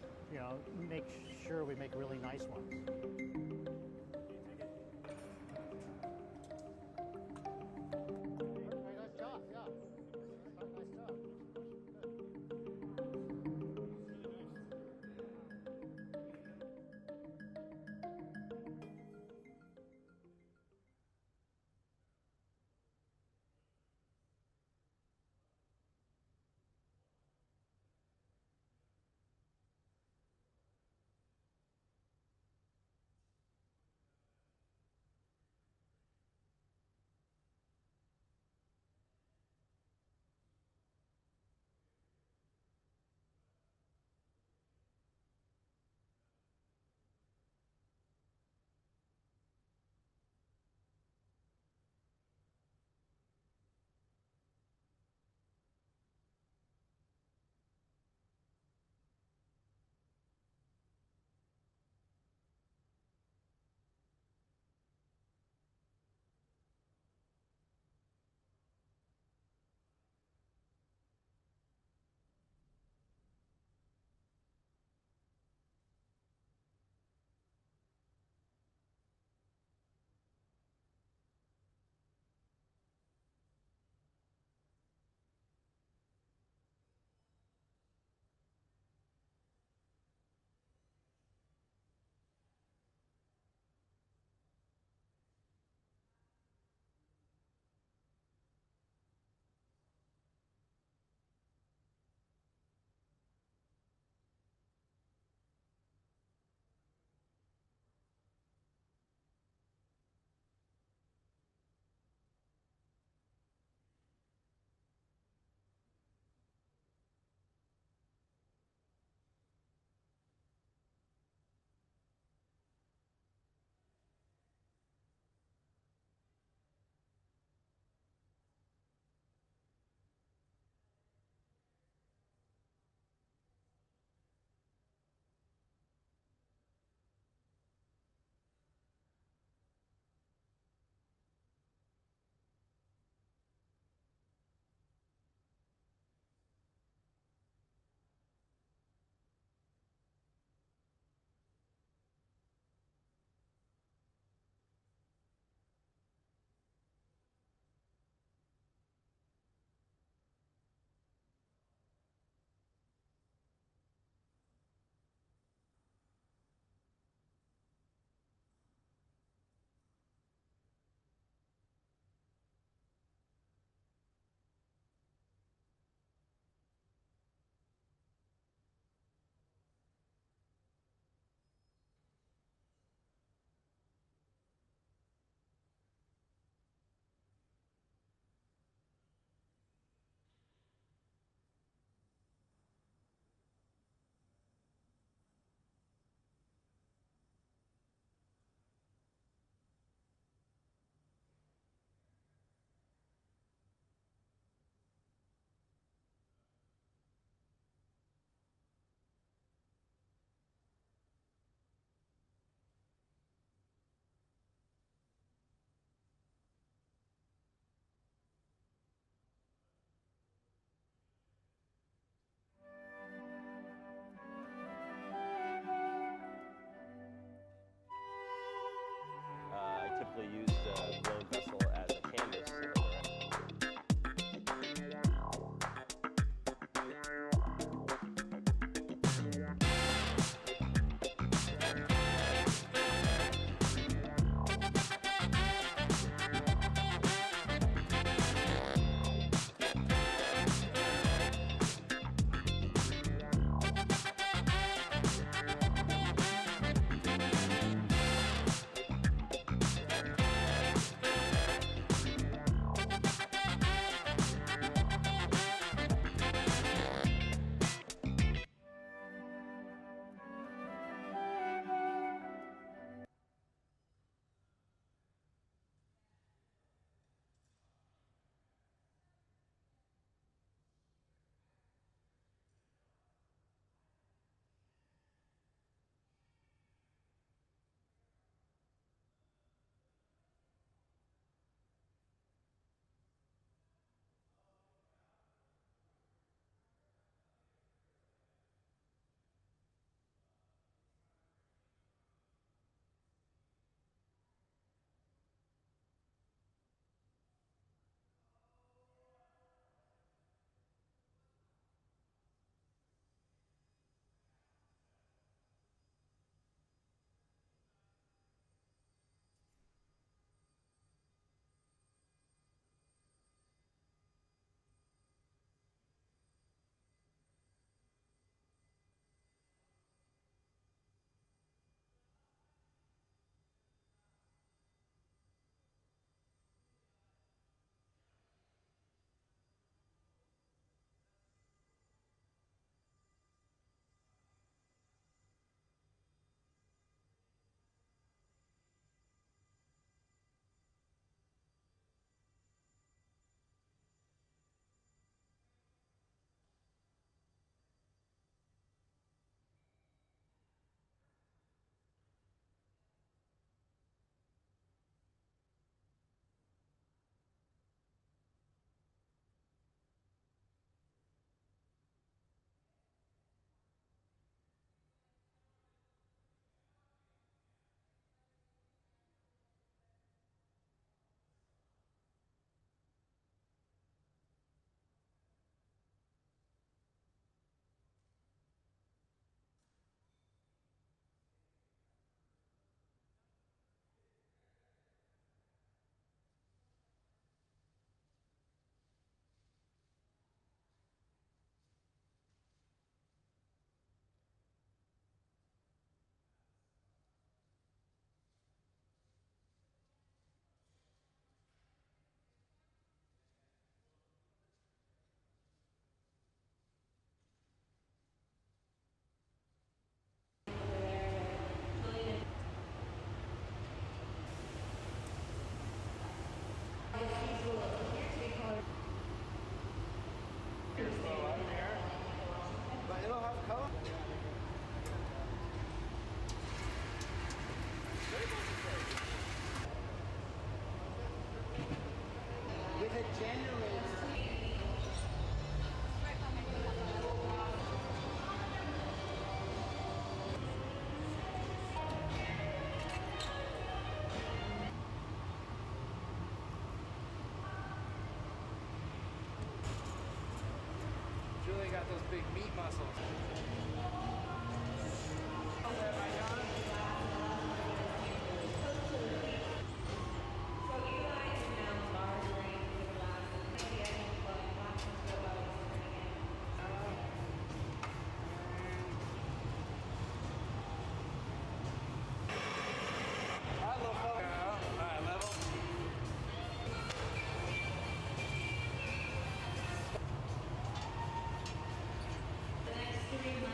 make sure we make really nice ones. Nice job, yeah. Nice job. simply use the blown vessel as a canvas for the rest. Julie got those big meat muscles. The next 3 months.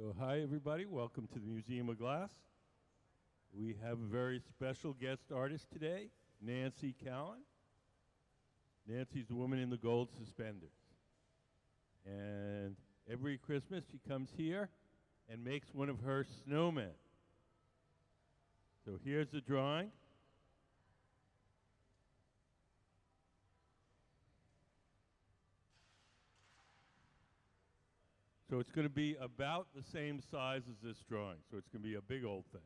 So hi everybody, welcome to the Museum of Glass. We have a very special guest artist today, Nancy Callan. Nancy's the woman in the gold suspenders. And every Christmas she comes here and makes one of her snowmen. So here's the drawing. So it's going to be about the same size as this drawing. So it's going to be a big old thing.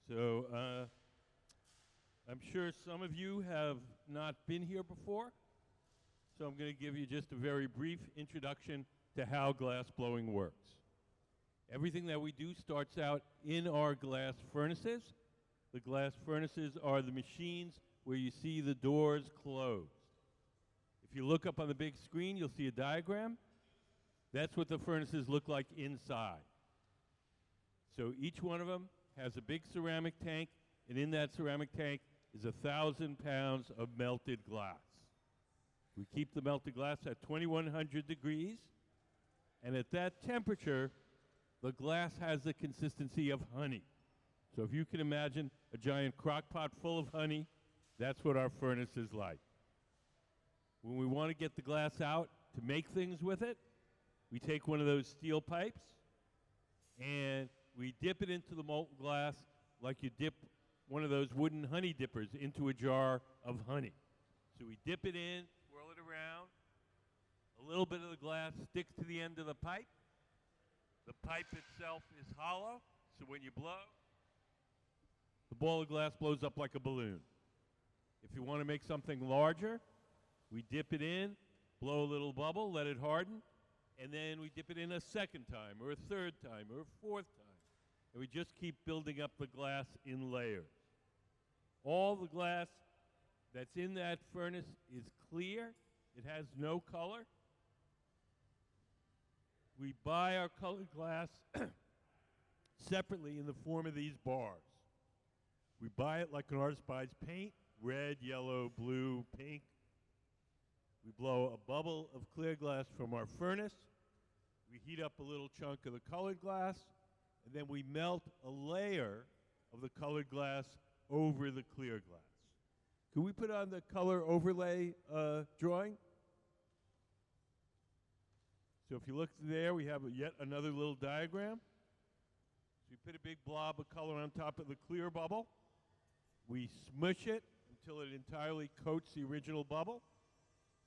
So I'm sure some of you have not been here before. So I'm going to give you just a very brief introduction to how glass blowing works. Everything that we do starts out in our glass furnaces. The glass furnaces are the machines where you see the doors closed. If you look up on the big screen, you'll see a diagram. That's what the furnaces look like inside. So each one of them has a big ceramic tank, and in that ceramic tank is 1,000 pounds of melted glass. We keep the melted glass at 2,100 degrees, and at that temperature, the glass has the consistency of honey. So if you can imagine a giant crock pot full of honey, that's what our furnace is like. When we want to get the glass out to make things with it, we take one of those steel pipes, and we dip it into the molten glass like you dip one of those wooden honey dippers into a jar of honey. So we dip it in, swirl it around. A little bit of the glass sticks to the end of the pipe. The pipe itself is hollow, so when you blow, the ball of glass blows up like a balloon. If you want to make something larger, we dip it in, blow a little bubble, let it harden, and then we dip it in a second time, or a third time, or a fourth time. And we just keep building up the glass in layers. All the glass that's in that furnace is clear. It has no color. We buy our colored glass separately in the form of these bars. We buy it like an artist buys paint, red, yellow, blue, pink. We blow a bubble of clear glass from our furnace. We heat up a little chunk of the colored glass, and then we melt a layer of the colored glass over the clear glass. Can we put on the color overlay drawing? So if you look there, we have yet another little diagram. So we put a big blob of color on top of the clear bubble. We smush it until it entirely coats the original bubble,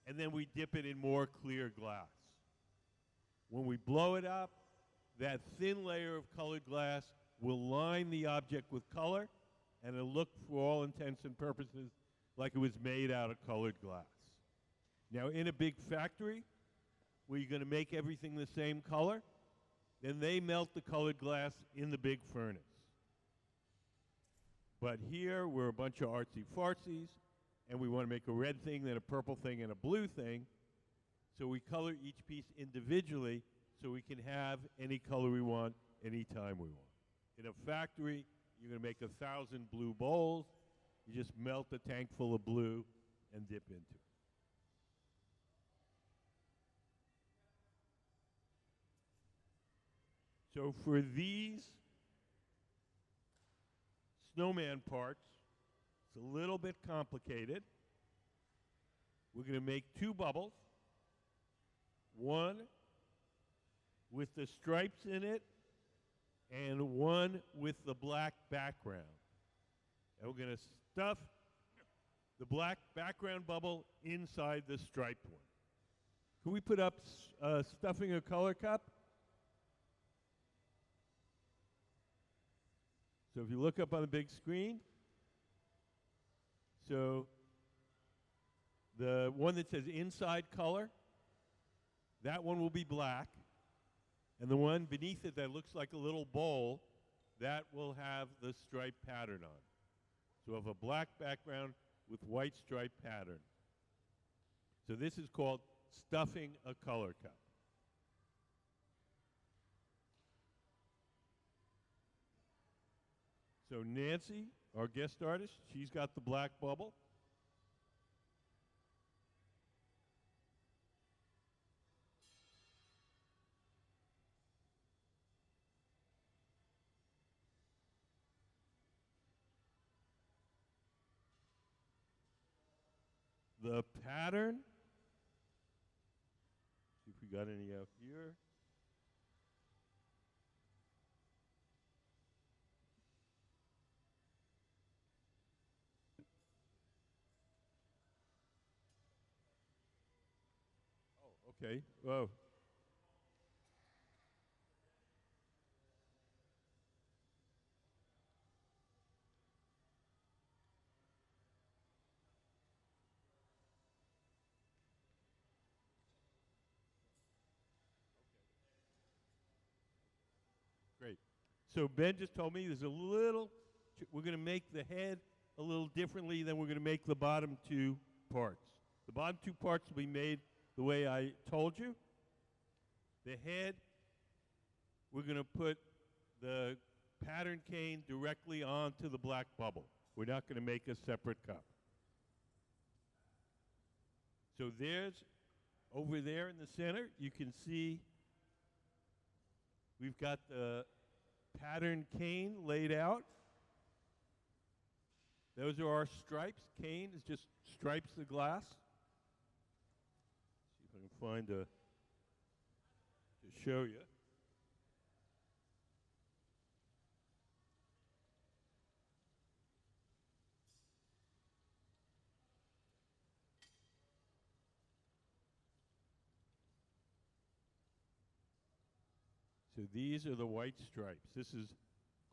and then we dip it in more clear glass. When we blow it up, that thin layer of colored glass will line the object with color, and it'll look, for all intents and purposes, like it was made out of colored glass. Now, in a big factory, where you're going to make everything the same color, then they melt the colored glass in the big furnace. But here, we're a bunch of artsy-fartsies, and we want to make a red thing, then a purple thing, and a blue thing. So we color each piece individually so we can have any color we want, anytime we want. In a factory, you're going to make 1,000 blue bowls. You just melt a tank full of blue and dip into it. So for these snowman parts, it's a little bit complicated. We're going to make two bubbles. One with the stripes in it, and one with the black background. And we're going to stuff the black background bubble inside the striped one. Can we put up stuffing a color cup? So if you look up on the big screen, so the one that says inside color, that one will be black. And the one beneath it that looks like a little bowl, that will have the striped pattern on. So we have a black background with white striped pattern. So this is called stuffing a color cup. So Nancy, our guest artist, she's got the black bubble. The pattern, see if we got any out here. Oh, okay. Whoa. Great. So Ben just told me there's a little, we're going to make the head a little differently than we're going to make the bottom two parts. The bottom two parts will be made the way I told you. The head, we're going to put the pattern cane directly onto the black bubble. We're not going to make a separate cup. So there's, over there in the center, you can see we've got the pattern cane laid out. Those are our stripes. Cane is just stripes the glass. See if I can find a, to show you. So these are the white stripes. This is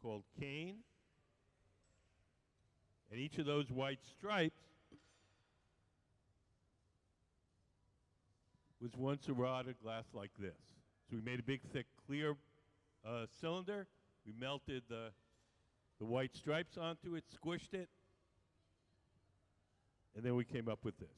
called cane. And each of those white stripes was once a rod of glass like this. So we made a big, thick, clear cylinder. We melted the white stripes onto it, squished it, and then we came up with this.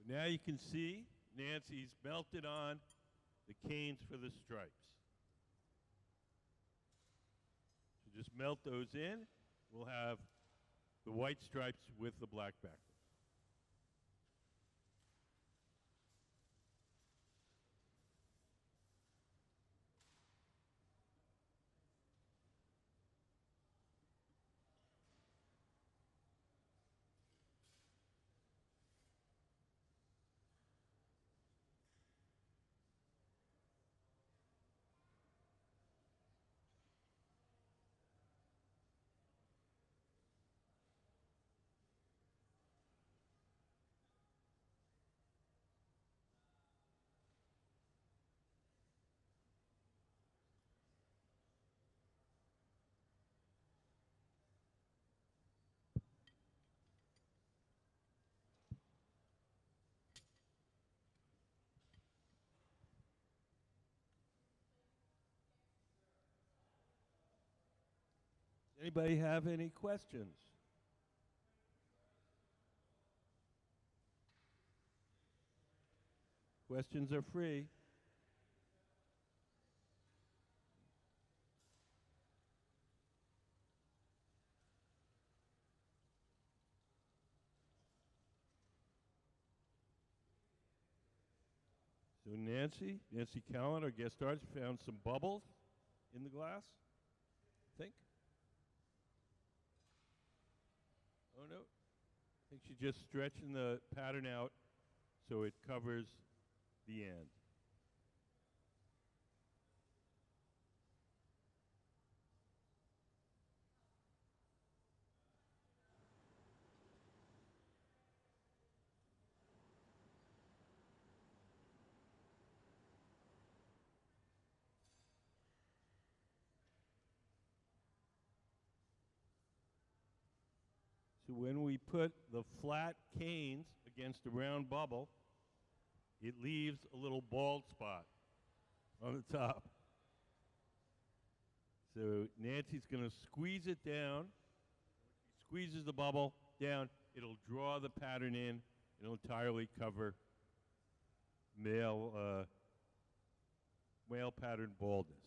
So now you can see Nancy's melted on the canes for the stripes. So just melt those in. We'll have the white stripes with the black background. Anybody have any questions? Questions are free. So Nancy Callan, our guest artist, found some bubbles in the glass, I think. Oh no, I think she's just stretching the pattern out so it covers the end. So when we put the flat canes against a round bubble, it leaves a little bald spot on the top. So Nancy's going to squeeze it down. She squeezes the bubble down. It'll draw the pattern in. It'll entirely cover male pattern baldness.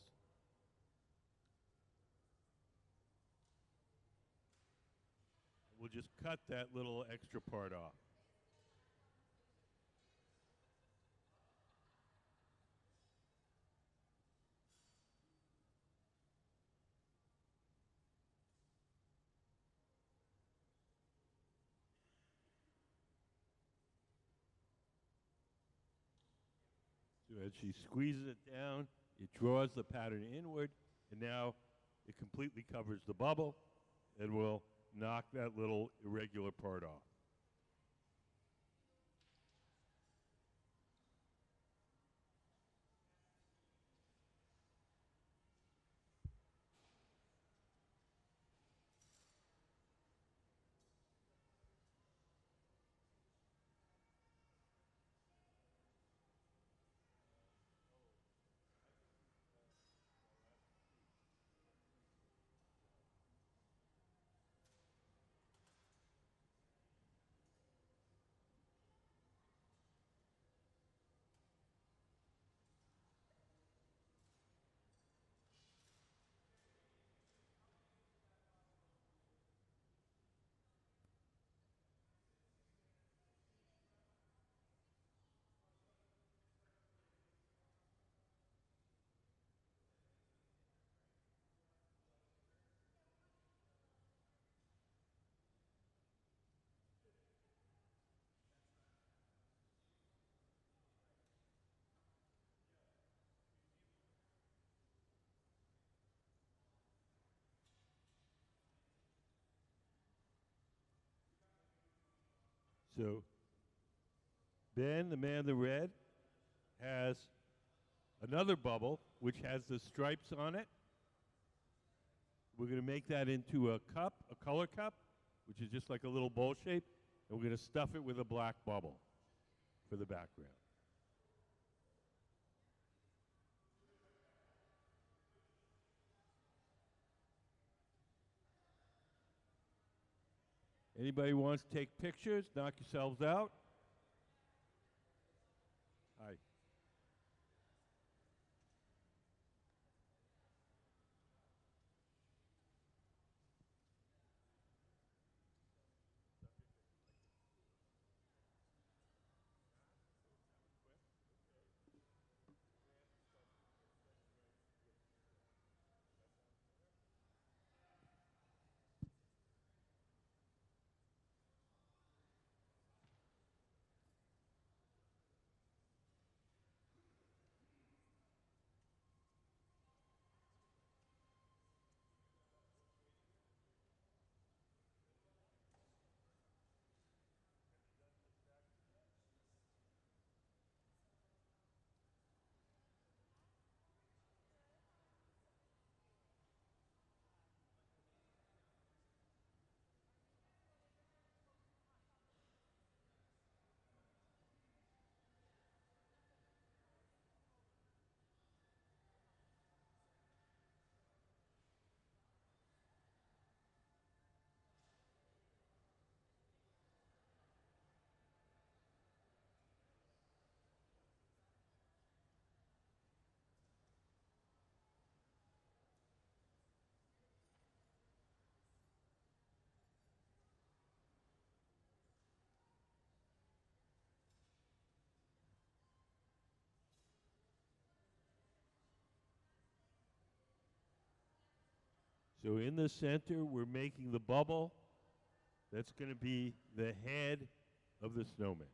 We'll just cut that little extra part off. So as she squeezes it down, it draws the pattern inward, and now it completely covers the bubble, and will knock that little irregular part off. So Ben, the man in the red, has another bubble which has the stripes on it. We're going to make that into a cup, a color cup, which is just like a little bowl shape, and we're going to stuff it with a black bubble for the background. Anybody wants to take pictures, knock yourselves out. Hi. So in the center, we're making the bubble. That's going to be the head of the snowman.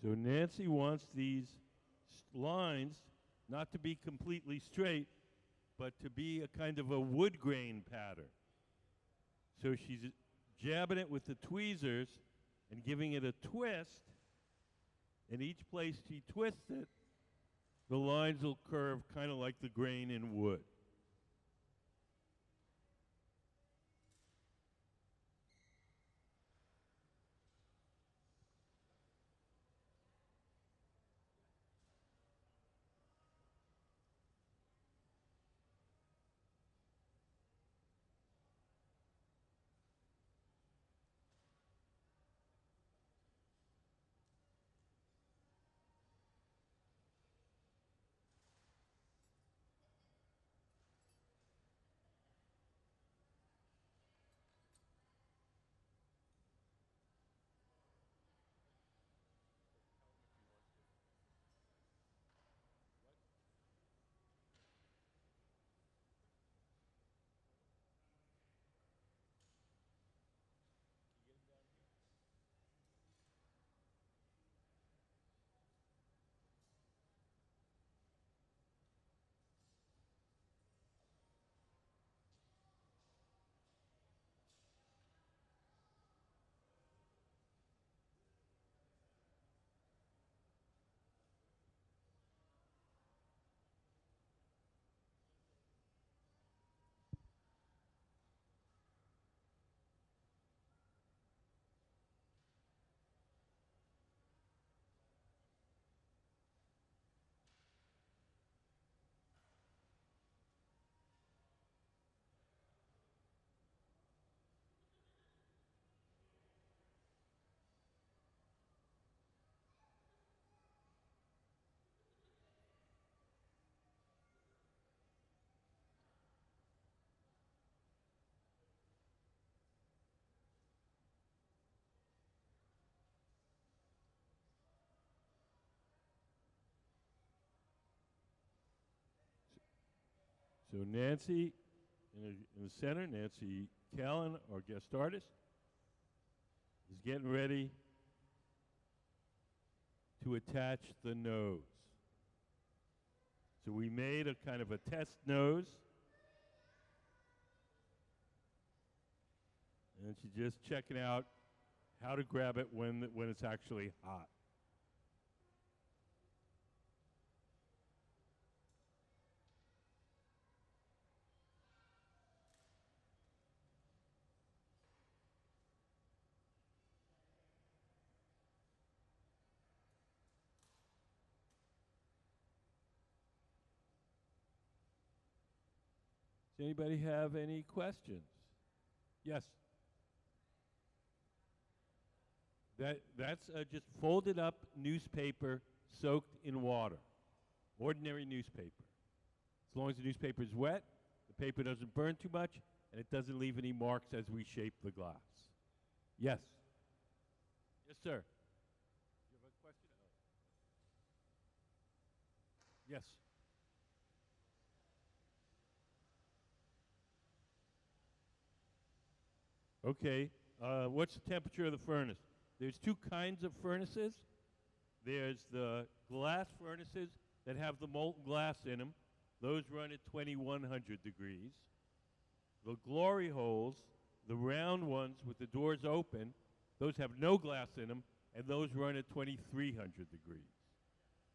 So Nancy wants these lines not to be completely straight, but to be a kind of a wood grain pattern. So she's jabbing it with the tweezers and giving it a twist, and each place she twists it, the lines will curve kind of like the grain in wood. So Nancy, in the center, Nancy Callan, our guest artist, is getting ready to attach the nose. So we made a kind of a test nose. And she's just checking out how to grab it when it's actually hot. Does anybody have any questions? Yes. That's just folded up newspaper soaked in water. Ordinary newspaper. As long as the newspaper is wet, the paper doesn't burn too much, and it doesn't leave any marks as we shape the glass. Yes. Yes, sir. You have a question? Yes. Okay. What's the temperature of the furnace? There's two kinds of furnaces. There's the glass furnaces that have the molten glass in them. Those run at 2100 degrees. The glory holes, the round ones with the doors open, those have no glass in them, and those run at 2300 degrees.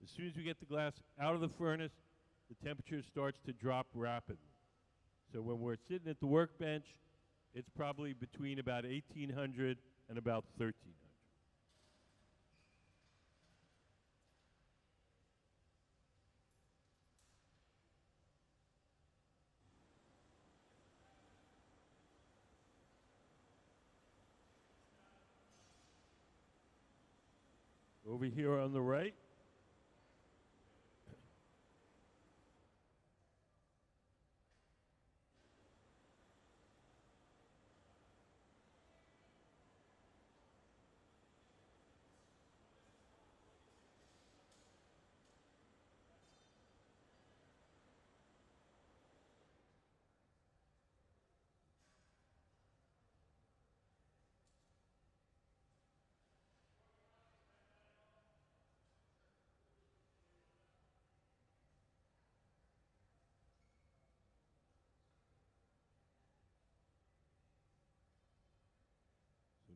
As soon as we get the glass out of the furnace, the temperature starts to drop rapidly. So when we're sitting at the workbench, it's probably between about 1800 and about 1300. Over here on the right,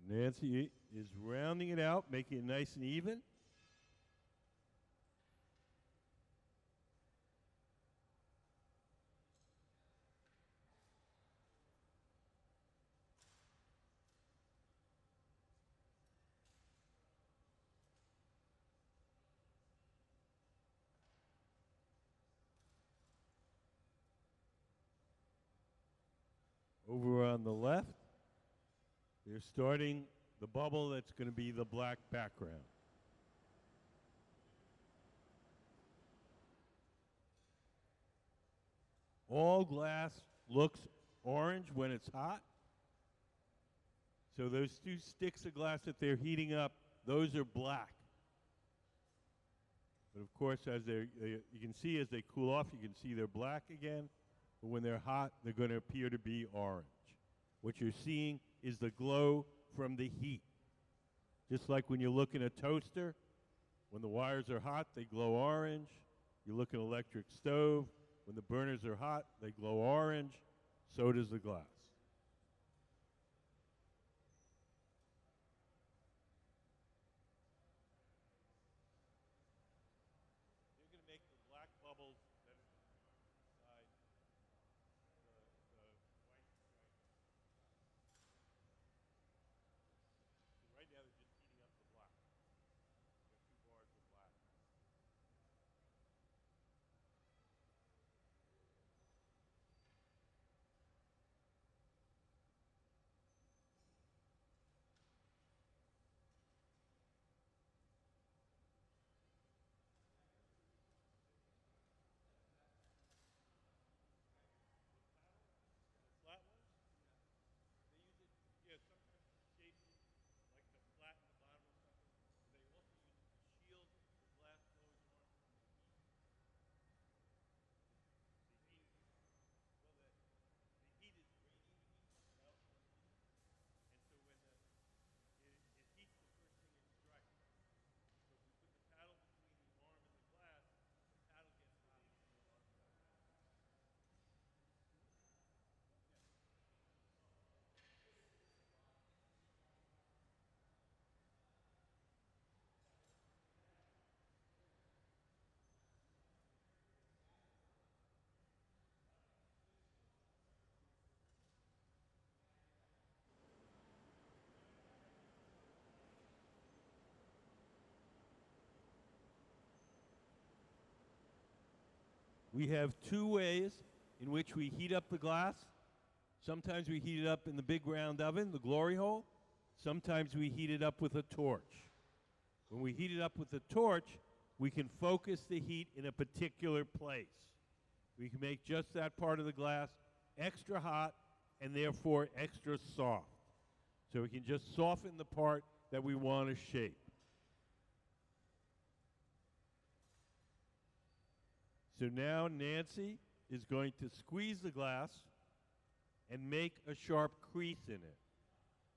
Nancy is rounding it out, making it nice and even. Over on the left, they're starting the bubble that's going to be the black background. All glass looks orange when it's hot. So those two sticks of glass that they're heating up, those are black. But of course, as you can see as they cool off, you can see they're black again. But when they're hot, they're going to appear to be orange. What you're seeing is the glow from the heat. Just like when you look in a toaster, when the wires are hot, they glow orange. You look at an electric stove, when the burners are hot, they glow orange. So does the glass. You're going to make the black bubbles that are inside the white. So right now they're just heating up the black. We've got two bars of black. We have two ways in which we heat up the glass. Sometimes we heat it up in the big round oven, the glory hole. Sometimes we heat it up with a torch. When we heat it up with a torch, we can focus the heat in a particular place. We can make just that part of the glass extra hot and therefore extra soft. So we can just soften the part that we want to shape. So now Nancy is going to squeeze the glass and make a sharp crease in it.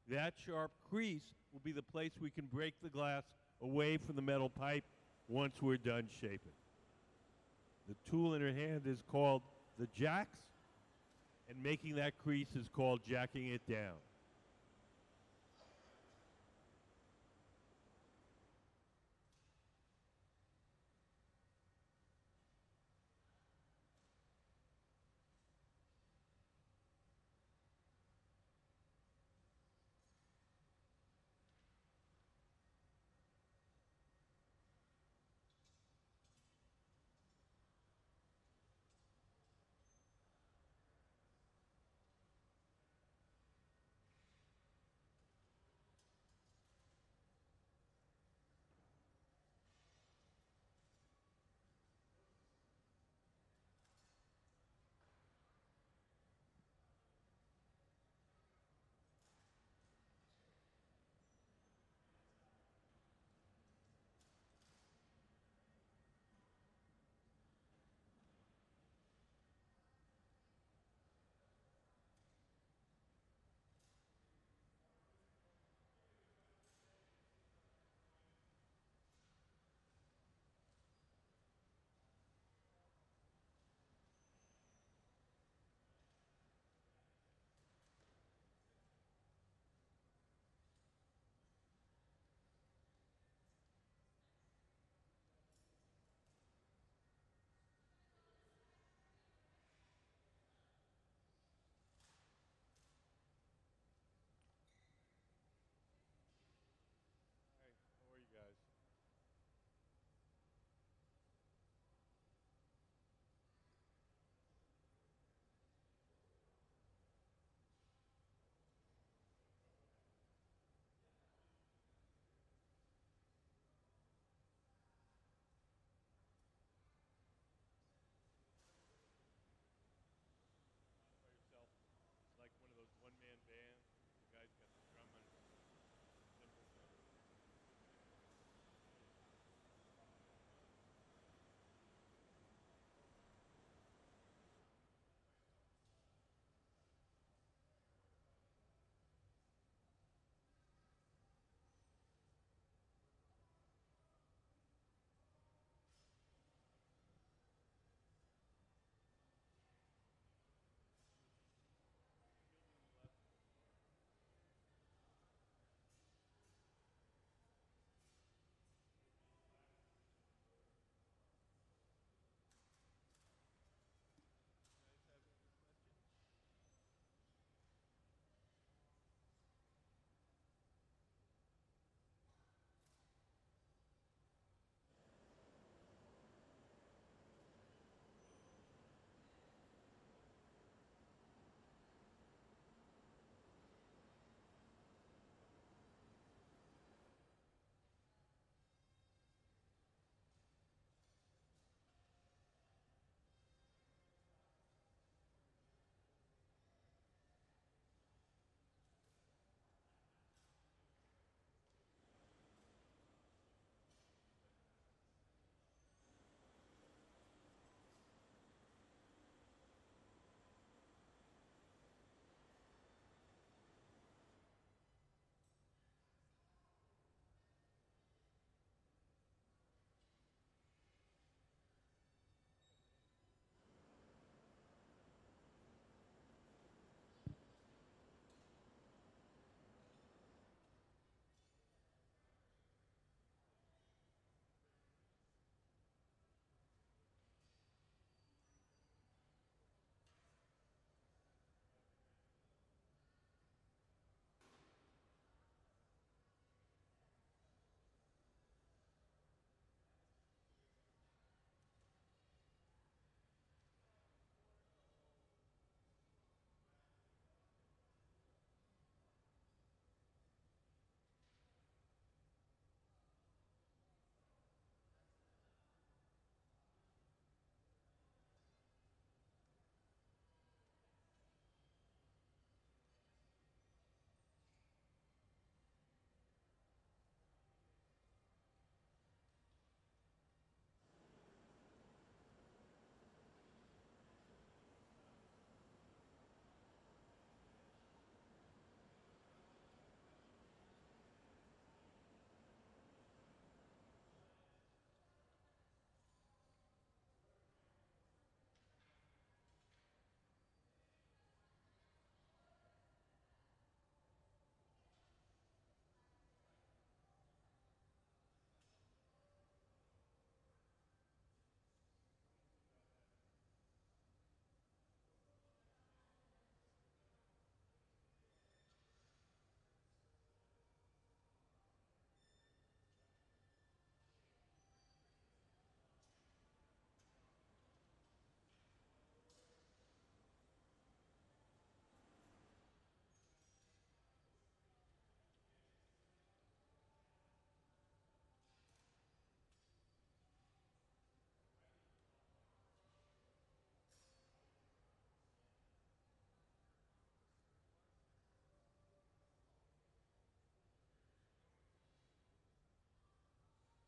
That sharp crease will be the place we can break the glass away from the metal pipe once we're done shaping. The tool in her hand is called the jacks, and making that crease is called jacking it down.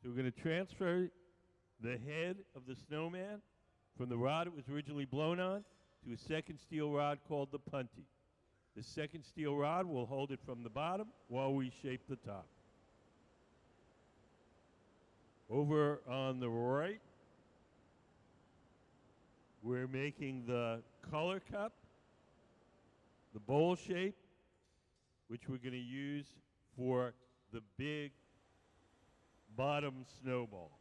So we're going to transfer the head of the snowman from the rod it was originally blown on to a second steel rod called the punty. The second steel rod will hold it from the bottom while we shape the top. Over on the right, we're making the color cup, the bowl shape, which we're going to use for the big bottom snowball.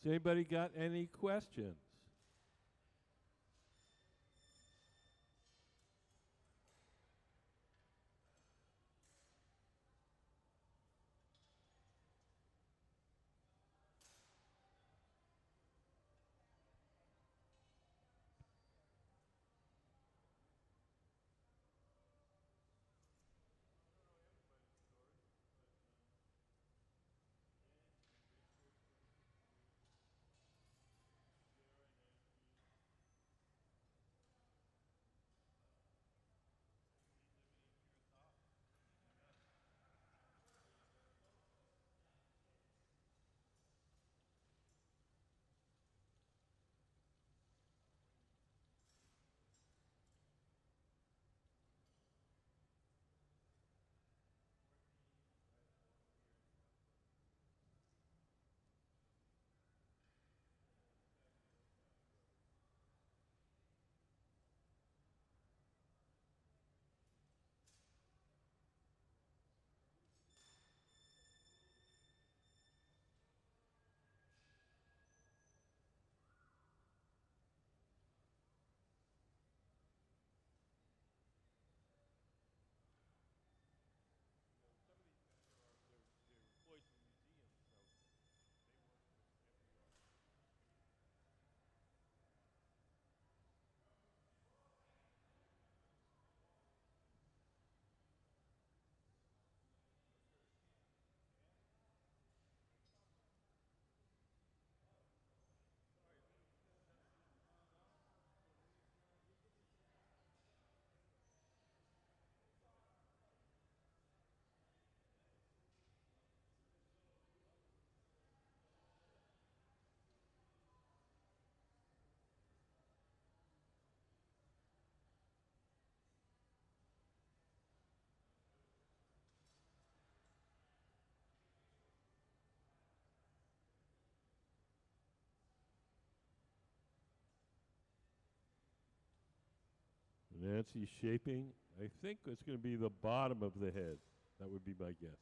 Has anybody got any questions? Nancy's shaping. I think it's going to be the bottom of the head. That would be my guess.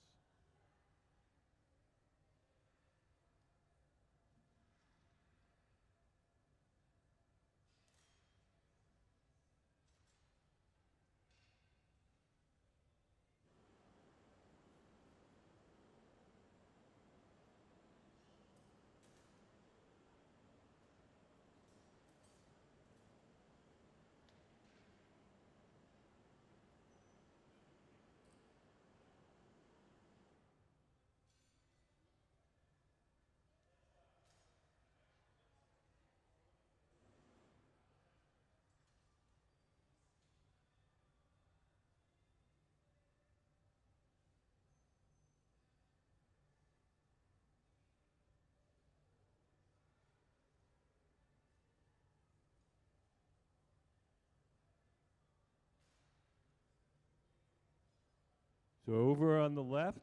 So over on the left,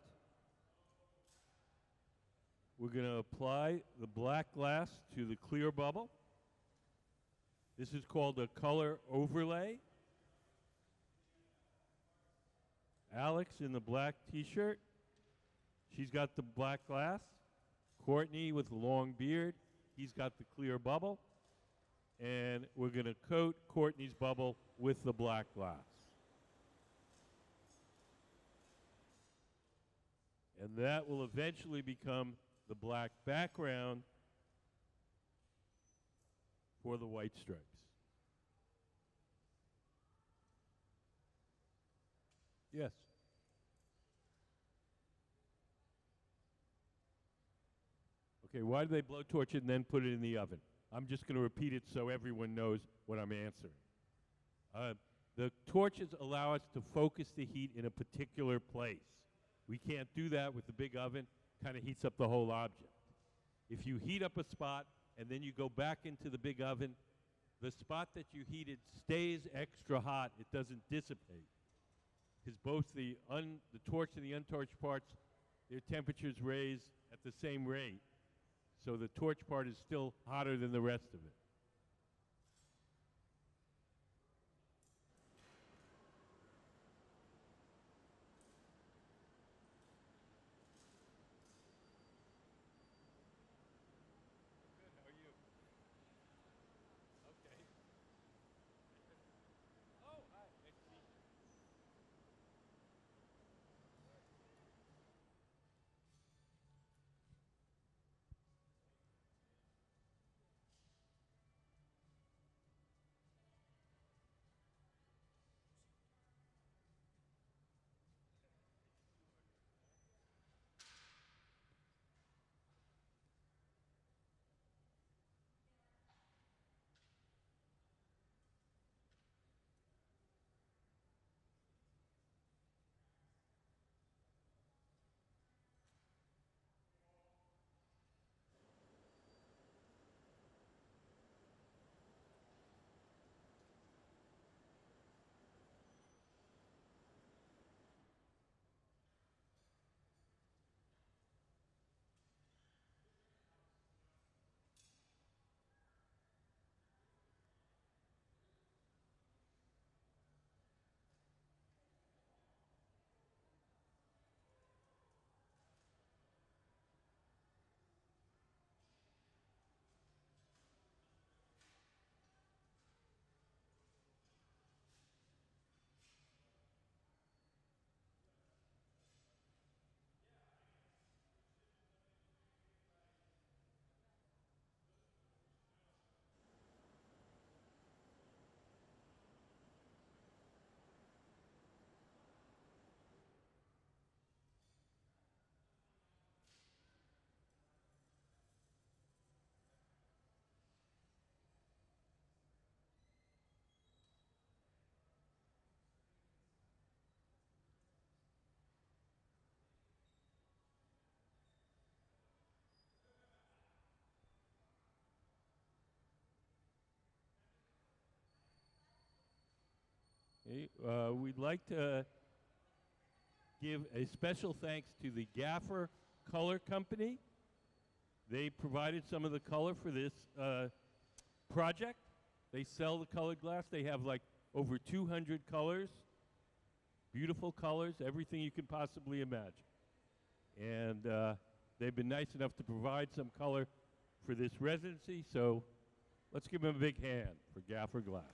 we're going to apply the black glass to the clear bubble. This is called a color overlay. Alex in the black t-shirt, she's got the black glass. Courtney with the long beard, he's got the clear bubble. and we're going to coat Courtney's bubble with the black glass. And that will eventually become the black background for the white stripes. Yes. Okay, why do they blowtorch it and then put it in the oven? I'm just going to repeat it so everyone knows what I'm answering. The torches allow us to focus the heat in a particular place. We can't do that with the big oven. Kind of heats up the whole object. If you heat up a spot and then you go back into the big oven, the spot that you heated stays extra hot. It doesn't dissipate. Because both the torched and the untorched parts, their temperatures raise at the same rate. So the torch part is still hotter than the rest of it. Okay, we'd like to give a special thanks to the Gaffer Color Company. They provided some of the color for this project. They sell the colored glass. They have like over 200 colors, beautiful colors, everything you can possibly imagine. And they've been nice enough to provide some color for this residency, so let's give them a big hand for Gaffer Glass.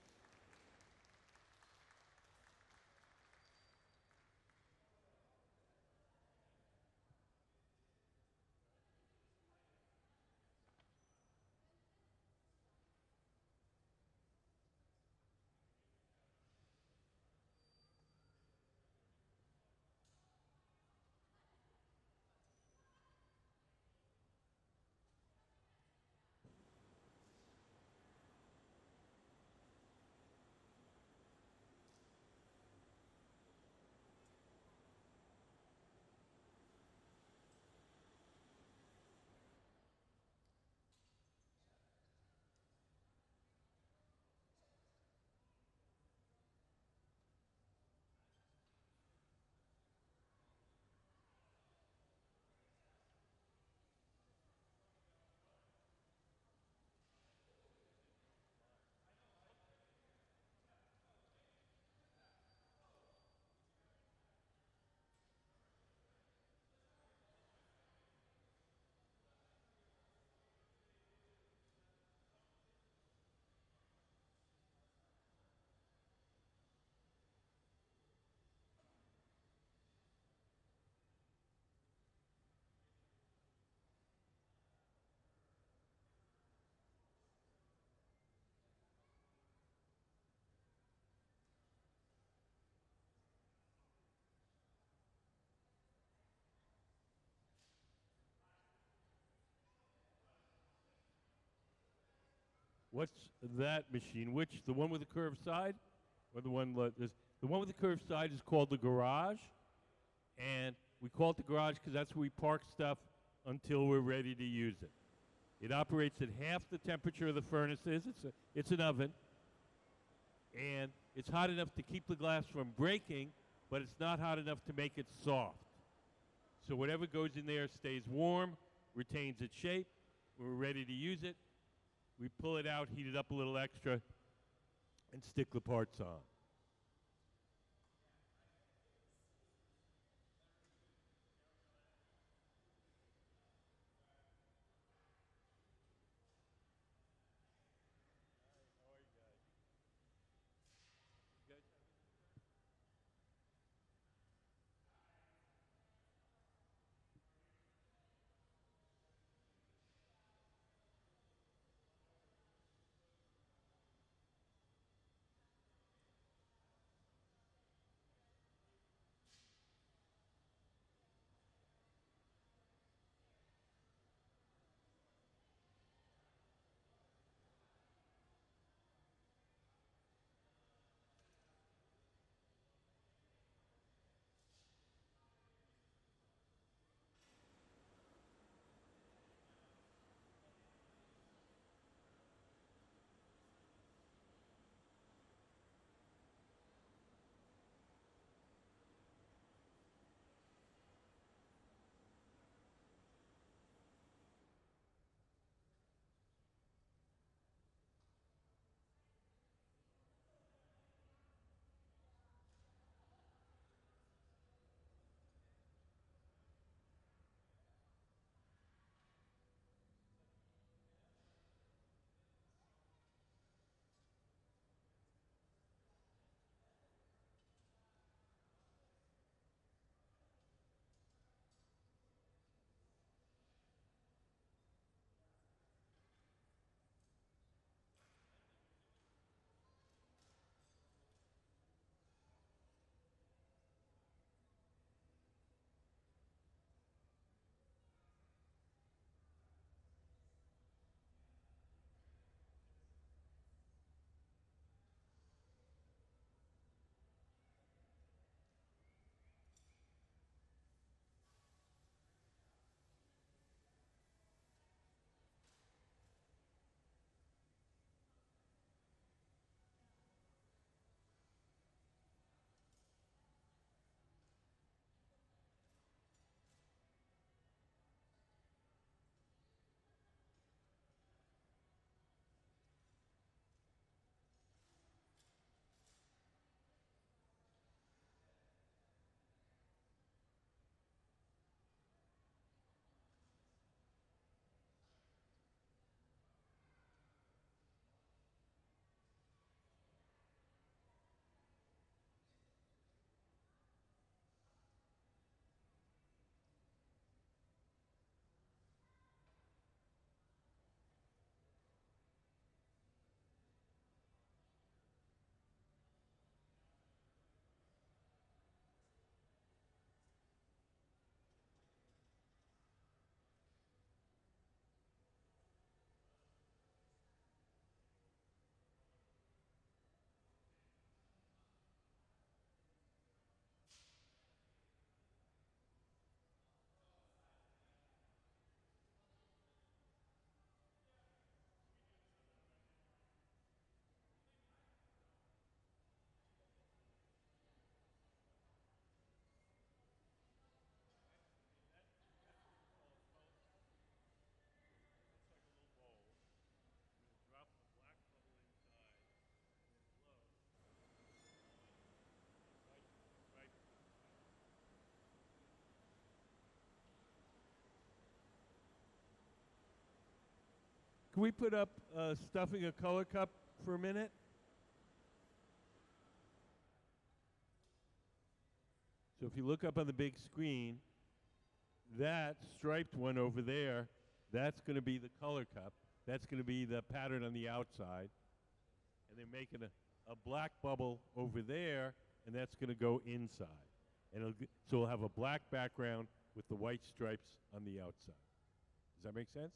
What's that machine? Which, the one with the curved side? Or the one, the one with the curved side is called the garage. And we call it the garage because that's where we park stuff until we're ready to use it. It operates at half the temperature of the furnaces. It's an oven. And it's hot enough to keep the glass from breaking, but it's not hot enough to make it soft. So whatever goes in there stays warm, retains its shape. When we're ready to use it, we pull it out, heat it up a little extra, and stick the parts on. Can we put up stuffing a color cup for a minute? So if you look up on the big screen, that striped one over there, that's going to be the color cup. That's going to be the pattern on the outside. And they're making a black bubble over there, and that's going to go inside. And so we'll have a black background with the white stripes on the outside. Does that make sense?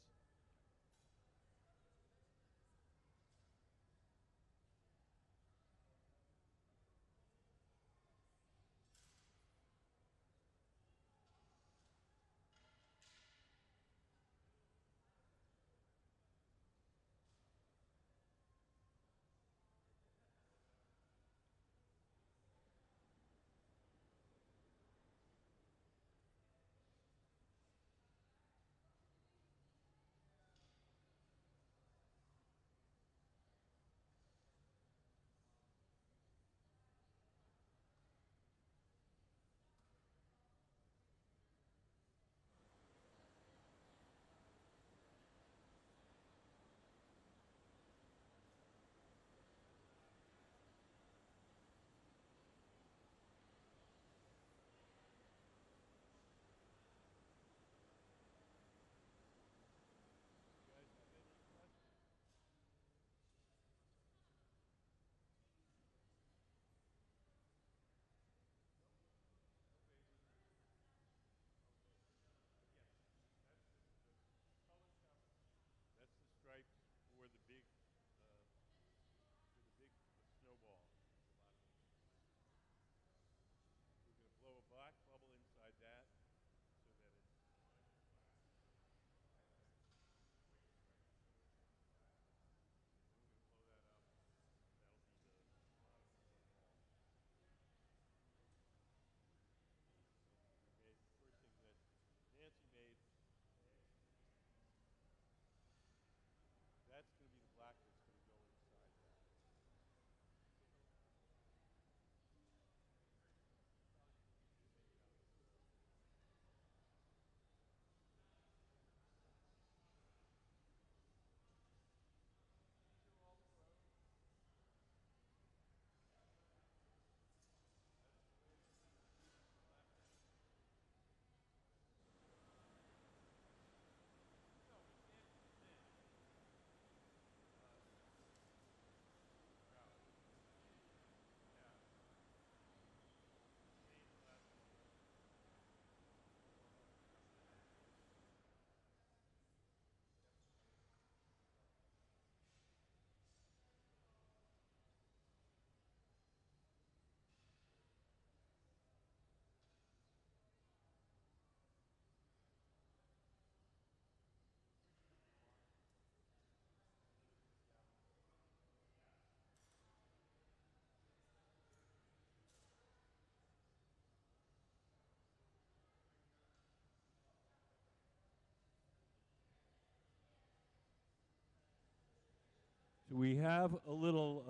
So we have a little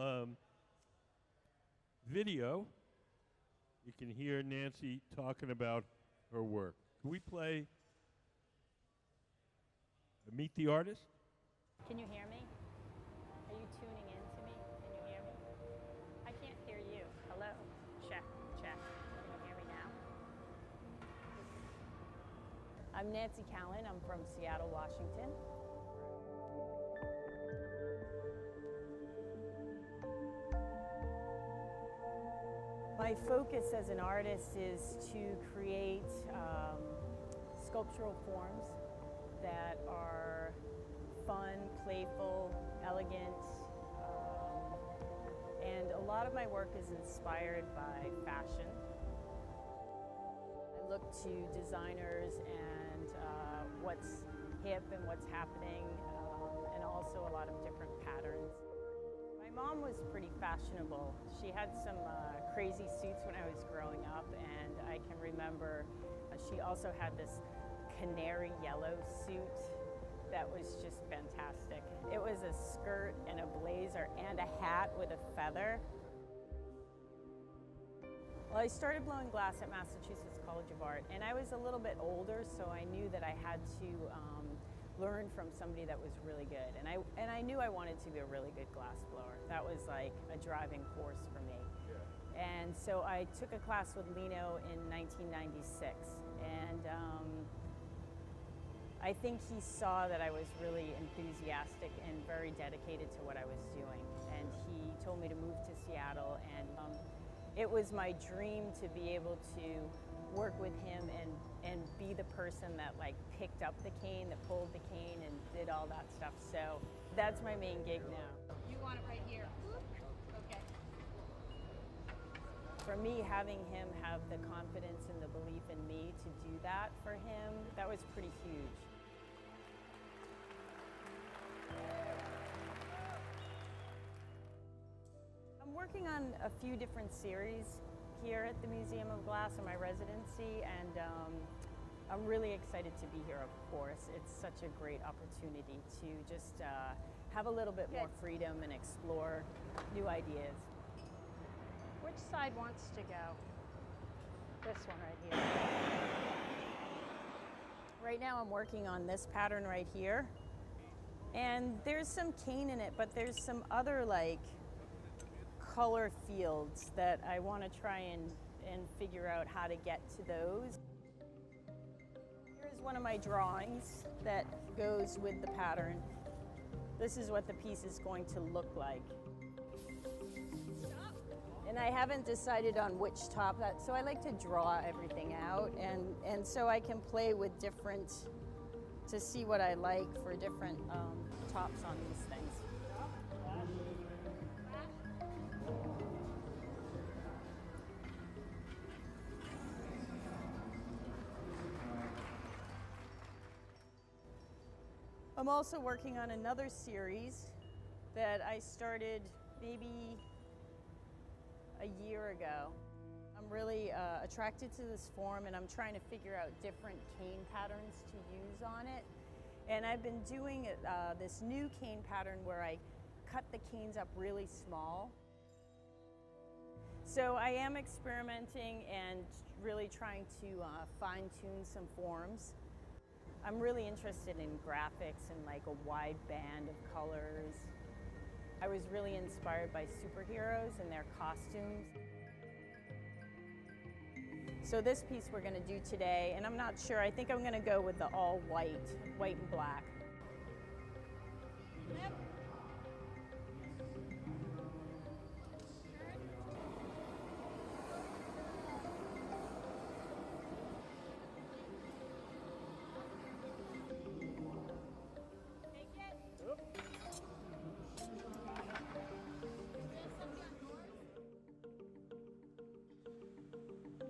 video. You can hear Nancy talking about her work. Can we play Meet the Artist? Can you hear me? Are you tuning in to me? Can you hear me? I can't hear you. Hello? Check, check. Can you hear me now? I'm Nancy Callan. I'm from Seattle, Washington. My focus as an artist is to create sculptural forms that are fun, playful, elegant, and a lot of my work is inspired by fashion. I look to designers and what's hip and what's happening, and also a lot of different patterns. My mom was pretty fashionable. She had some crazy suits when I was growing up, and I can remember she also had this canary yellow suit that was just fantastic. It was a skirt and a blazer and a hat with a feather. Well, I started blowing glass at Massachusetts College of Art, and I was a little bit older, so I knew that I had to learn from somebody that was really good. And I knew I wanted to be a really good glass blower. That was like a driving force for me. And so I took a class with Lino in 1996, and I think he saw that I was really enthusiastic and very dedicated to what I was doing. And he told me to move to Seattle, and it was my dream to be able to work with him and be the person that like picked up the cane, that pulled the cane and did all that stuff. So that's my main gig now. You want it right here. Okay. For me, having him have the confidence and the belief in me to do that for him, that was pretty huge. I'm working on a few different series here at the Museum of Glass in my residency, and I'm really excited to be here, of course. It's such a great opportunity to just have a little bit more freedom and explore new ideas. Which side wants to go? This one right here. Right now I'm working on this pattern right here. And there's some cane in it, but there's some other like color fields that I want to try and figure out how to get to those. Here's one of my drawings that goes with the pattern. This is what the piece is going to look like. And I haven't decided on which top so I like to draw everything out, and so I can play with different, to see what I like for different tops on these things. I'm also working on another series that I started maybe a year ago. I'm really attracted to this form, and I'm trying to figure out different cane patterns to use on it. And I've been doing this new cane pattern where I cut the canes up really small. So I am experimenting and really trying to fine-tune some forms. I'm really interested in graphics and like a wide band of colors. I was really inspired by superheroes and their costumes. So this piece we're going to do today, and I'm not sure, I think I'm going to go with the all white and black.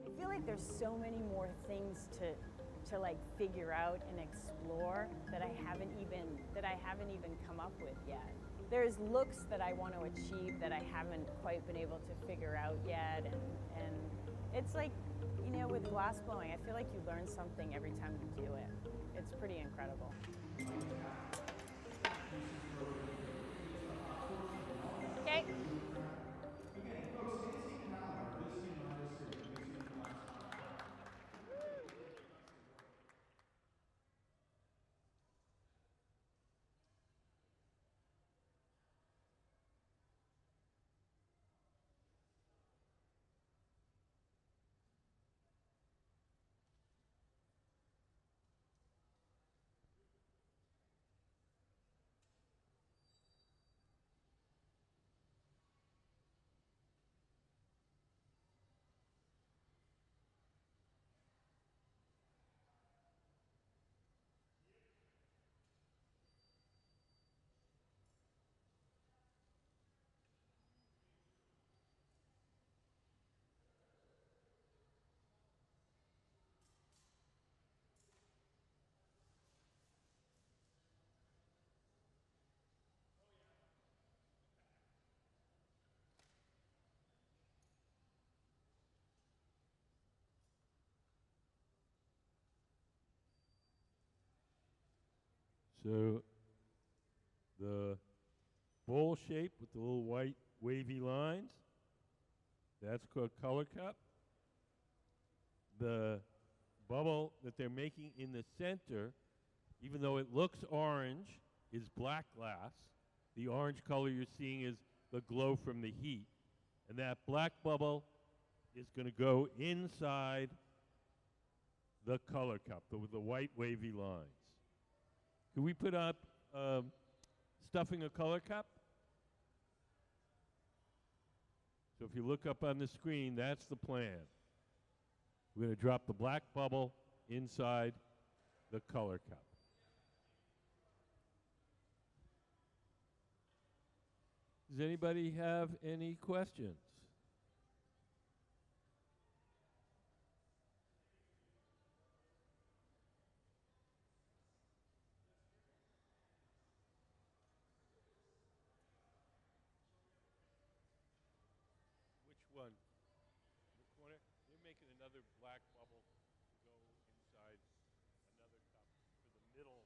I feel like there's so many more things to like figure out and explore that I haven't even come up with yet. There's looks that I want to achieve that I haven't quite been able to figure out yet, and it's like, you know, with glass blowing, I feel like you learn something every time you do it. It's pretty incredible. So the bowl shape with the little white wavy lines, that's called color cup. The bubble that they're making in the center, even though it looks orange, is black glass. The orange color you're seeing is the glow from the heat. And that black bubble is going to go inside the color cup with the white wavy lines. Can we put up stuffing a color cup? So if you look up on the screen, that's the plan. We're going to drop the black bubble inside the color cup. Does anybody have any questions? Which one? The corner? They're making another black bubble to go inside another cup for the middle.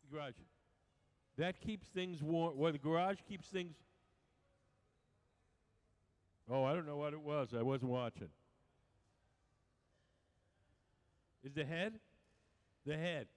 Garage. That keeps things warm. Well, the garage keeps things. Oh, I don't know what it was. I wasn't watching. Is the head? The head.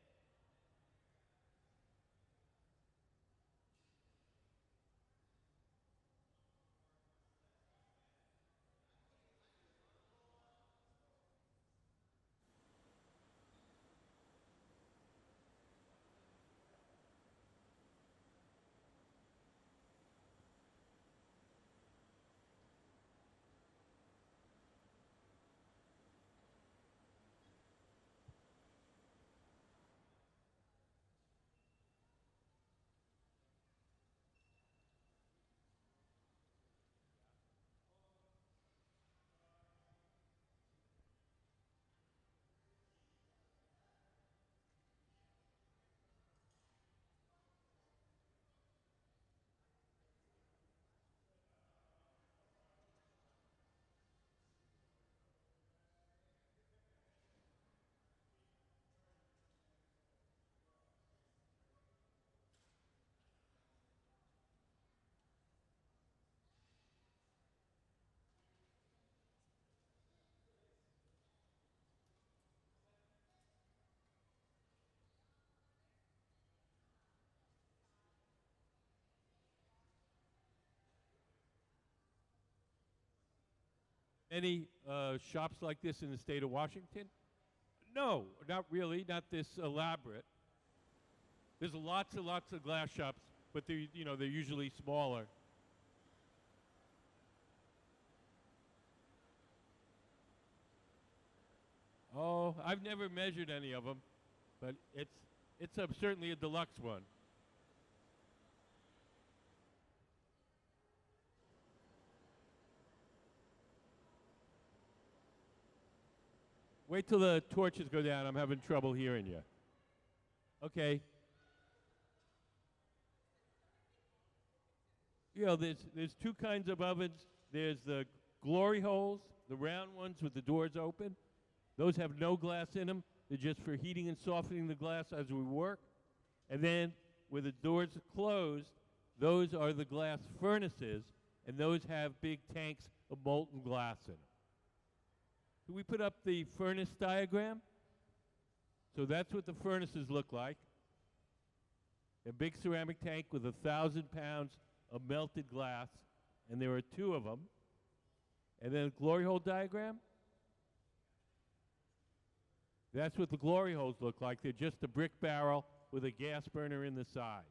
Any shops like this in the state of Washington? No, not really. Not this elaborate. There's lots and lots of glass shops, but they're usually smaller. Oh, I've never measured any of them, but it's certainly a deluxe one. Wait till the torches go down. I'm having trouble hearing you. Okay. You know, there's two kinds of ovens. There's the glory holes, the round ones with the doors open. Those have no glass in them. They're just for heating and softening the glass as we work. And then where the doors are closed, those are the glass furnaces, and those have big tanks of molten glass in them. Can we put up the furnace diagram? So that's what the furnaces look like. A big ceramic tank with 1,000 pounds of melted glass, and there are two of them. And then a glory hole diagram. That's what the glory holes look like. They're just a brick barrel with a gas burner in the side.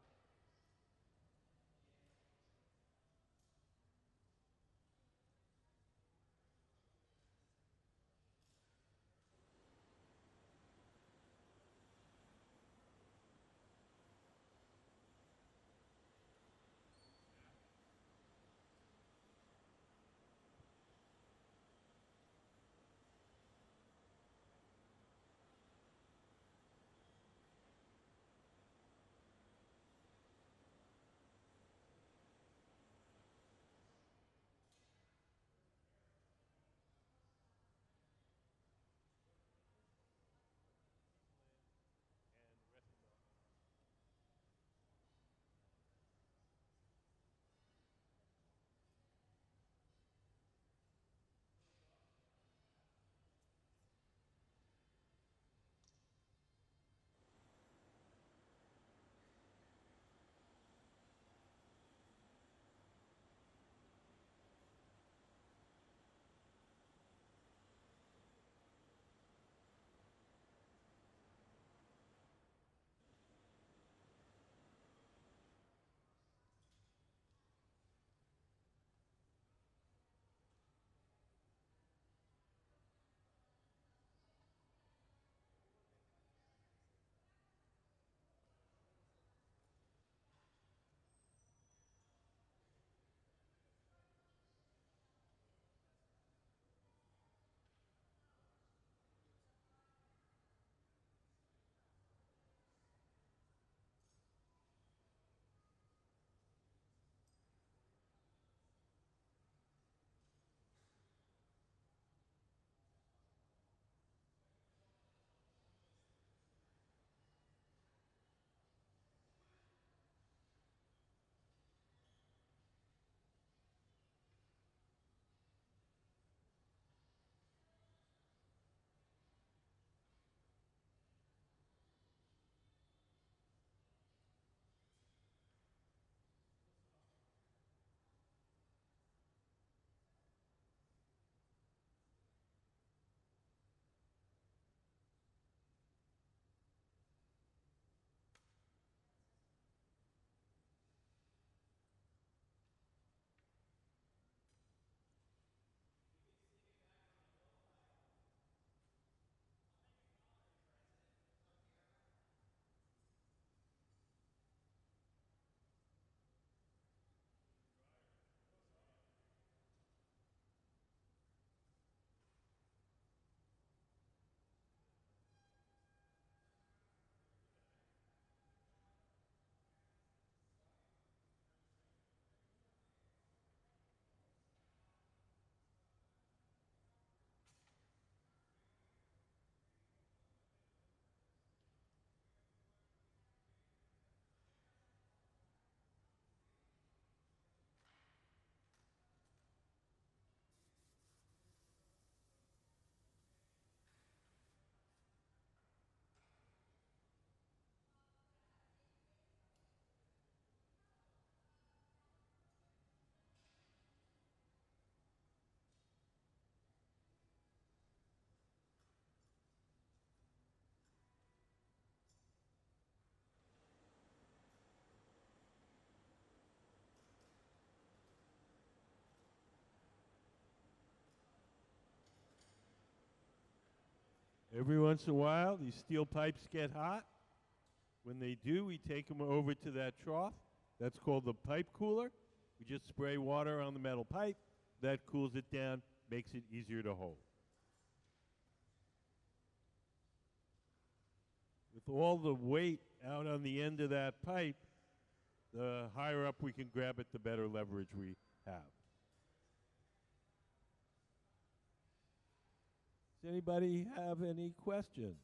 Every once in a while, these steel pipes get hot. When they do, we take them over to that trough. That's called the pipe cooler. We just spray water on the metal pipe. That cools it down, makes it easier to hold. With all the weight out on the end of that pipe, The higher up we can grab it, the better leverage we have. Does anybody have any questions?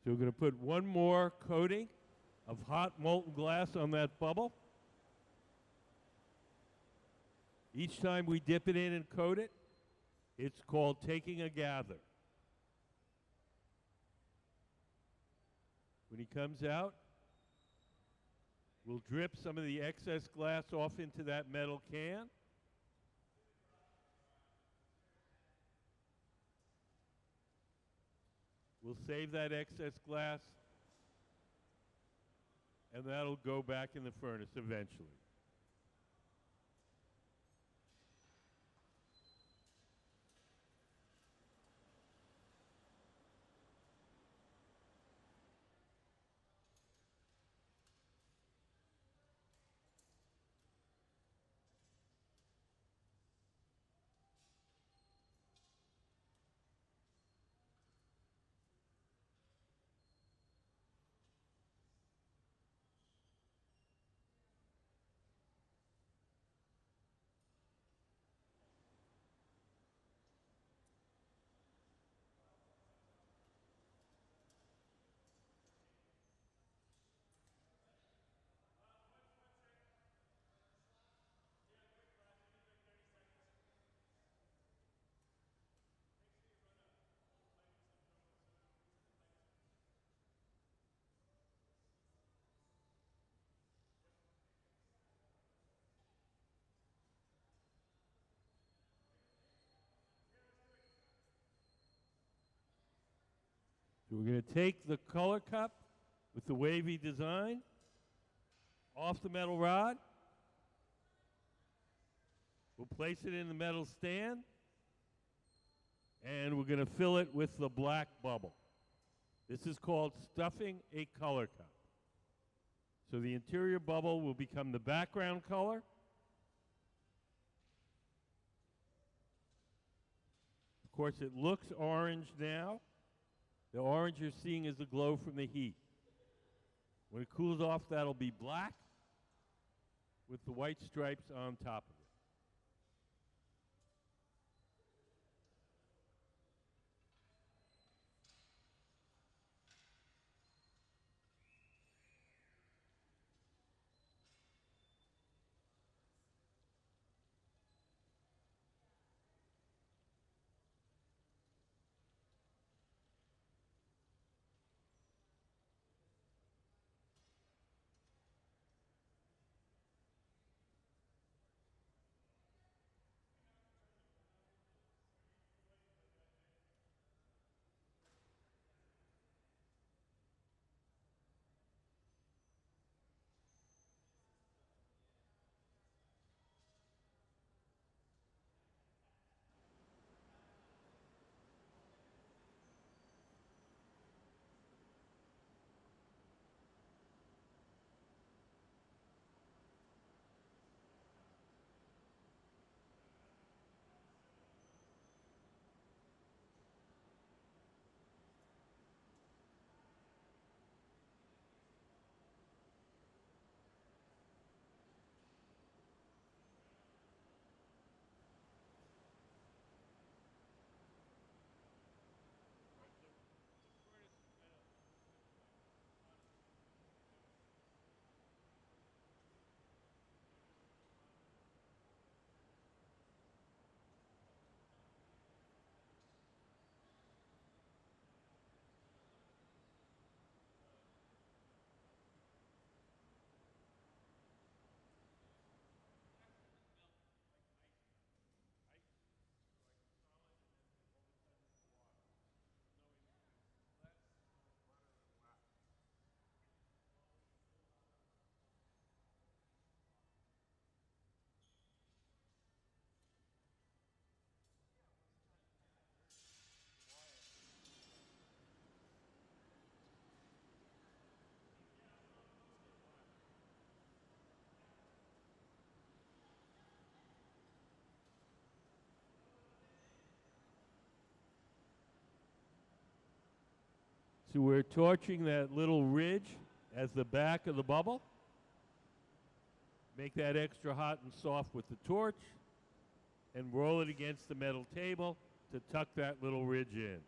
So we're going to put one more coating of hot molten glass on that bubble. Each time we dip it in and coat it, it's called taking a gather. When he comes out, we'll drip some of the excess glass off into that metal can. We'll save that excess glass, and that'll go back in the furnace eventually. So we're going to take the color cup with the wavy design off the metal rod. We'll place it in the metal stand, and we're going to fill it with the black bubble. This is called stuffing a color cup. So the interior bubble will become the background color. Of course, it looks orange now. The orange you're seeing is the glow from the heat. When it cools off, that'll be black with the white stripes on top of it. So we're torching that little ridge as the back of the bubble. Make that extra hot and soft with the torch and roll it against the metal table to tuck that little ridge in.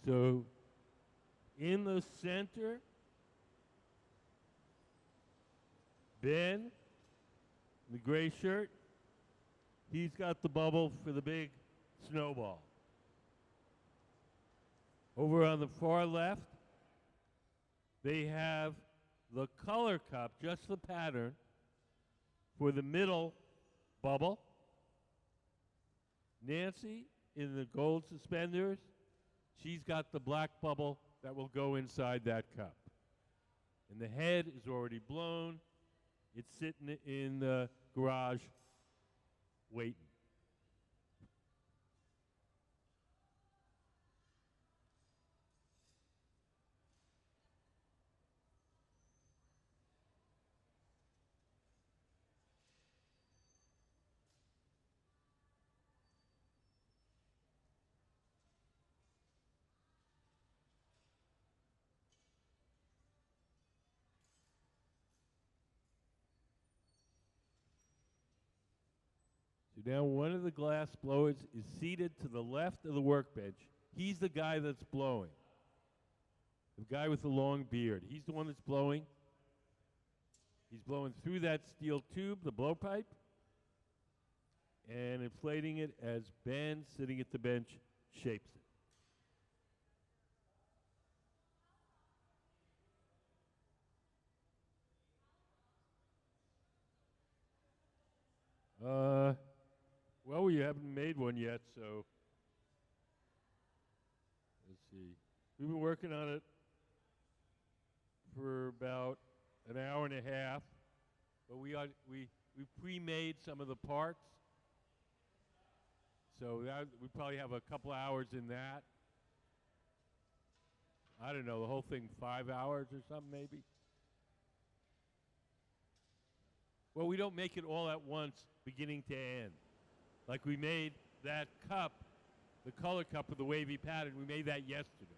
So in the center, Ben, the gray shirt, he's got the bubble for the big snowball. Over on the far left, they have the color cup, just the pattern, for the middle bubble. Nancy, in the gold suspenders, she's got the black bubble that will go inside that cup. And the head is already blown. It's sitting in the garage waiting. So now one of the glass blowers is seated to the left of the workbench. He's the guy that's blowing. The guy with the long beard. He's the one that's blowing. He's blowing through that steel tube, the blowpipe, and inflating it as Ben, sitting at the bench, shapes it. Well, we haven't made one yet, so let's see. We've been working on it for about an hour and a half, but we pre-made some of the parts, so we probably have a couple hours in that. I don't know, the whole thing 5 hours or something maybe. Well, we don't make it all at once, beginning to end. Like we made that cup, the color cup with the wavy pattern, we made that yesterday.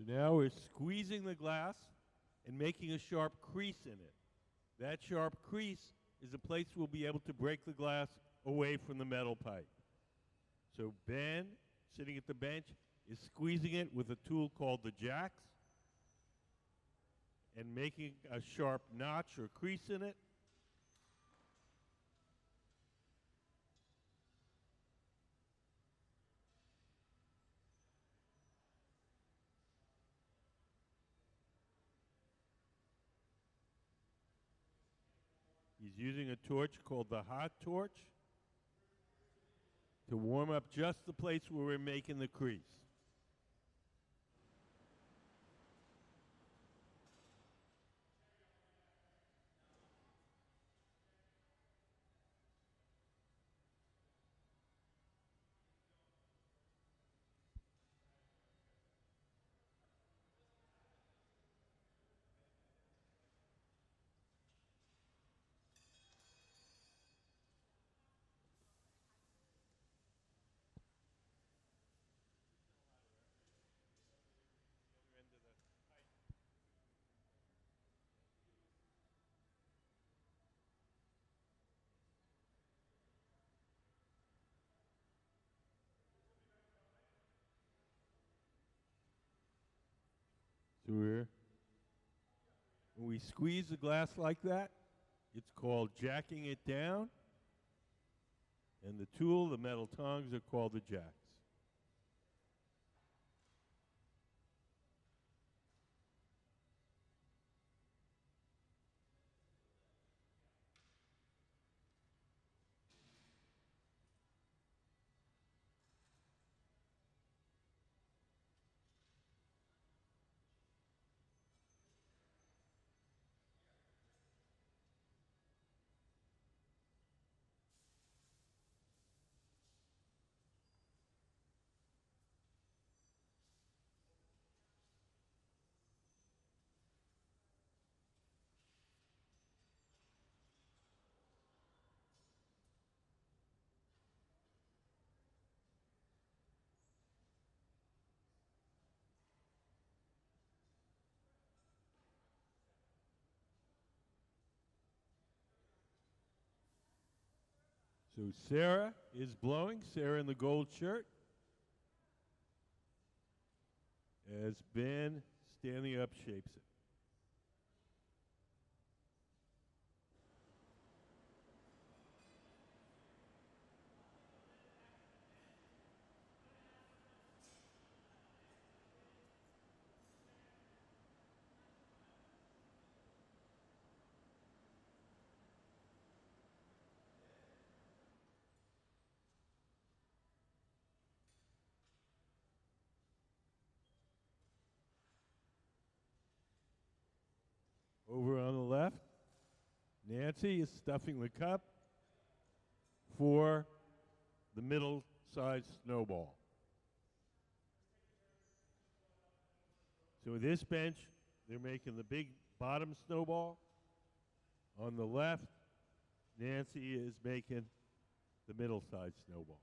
So now we're squeezing the glass and making a sharp crease in it. That sharp crease is a place we'll be able to break the glass away from the metal pipe. So Ben, sitting at the bench, is squeezing it with a tool called the jacks and making a sharp notch or crease in it. He's using a torch called the hot torch to warm up just the place where we're making the crease. So when we squeeze the glass like that, it's called jacking it down. And the tool, the metal tongs, are called the jacks. So Sarah is blowing, Sarah in the gold shirt, as Ben, standing up, shapes it. Over on the left, Nancy is stuffing the cup for the middle-sized snowball. So with this bench, they're making the big bottom snowball. On the left, Nancy is making the middle-sized snowball.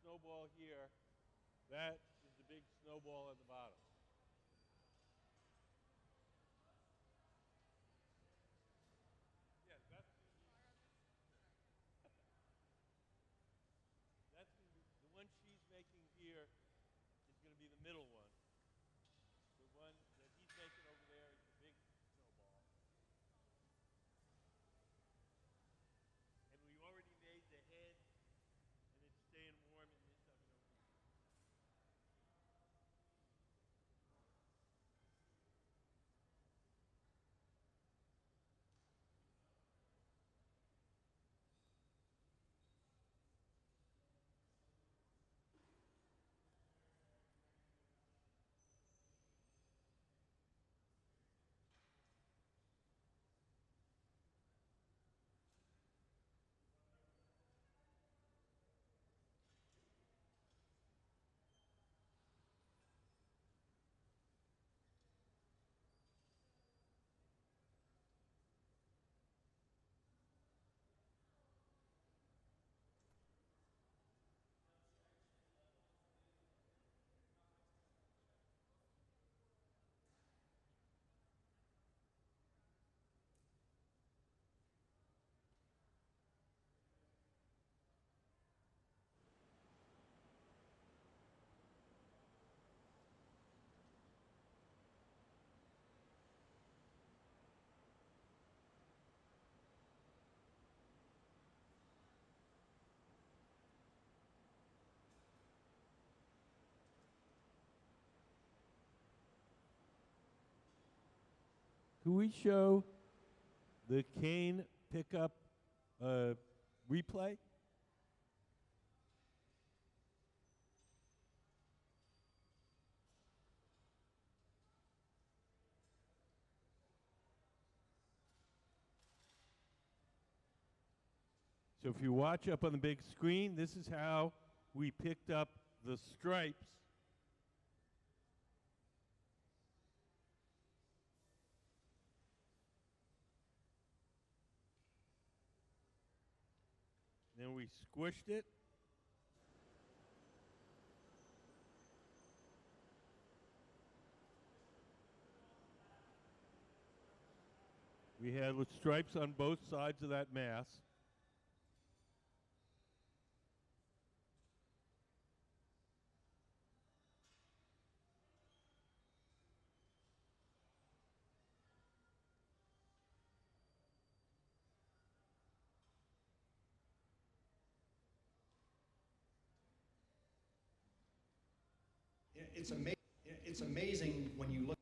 snowball here. That is the big snowball at the bottom. Yeah, that's going to be the one she's making here is going to be the middle one. The one that he's making over there is the big snowball. And we already made the head, and it's staying warm in this oven over here. Can we show the cane pickup replay? So if you watch up on the big screen, this is how we picked up the stripes. Then we squished it. We had with stripes on both sides of that mass. It's amazing when you look.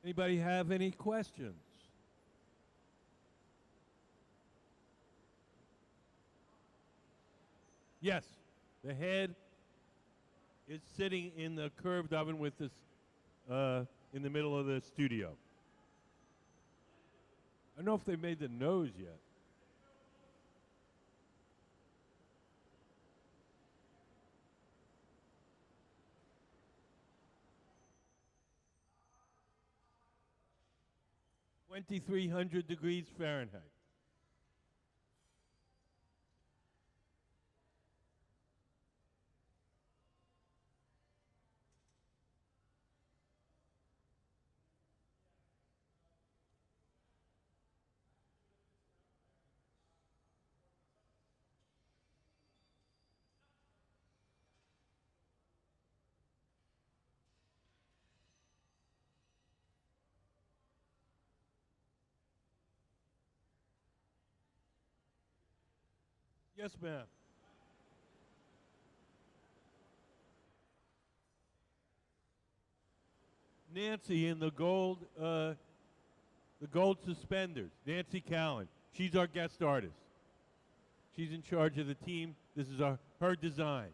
Anybody have any questions? Yes, the head is sitting in the curved oven with this in the middle of the studio. I don't know if they made the nose yet. (2,300 degrees Fahrenheit). Yes, ma'am. Nancy in the gold suspenders. Nancy Callan. She's our guest artist. She's in charge of the team. This is her design.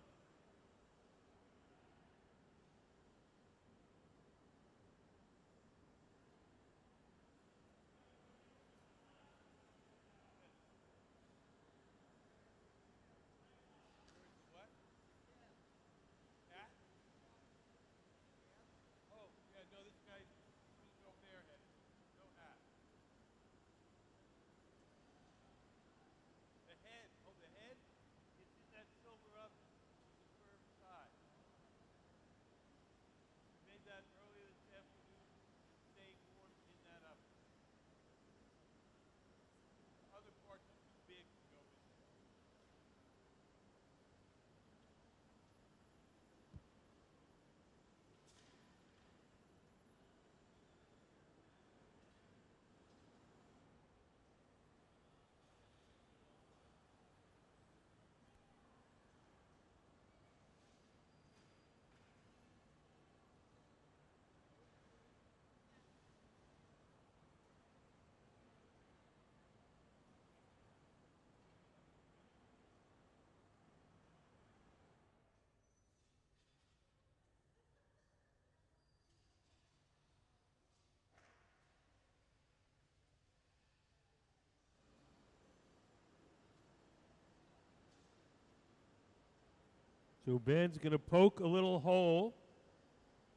So Ben's going to poke a little hole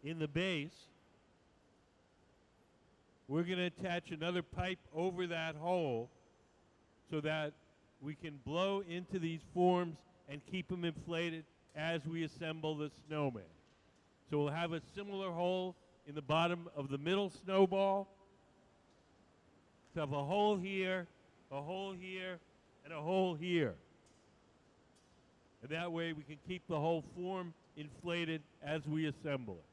in the base. We're going to attach another pipe over that hole so that we can blow into these forms and keep them inflated as we assemble the snowman. So we'll have a similar hole in the bottom of the middle snowball. So have a hole here, a hole here, and a hole here. And that way we can keep the whole form inflated as we assemble it.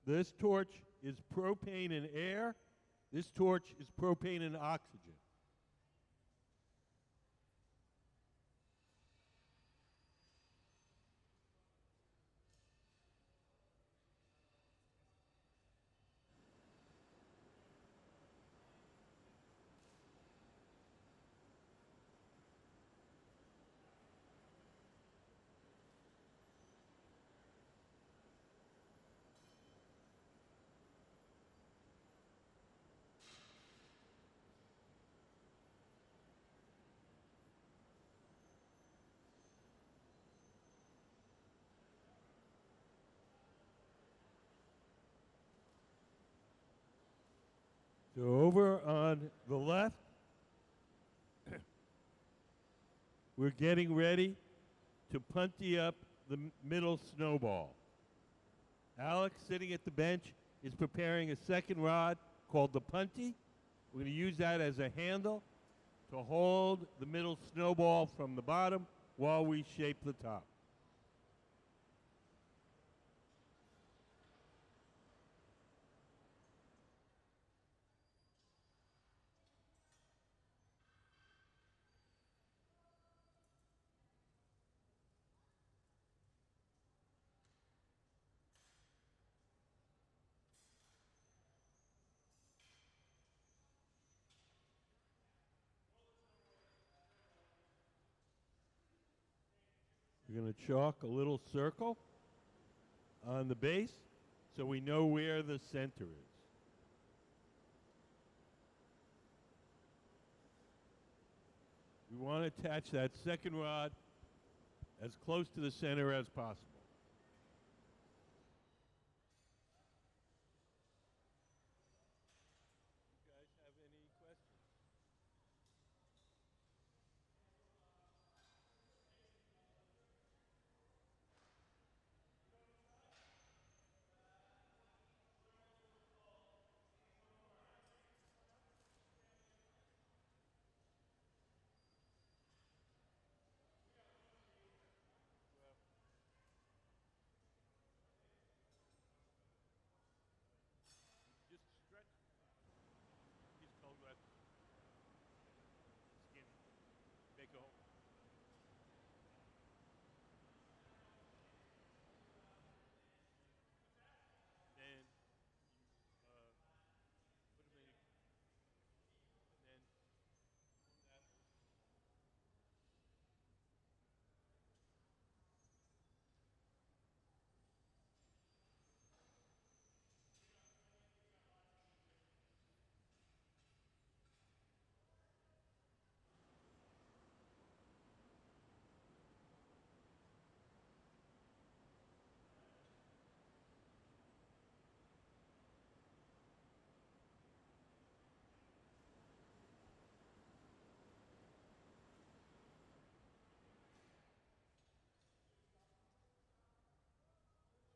This torch is propane and air. This torch is propane and oxygen. So over on the left, we're getting ready to punty up the middle snowball. Alex, sitting at the bench, is preparing a second rod called the punty. We're going to use that as a handle. to hold the middle snowball from the bottom while we shape the top. We're going to chalk a little circle on the base so we know where the center is. We want to attach that second rod as close to the center as possible. You guys have any questions? Just stretch. Use cold glass. Skin. Make a hole. Then you put them in, and then on that.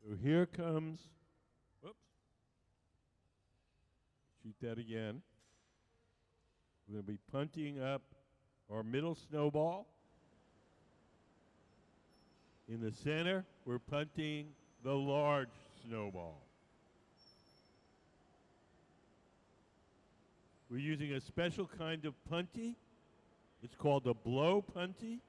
So here comes, whoops, shoot that again. We're going to be punting up our middle snowball. In the center, we're punting the large snowball. We're using a special kind of punty. It's called a blow punty.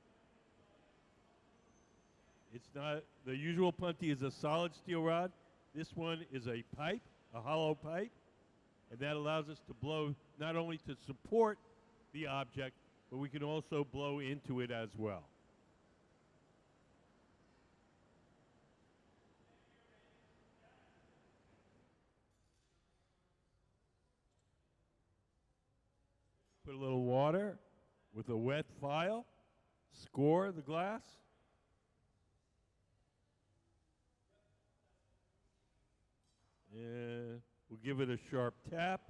It's not, the usual punty is a solid steel rod. This one is a pipe, a hollow pipe, and that allows us to blow not only to support the object, but we can also blow into it as well. Put a little water with a wet file, score the glass. And we'll give it a sharp tap.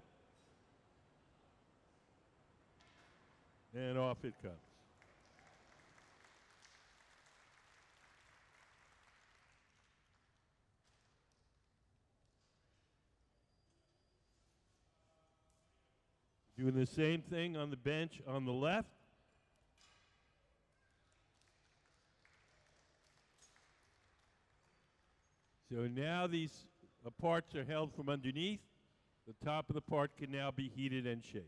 And off it comes. Doing the same thing on the bench on the left. So now these parts are held from underneath. The top of the part can now be heated and shaped.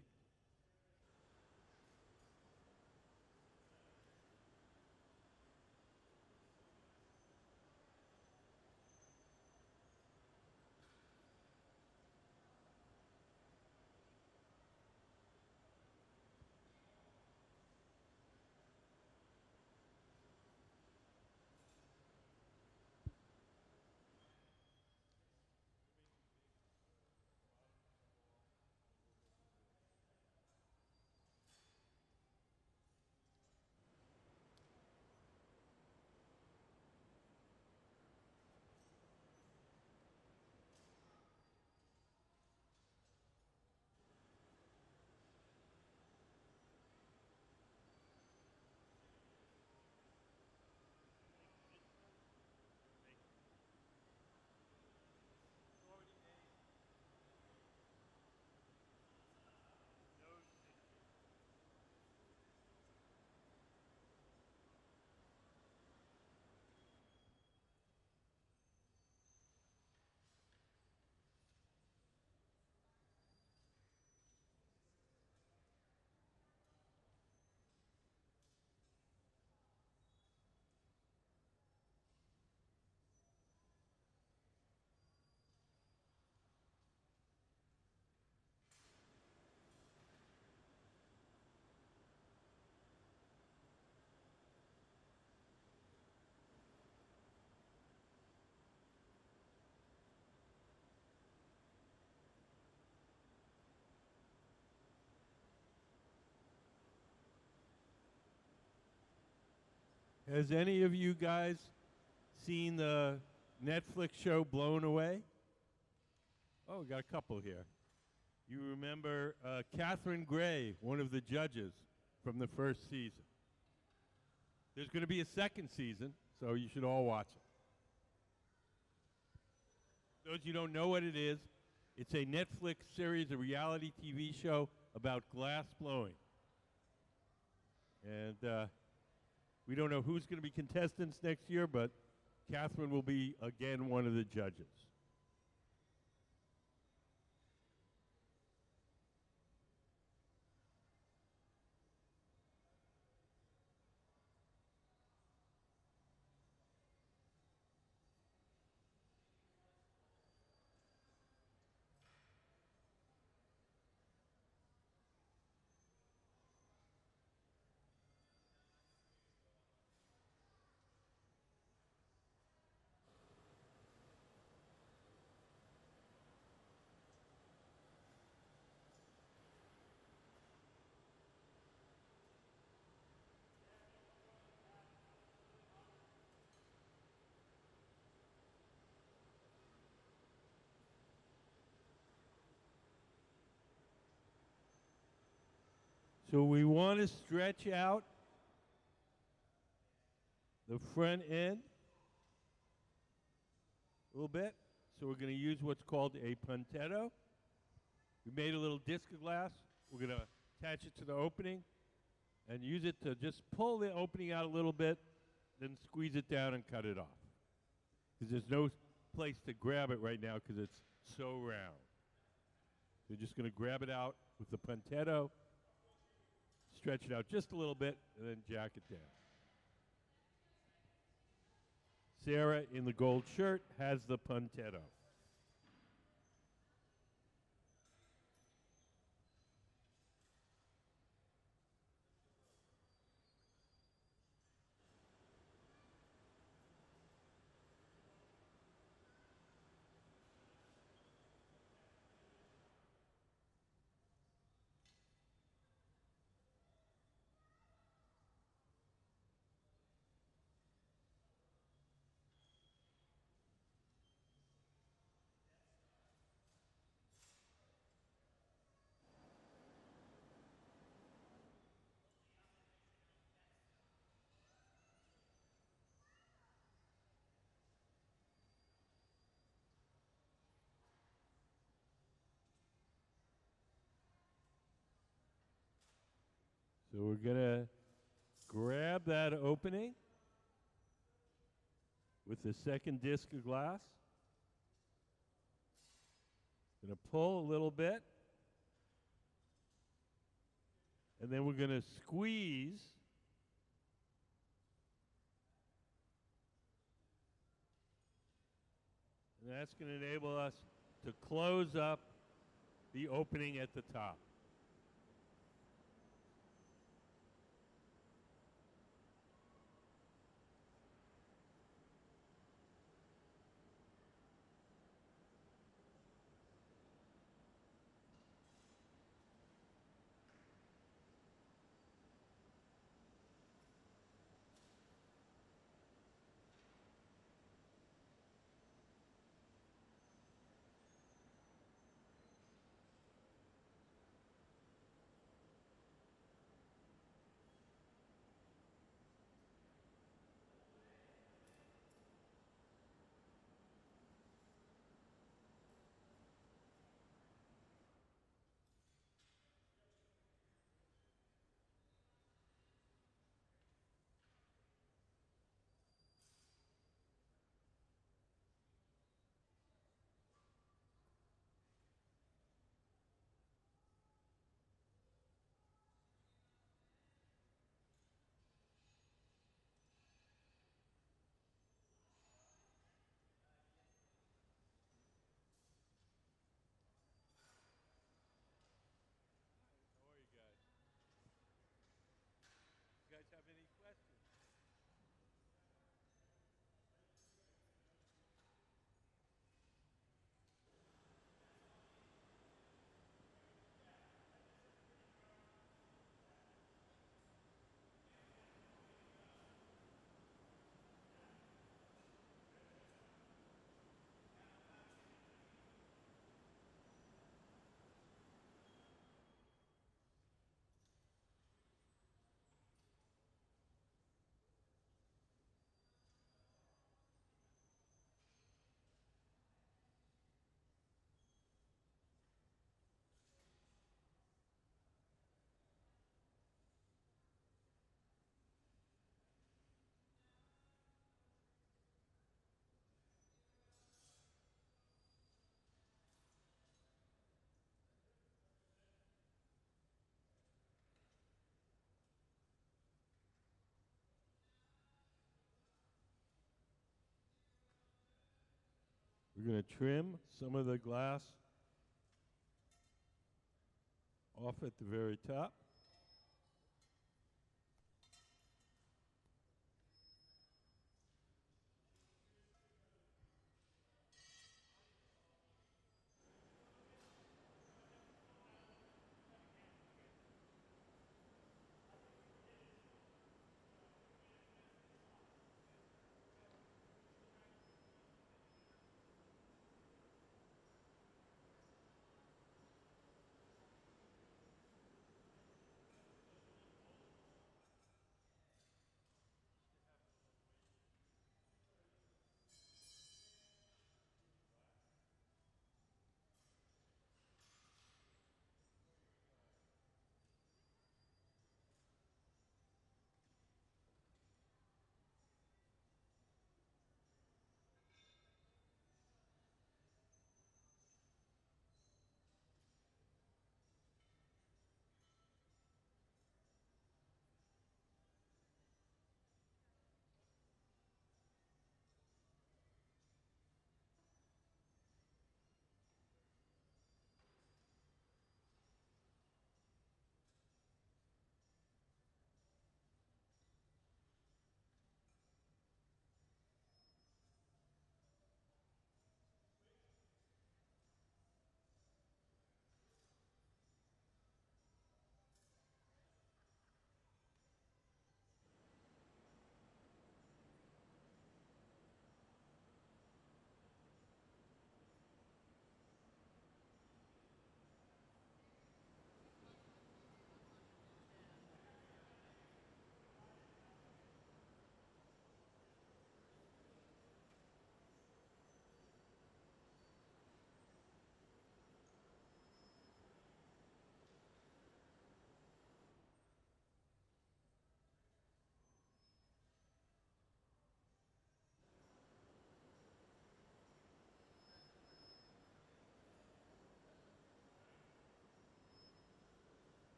Has any of you guys seen the Netflix show Blown Away? Oh, we got a couple here. You remember Catherine Gray, one of the judges from the first season. There's going to be a second season, so you should all watch it. Those of you who don't know what it is, it's a Netflix series, a reality TV show about glass blowing. And we don't know who's going to be contestants next year, but Catherine will be, again, one of the judges. So we want to stretch out the front end a little bit. So we're going to use what's called a puntetto. We made a little disc of glass. We're going to attach it to the opening and use it to just pull the opening out a little bit, then squeeze it down and cut it off. Because there's no place to grab it right now because it's so round. So we're just going to grab it out with the puntetto, stretch it out just a little bit, and then jack it down. Sarah in the gold shirt has the puntetto. So we're going to grab that opening with the second disc of glass. Going to pull a little bit. And then we're going to squeeze. And that's going to enable us to close up the opening at the top. We're going to trim some of the glass off at the very top.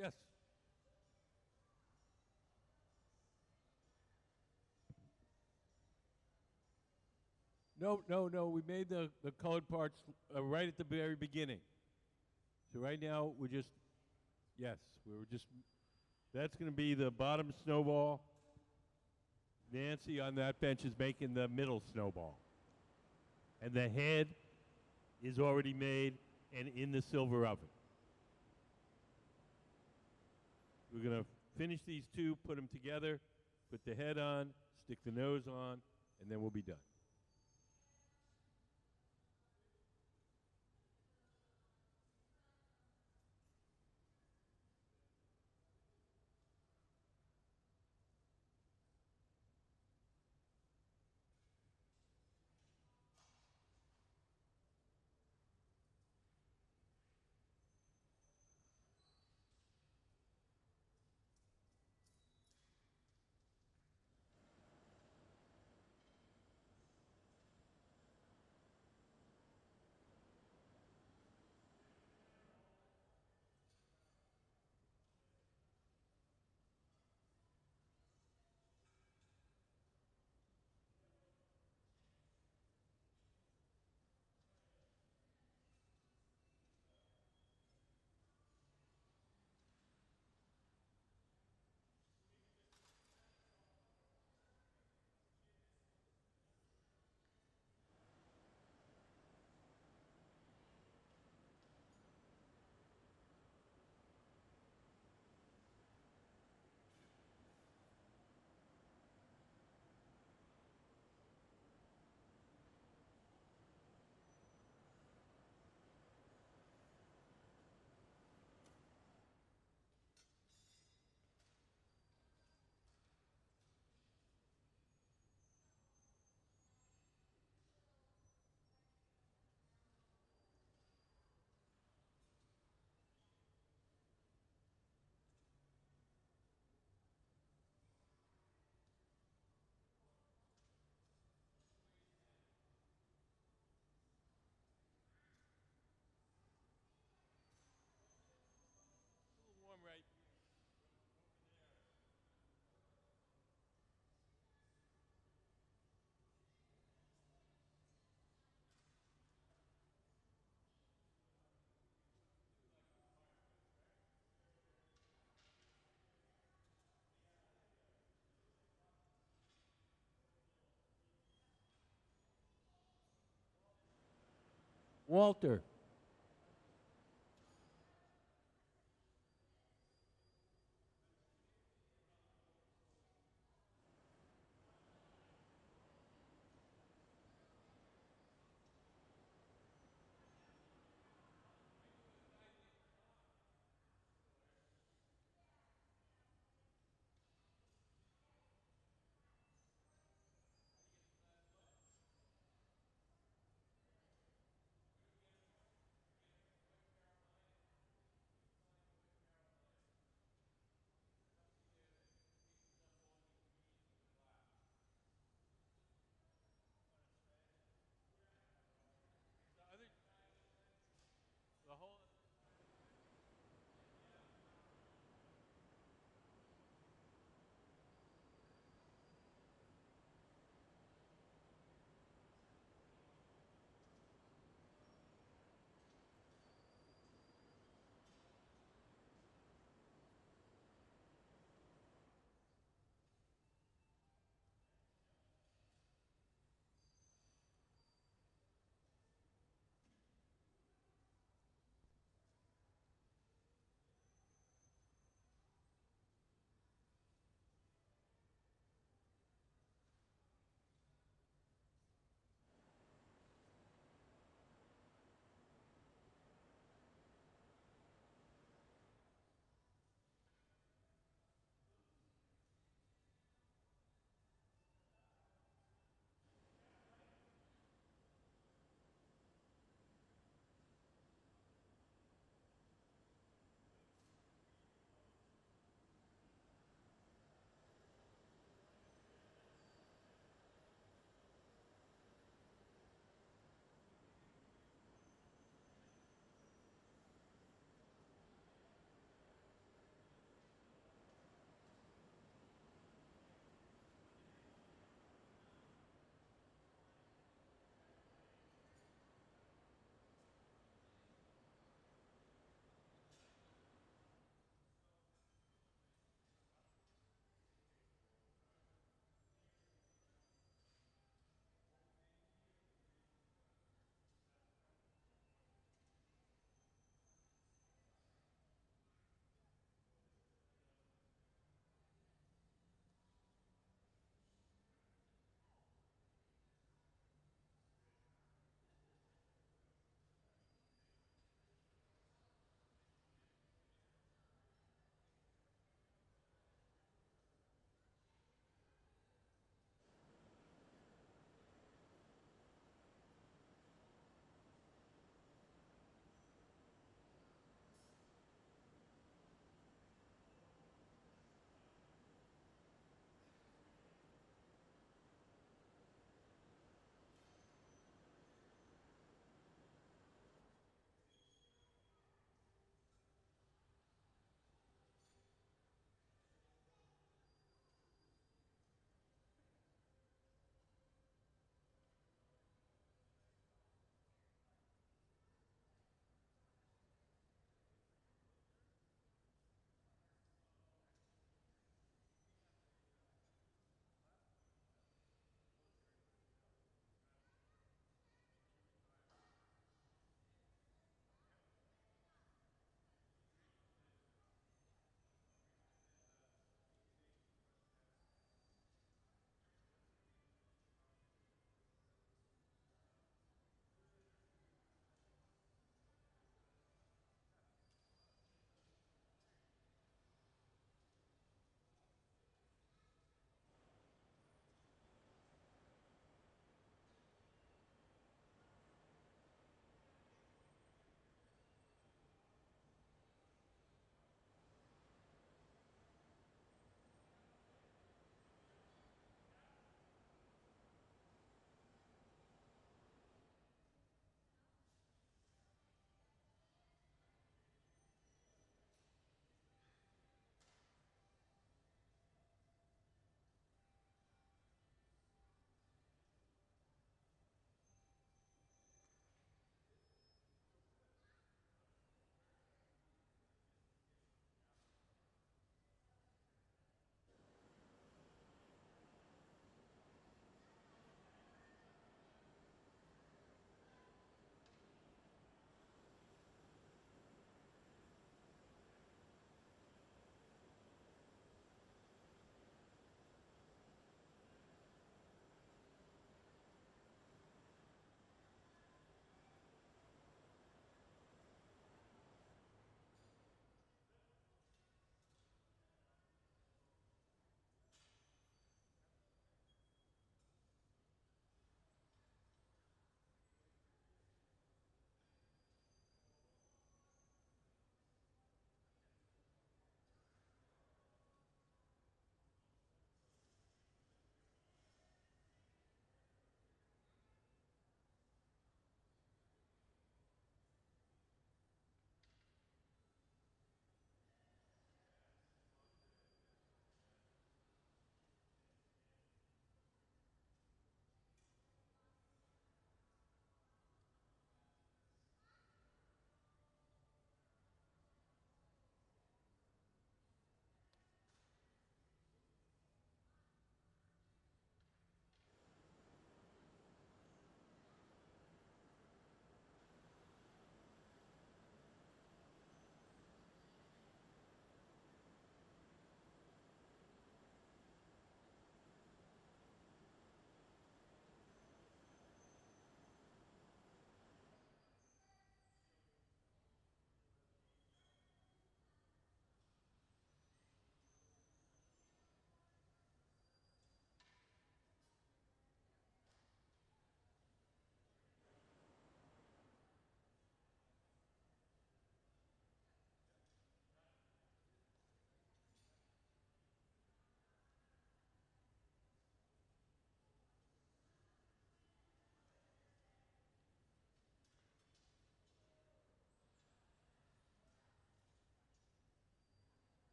Yes. No, no, no. We made the colored parts right at the very beginning. So right now we're just, yes, we were just, that's going to be the bottom snowball. Nancy on that bench is making the middle snowball. And the head is already made and in the silver oven. We're going to finish these two, put them together, put the head on, stick the nose on, and then we'll be done. Walter.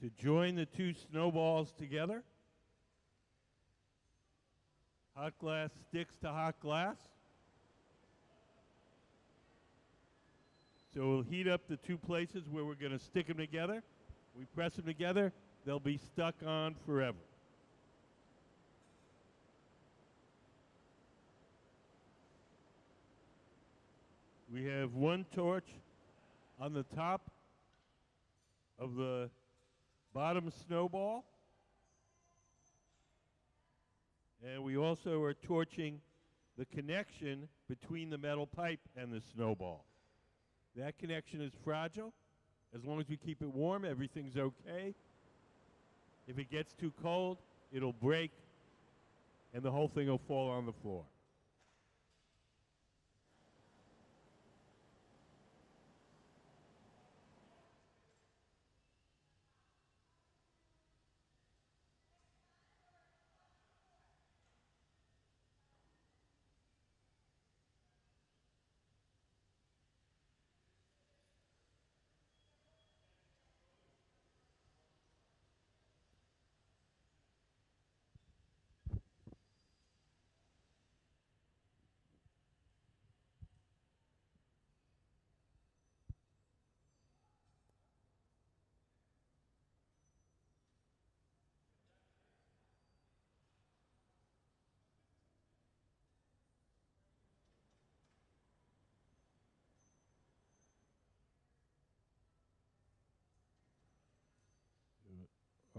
to join the two snowballs together. Hot glass sticks to hot glass. So we'll heat up the two places where we're going to stick them together. We press them together, they'll be stuck on forever. We have one torch on the top of the bottom snowball. And we also are torching the connection between the metal pipe and the snowball. That connection is fragile. As long as we keep it warm, everything's okay. If it gets too cold, it'll break and the whole thing will fall on the floor.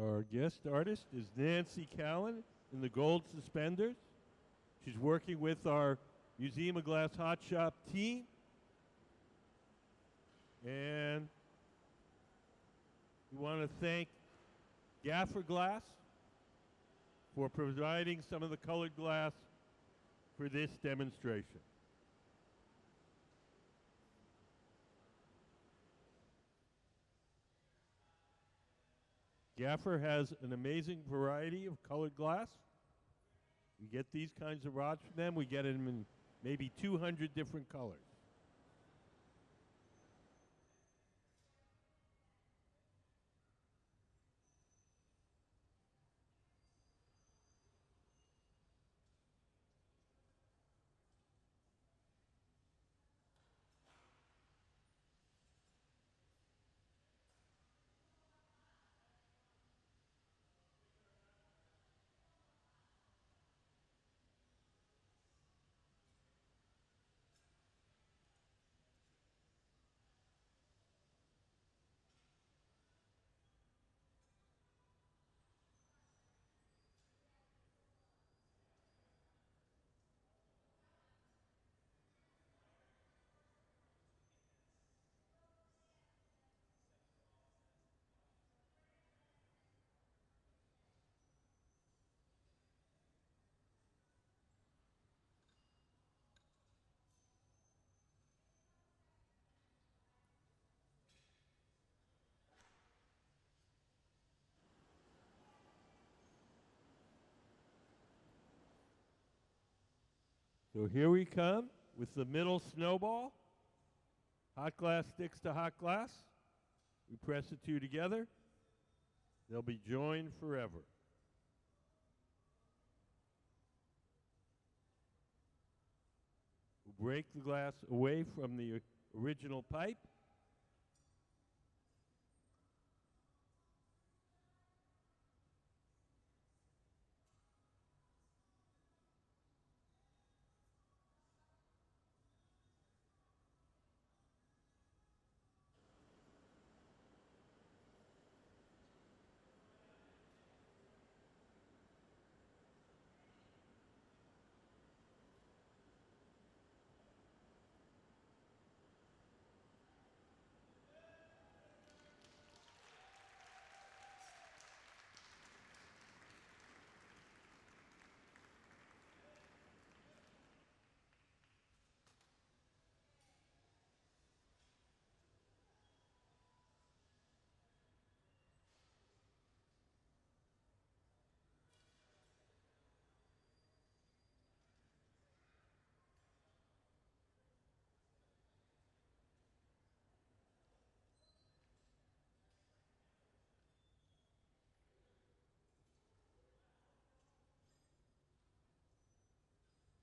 Our guest artist is Nancy Callan in the gold suspenders. She's working with our Museum of Glass Hot Shop team. And we want to thank Gaffer Glass for providing some of the colored glass for this demonstration. Gaffer has an amazing variety of colored glass. We get these kinds of rods from them. We get them in maybe 200 different colors. So here we come with the middle snowball. Hot glass sticks to hot glass. We press the two together. They'll be joined forever. We'll break the glass away from the original pipe.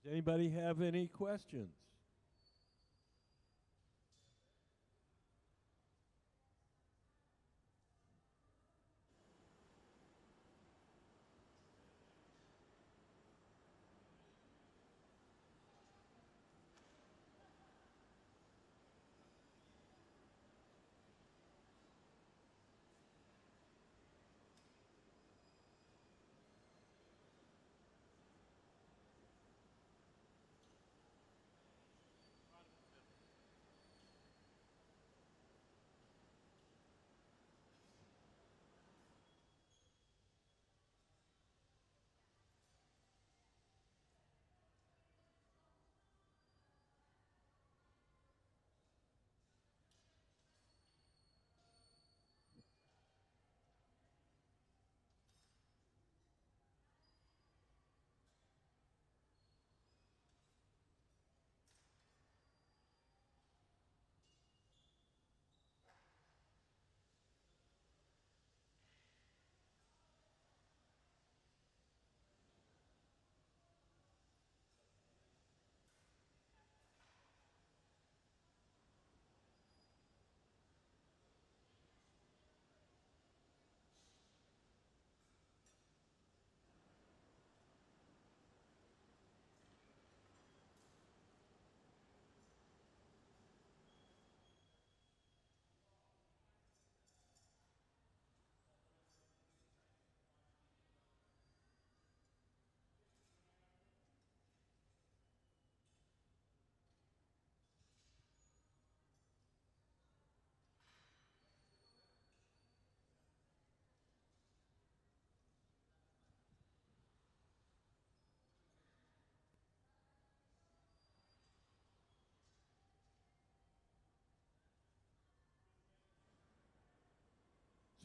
Anybody have any questions?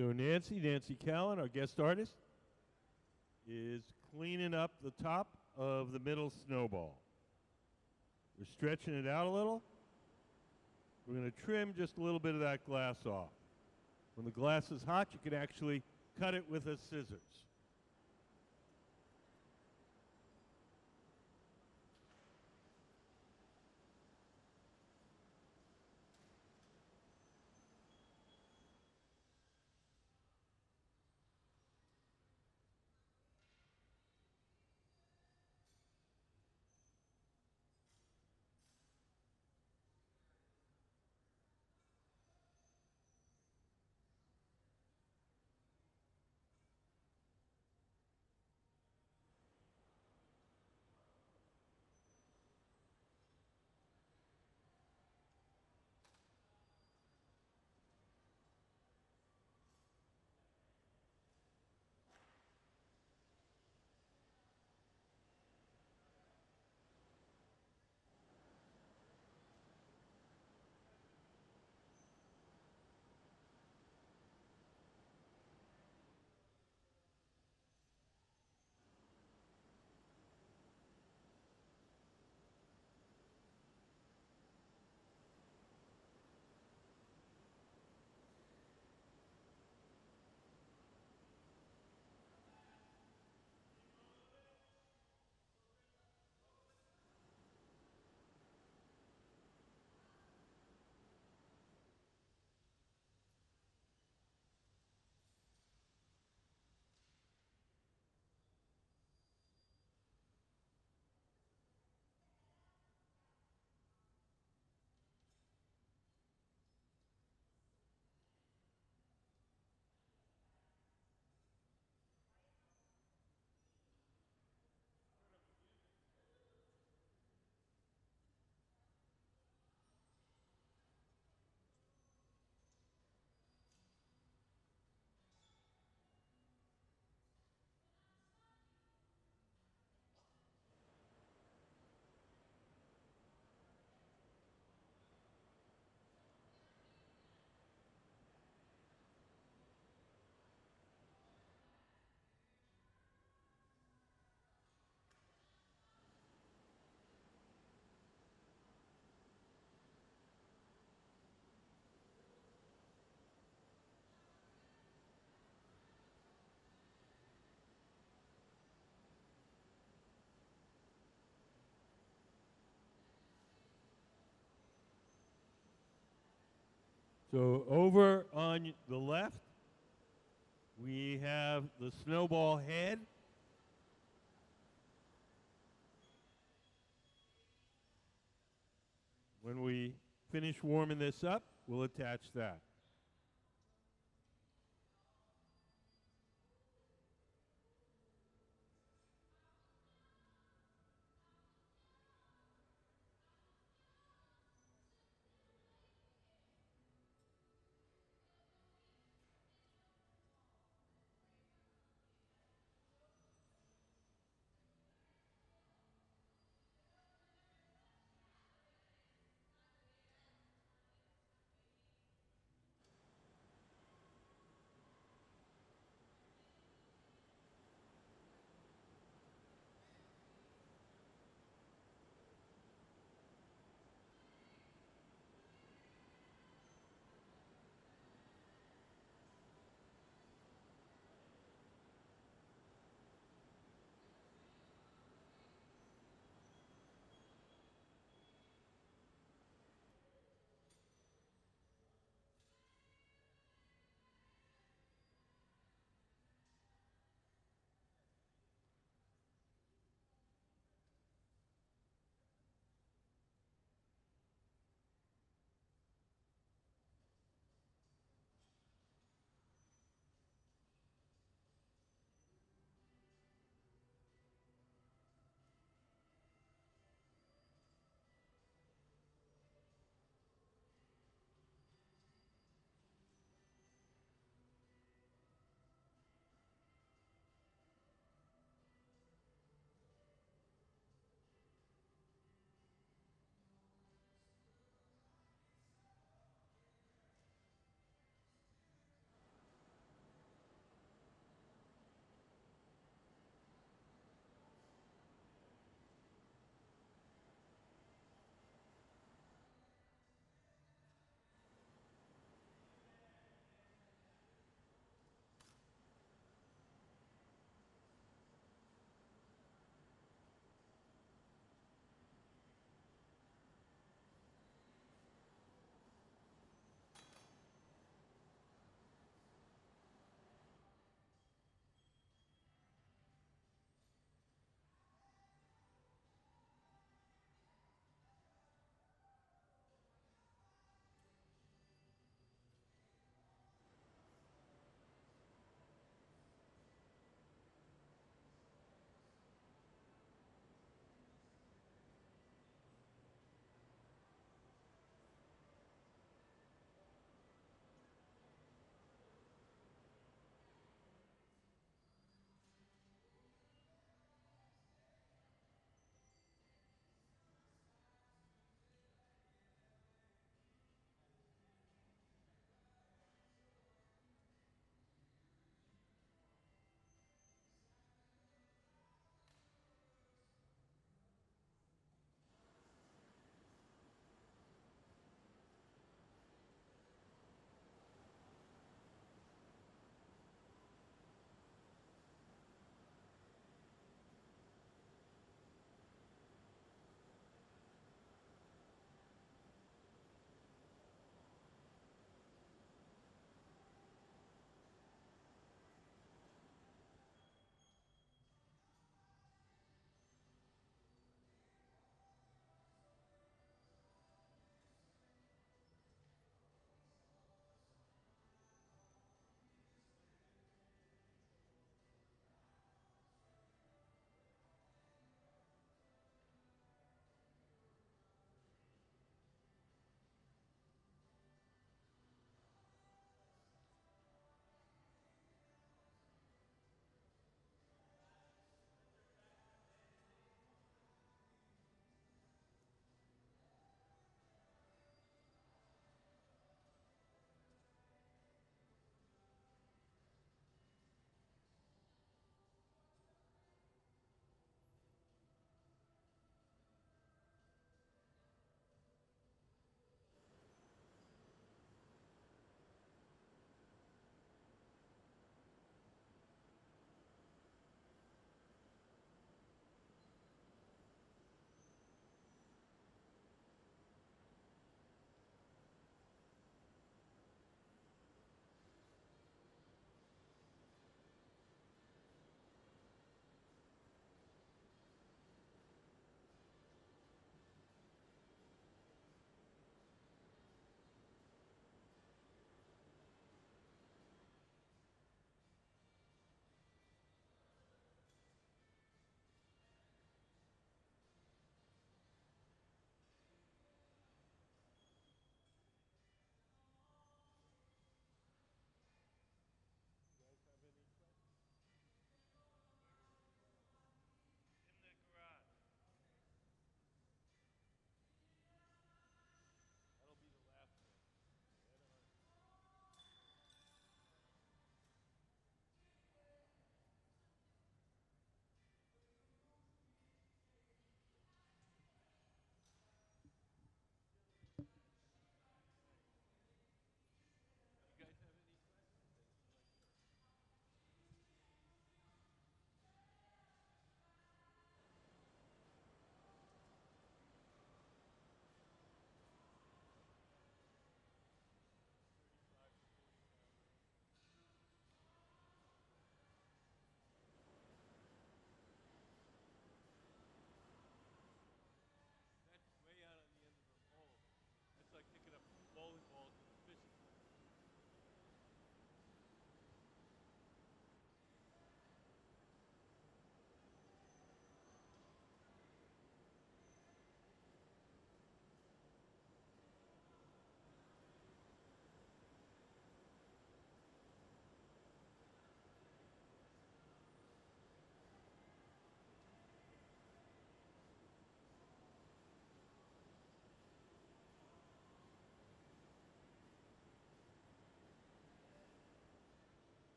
So Nancy Callan, our guest artist, is cleaning up the top of the middle snowball. We're stretching it out a little. We're going to trim just a little bit of that glass off. When the glass is hot, you can actually cut it with a scissors. So over on the left, we have the snowball head. When we finish warming this up, we'll attach that.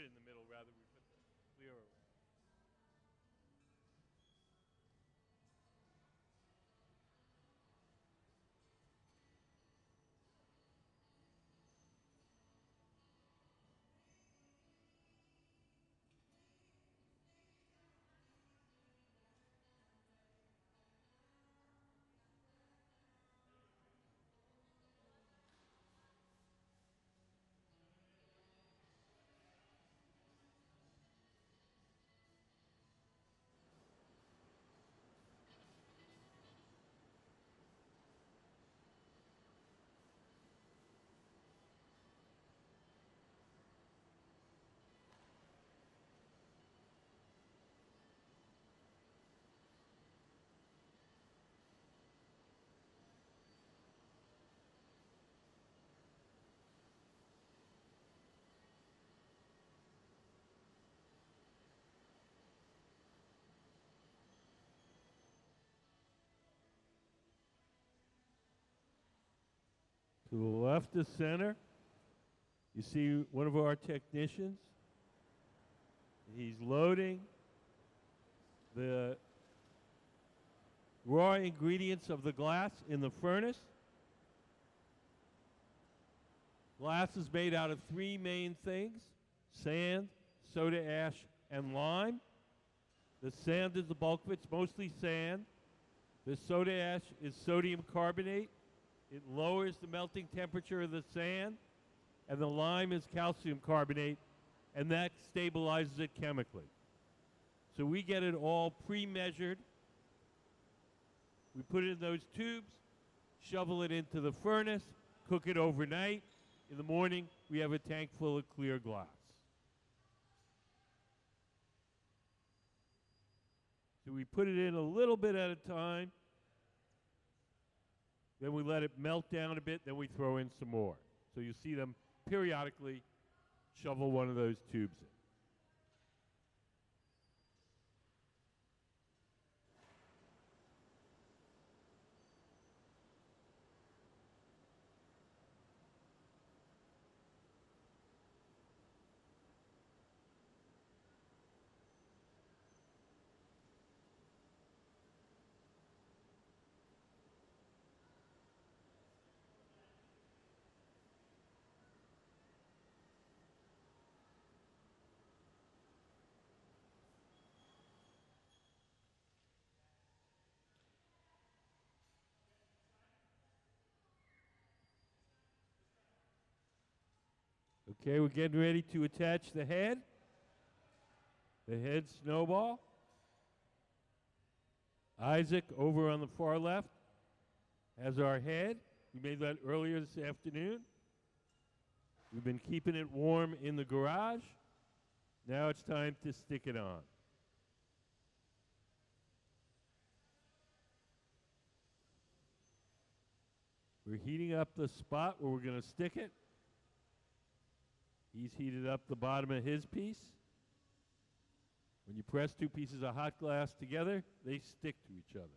it in the middle rather. We put the clear around. To the left of center, you see one of our technicians. He's loading the raw ingredients of the glass in the furnace. Glass is made out of three main things: sand, soda ash, and lime. The sand is the bulk of it. It's mostly sand. The soda ash is sodium carbonate. It lowers the melting temperature of the sand. And the lime is calcium carbonate, and that stabilizes it chemically. So we get it all pre-measured. We put it in those tubes, shovel it into the furnace, cook it overnight. In the morning, we have a tank full of clear glass. So we put it in a little bit at a time. Then we let it melt down a bit. Then we throw in some more. So you see them periodically shovel one of those tubes in. Okay, we're getting ready to attach the head. The head snowball. Isaac, over on the far left, has our head. We made that earlier this afternoon. We've been keeping it warm in the garage. Now it's time to stick it on. We're heating up the spot where we're going to stick it. He's heated up the bottom of his piece. When you press two pieces of hot glass together, they stick to each other.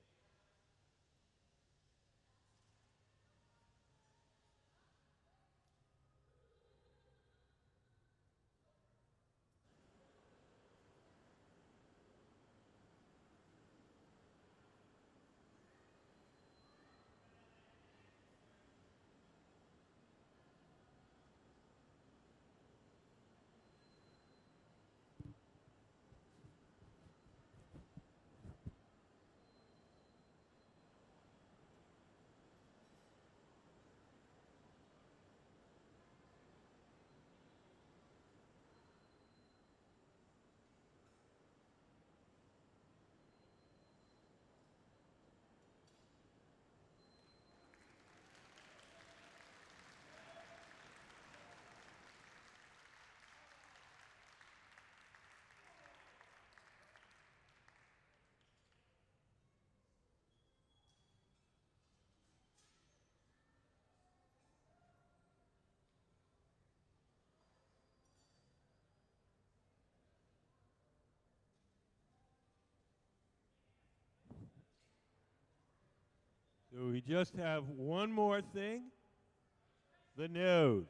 So we just have one more thing, the nose.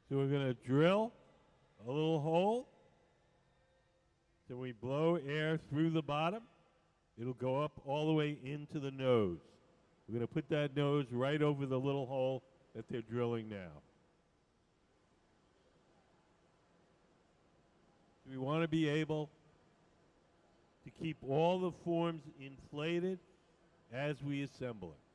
So we're going to drill a little hole. So we blow air through the bottom. It'll go up all the way into the nose. We're going to put that nose right over the little hole that they're drilling now. We want to be able to keep all the forms inflated as we assemble it.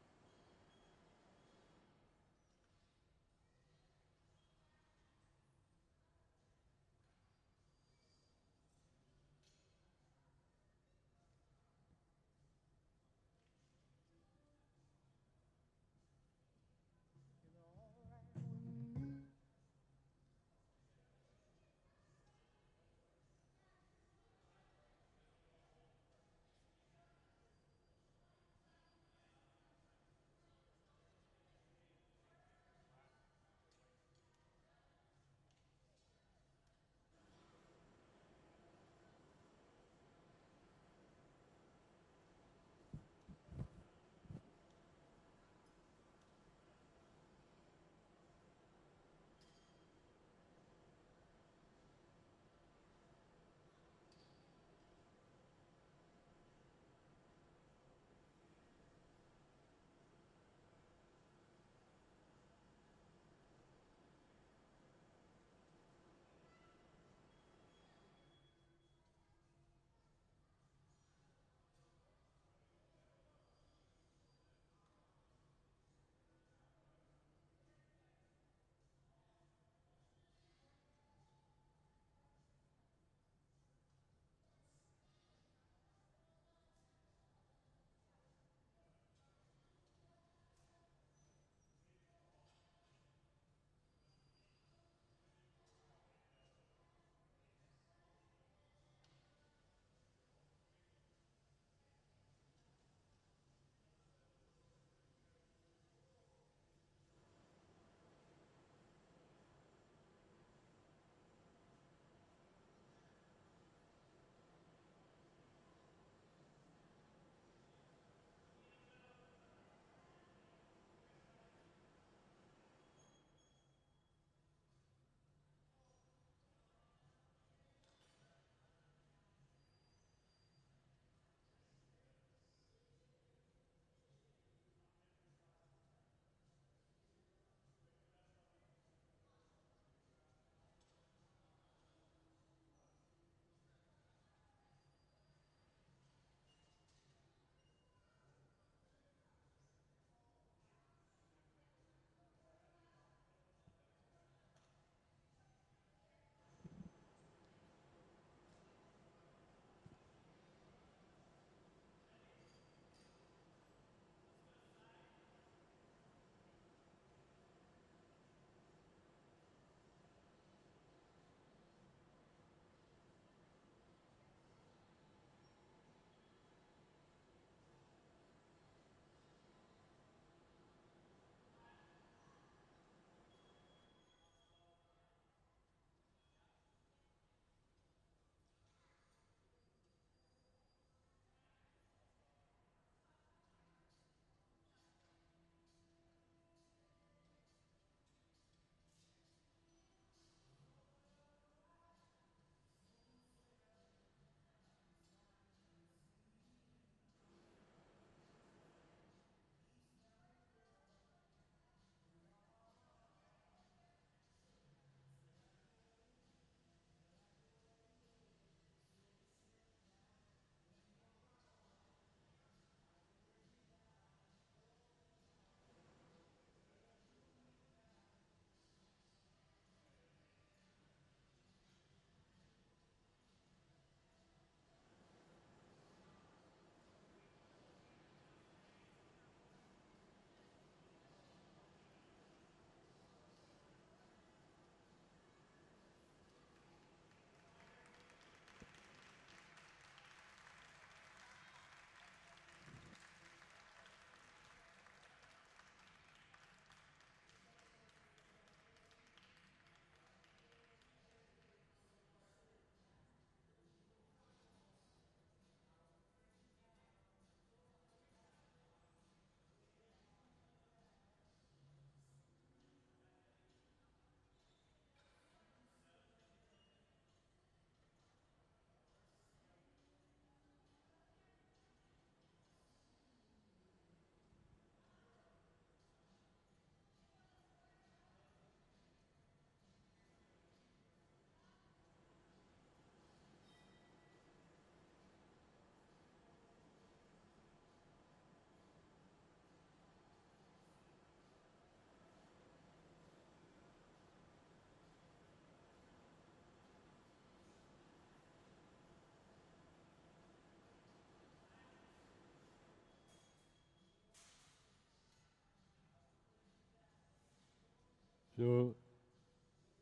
So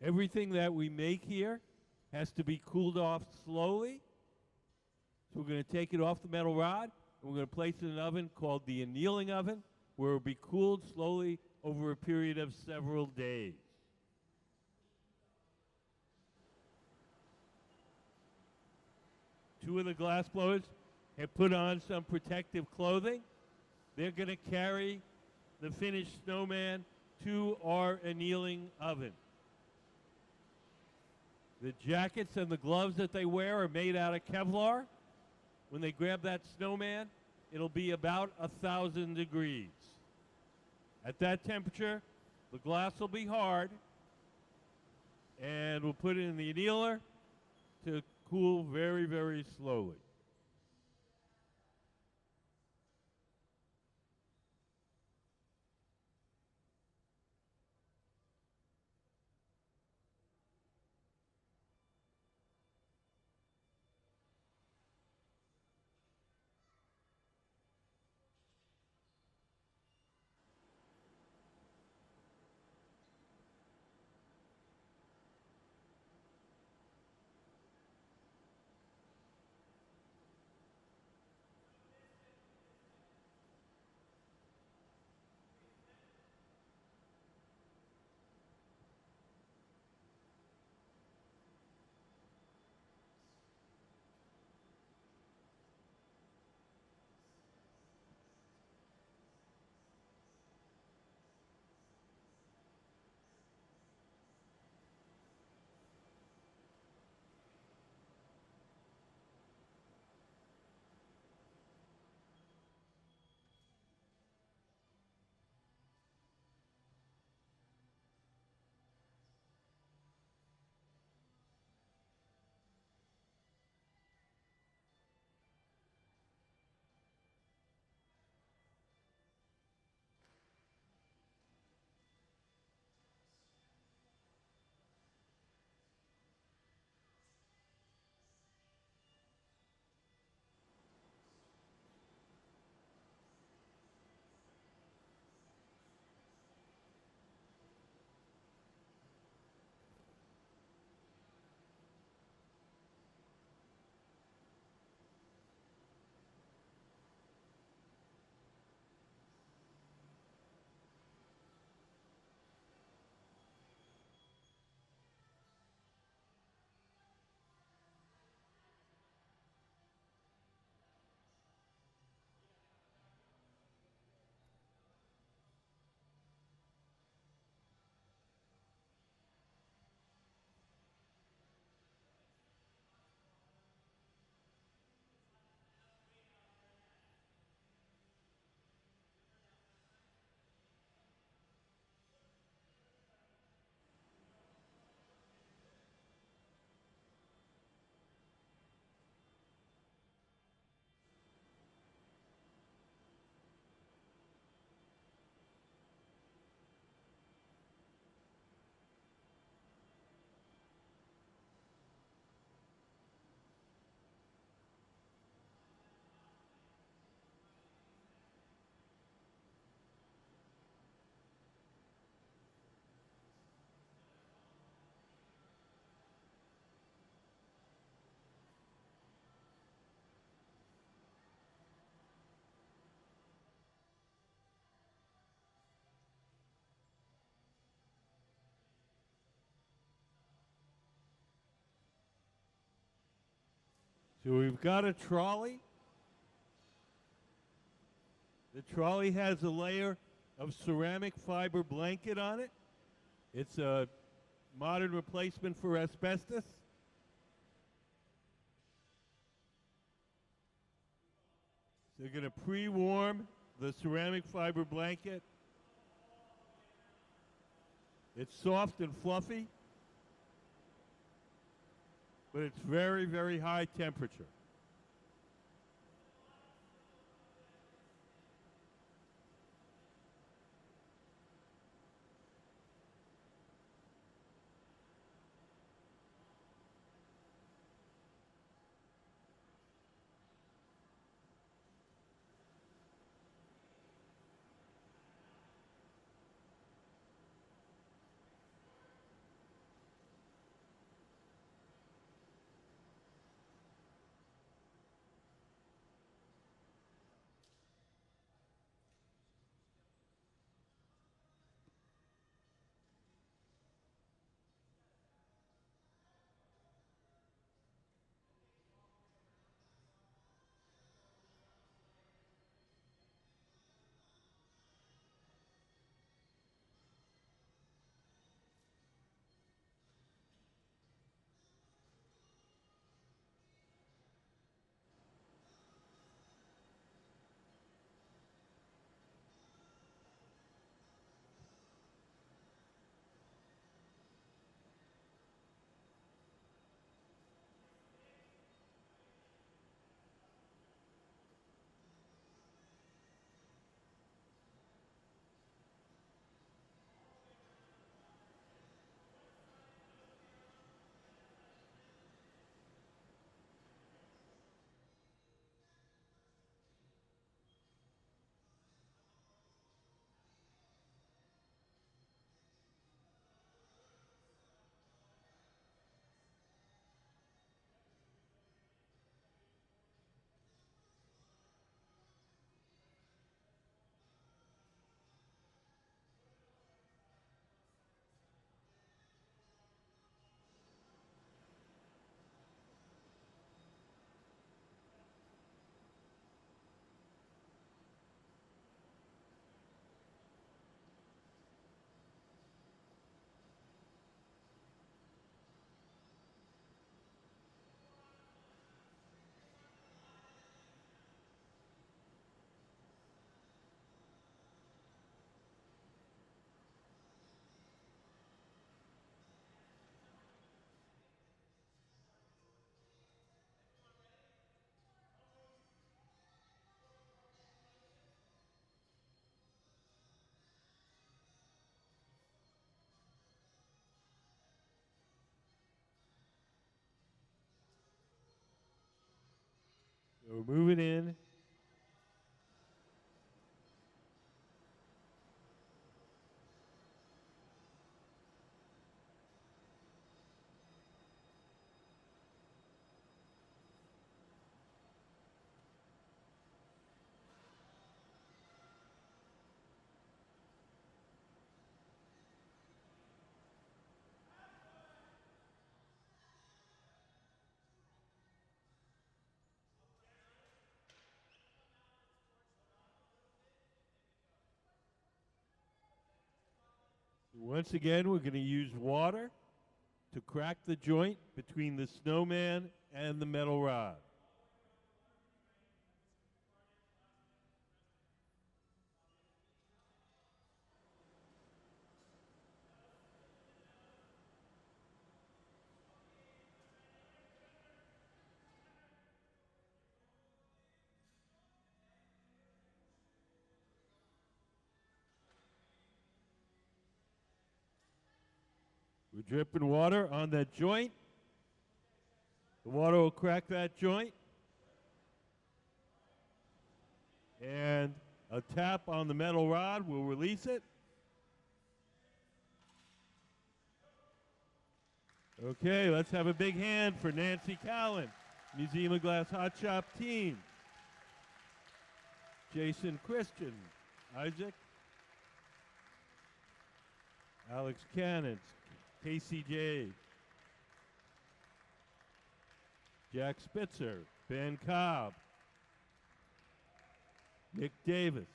everything that we make here has to be cooled off slowly. So we're going to take it off the metal rod, and we're going to place it in an oven called the annealing oven, where it will be cooled slowly over a period of several days. Two of the glass blowers have put on some protective clothing. They're going to carry the finished snowman to our annealing oven. The jackets and the gloves that they wear are made out of Kevlar. When they grab that snowman, it'll be about 1,000 degrees. At that temperature, the glass will be hard, and we'll put it in the annealer to cool very, very slowly. So we've got a trolley. The trolley has a layer of ceramic fiber blanket on it. It's a modern replacement for asbestos. So they're going to pre-warm the ceramic fiber blanket. It's soft and fluffy, but it's very, very high temperature. So we're moving in. Once again, we're going to use water to crack the joint between the snowman and the metal rod. We're dripping water on that joint. The water will crack that joint. And a tap on the metal rod will release it. Okay, let's have a big hand for Nancy Callan, Museum of Glass Hot Shop team. Jason Christian, Isaac, Alex Cannon, KCJ, Jack Spitzer, Ben Cobb, Nick Davis.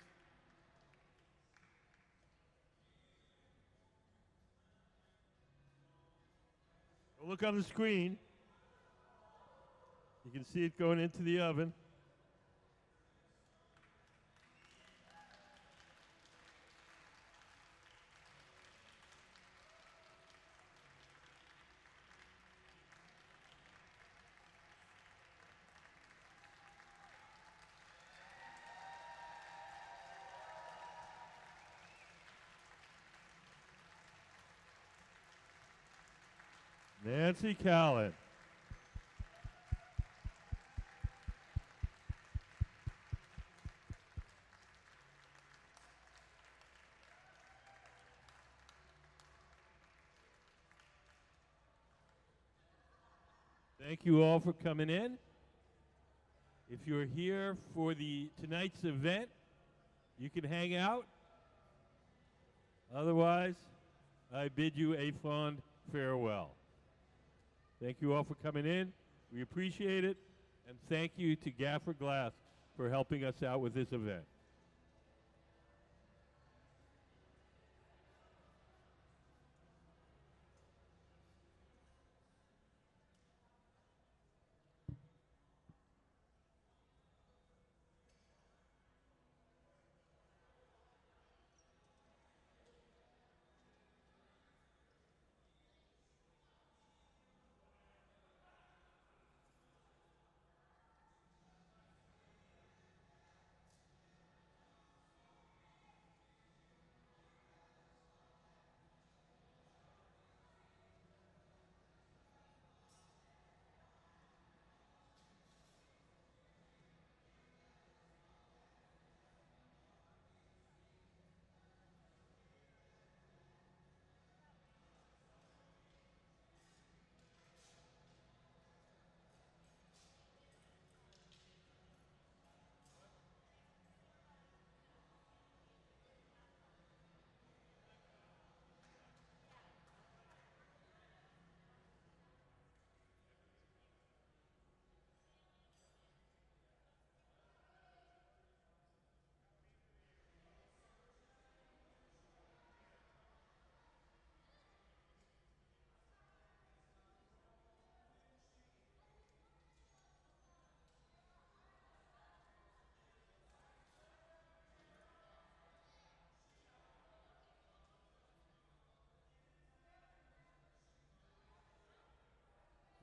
Look on the screen. You can see it going into the oven. Nancy Callan. Thank you all for coming in. If you're here for tonight's event, you can hang out. Otherwise, I bid you a fond farewell. Thank you all for coming in. We appreciate it. And thank you to Gaffer Glass for helping us out with this event.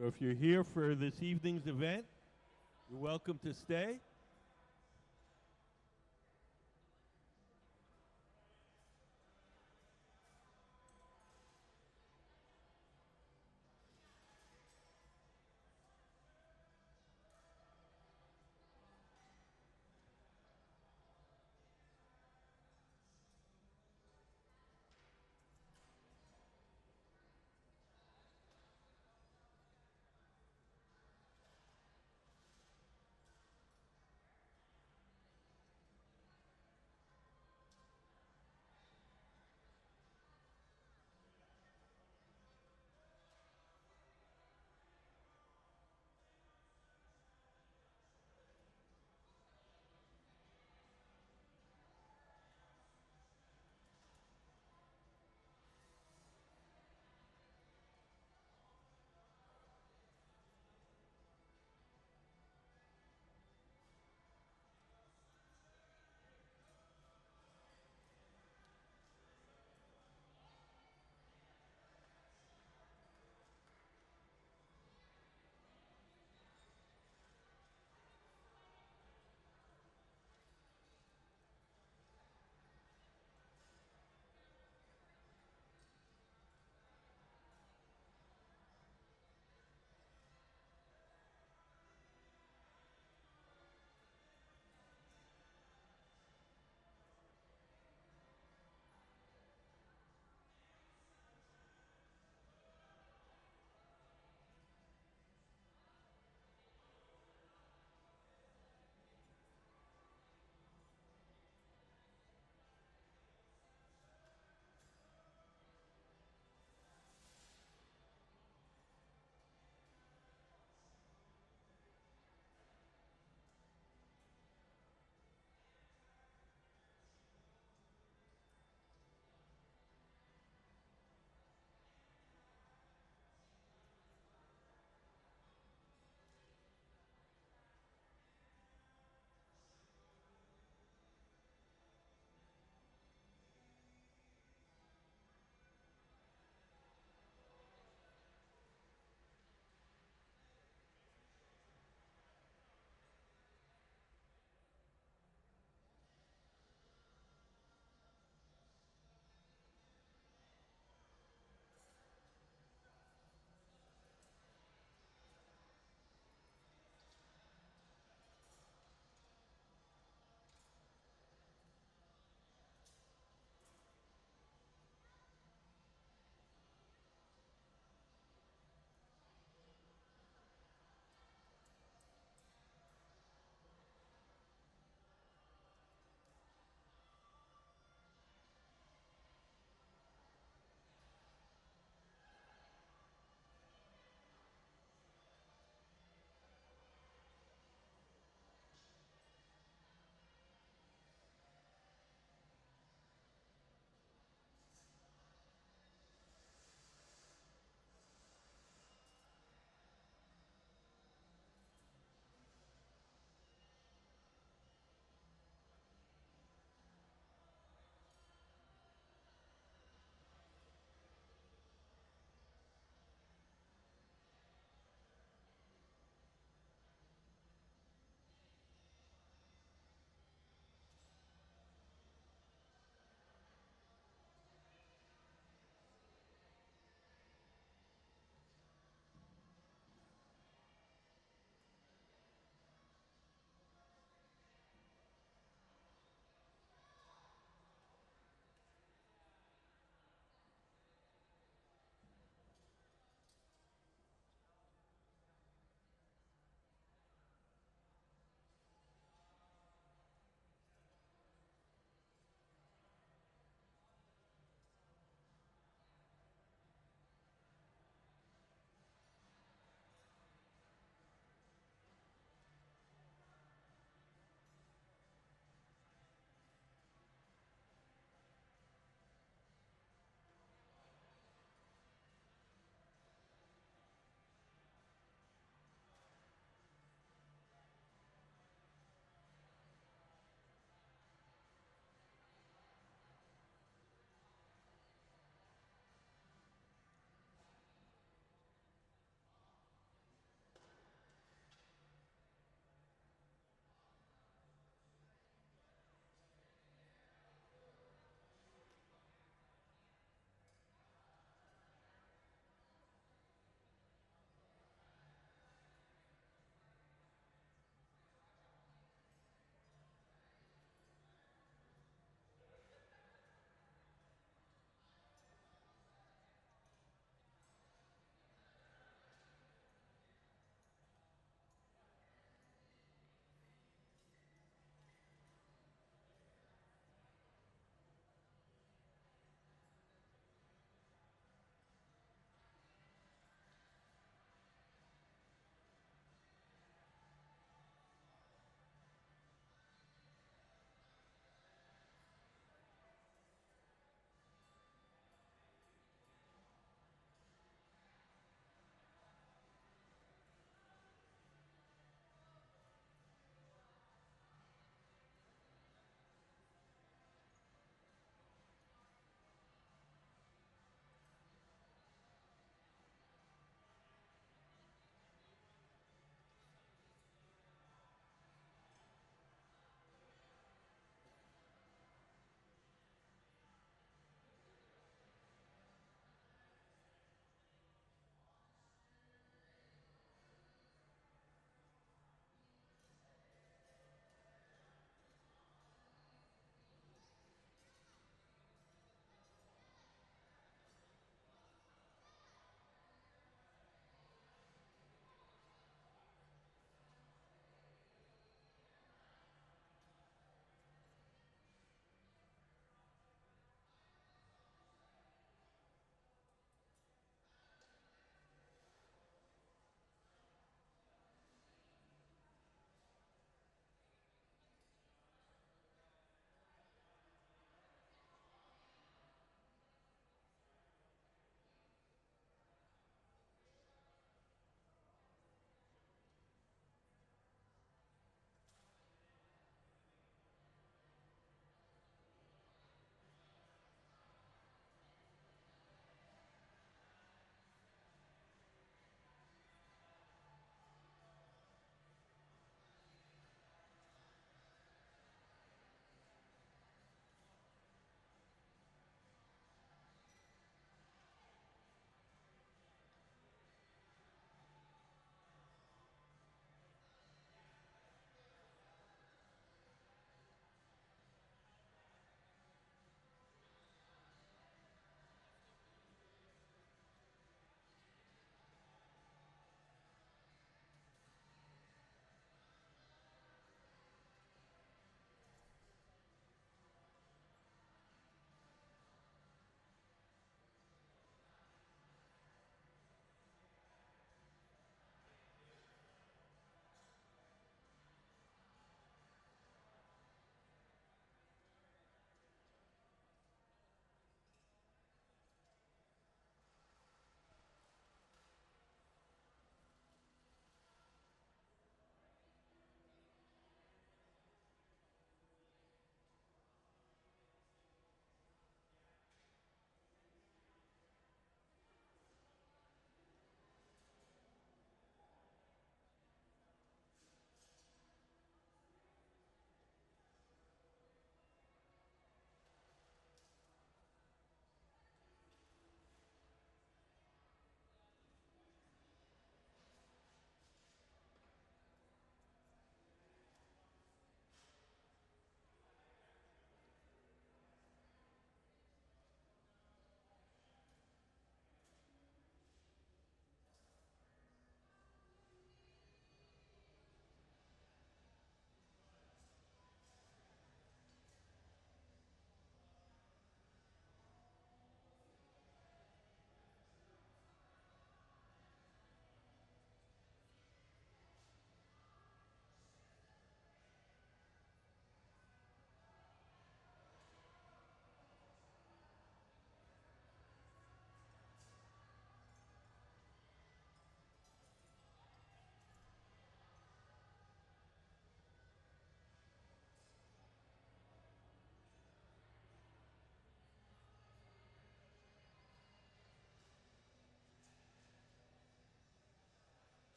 So if you're here for this evening's event, you're welcome to stay.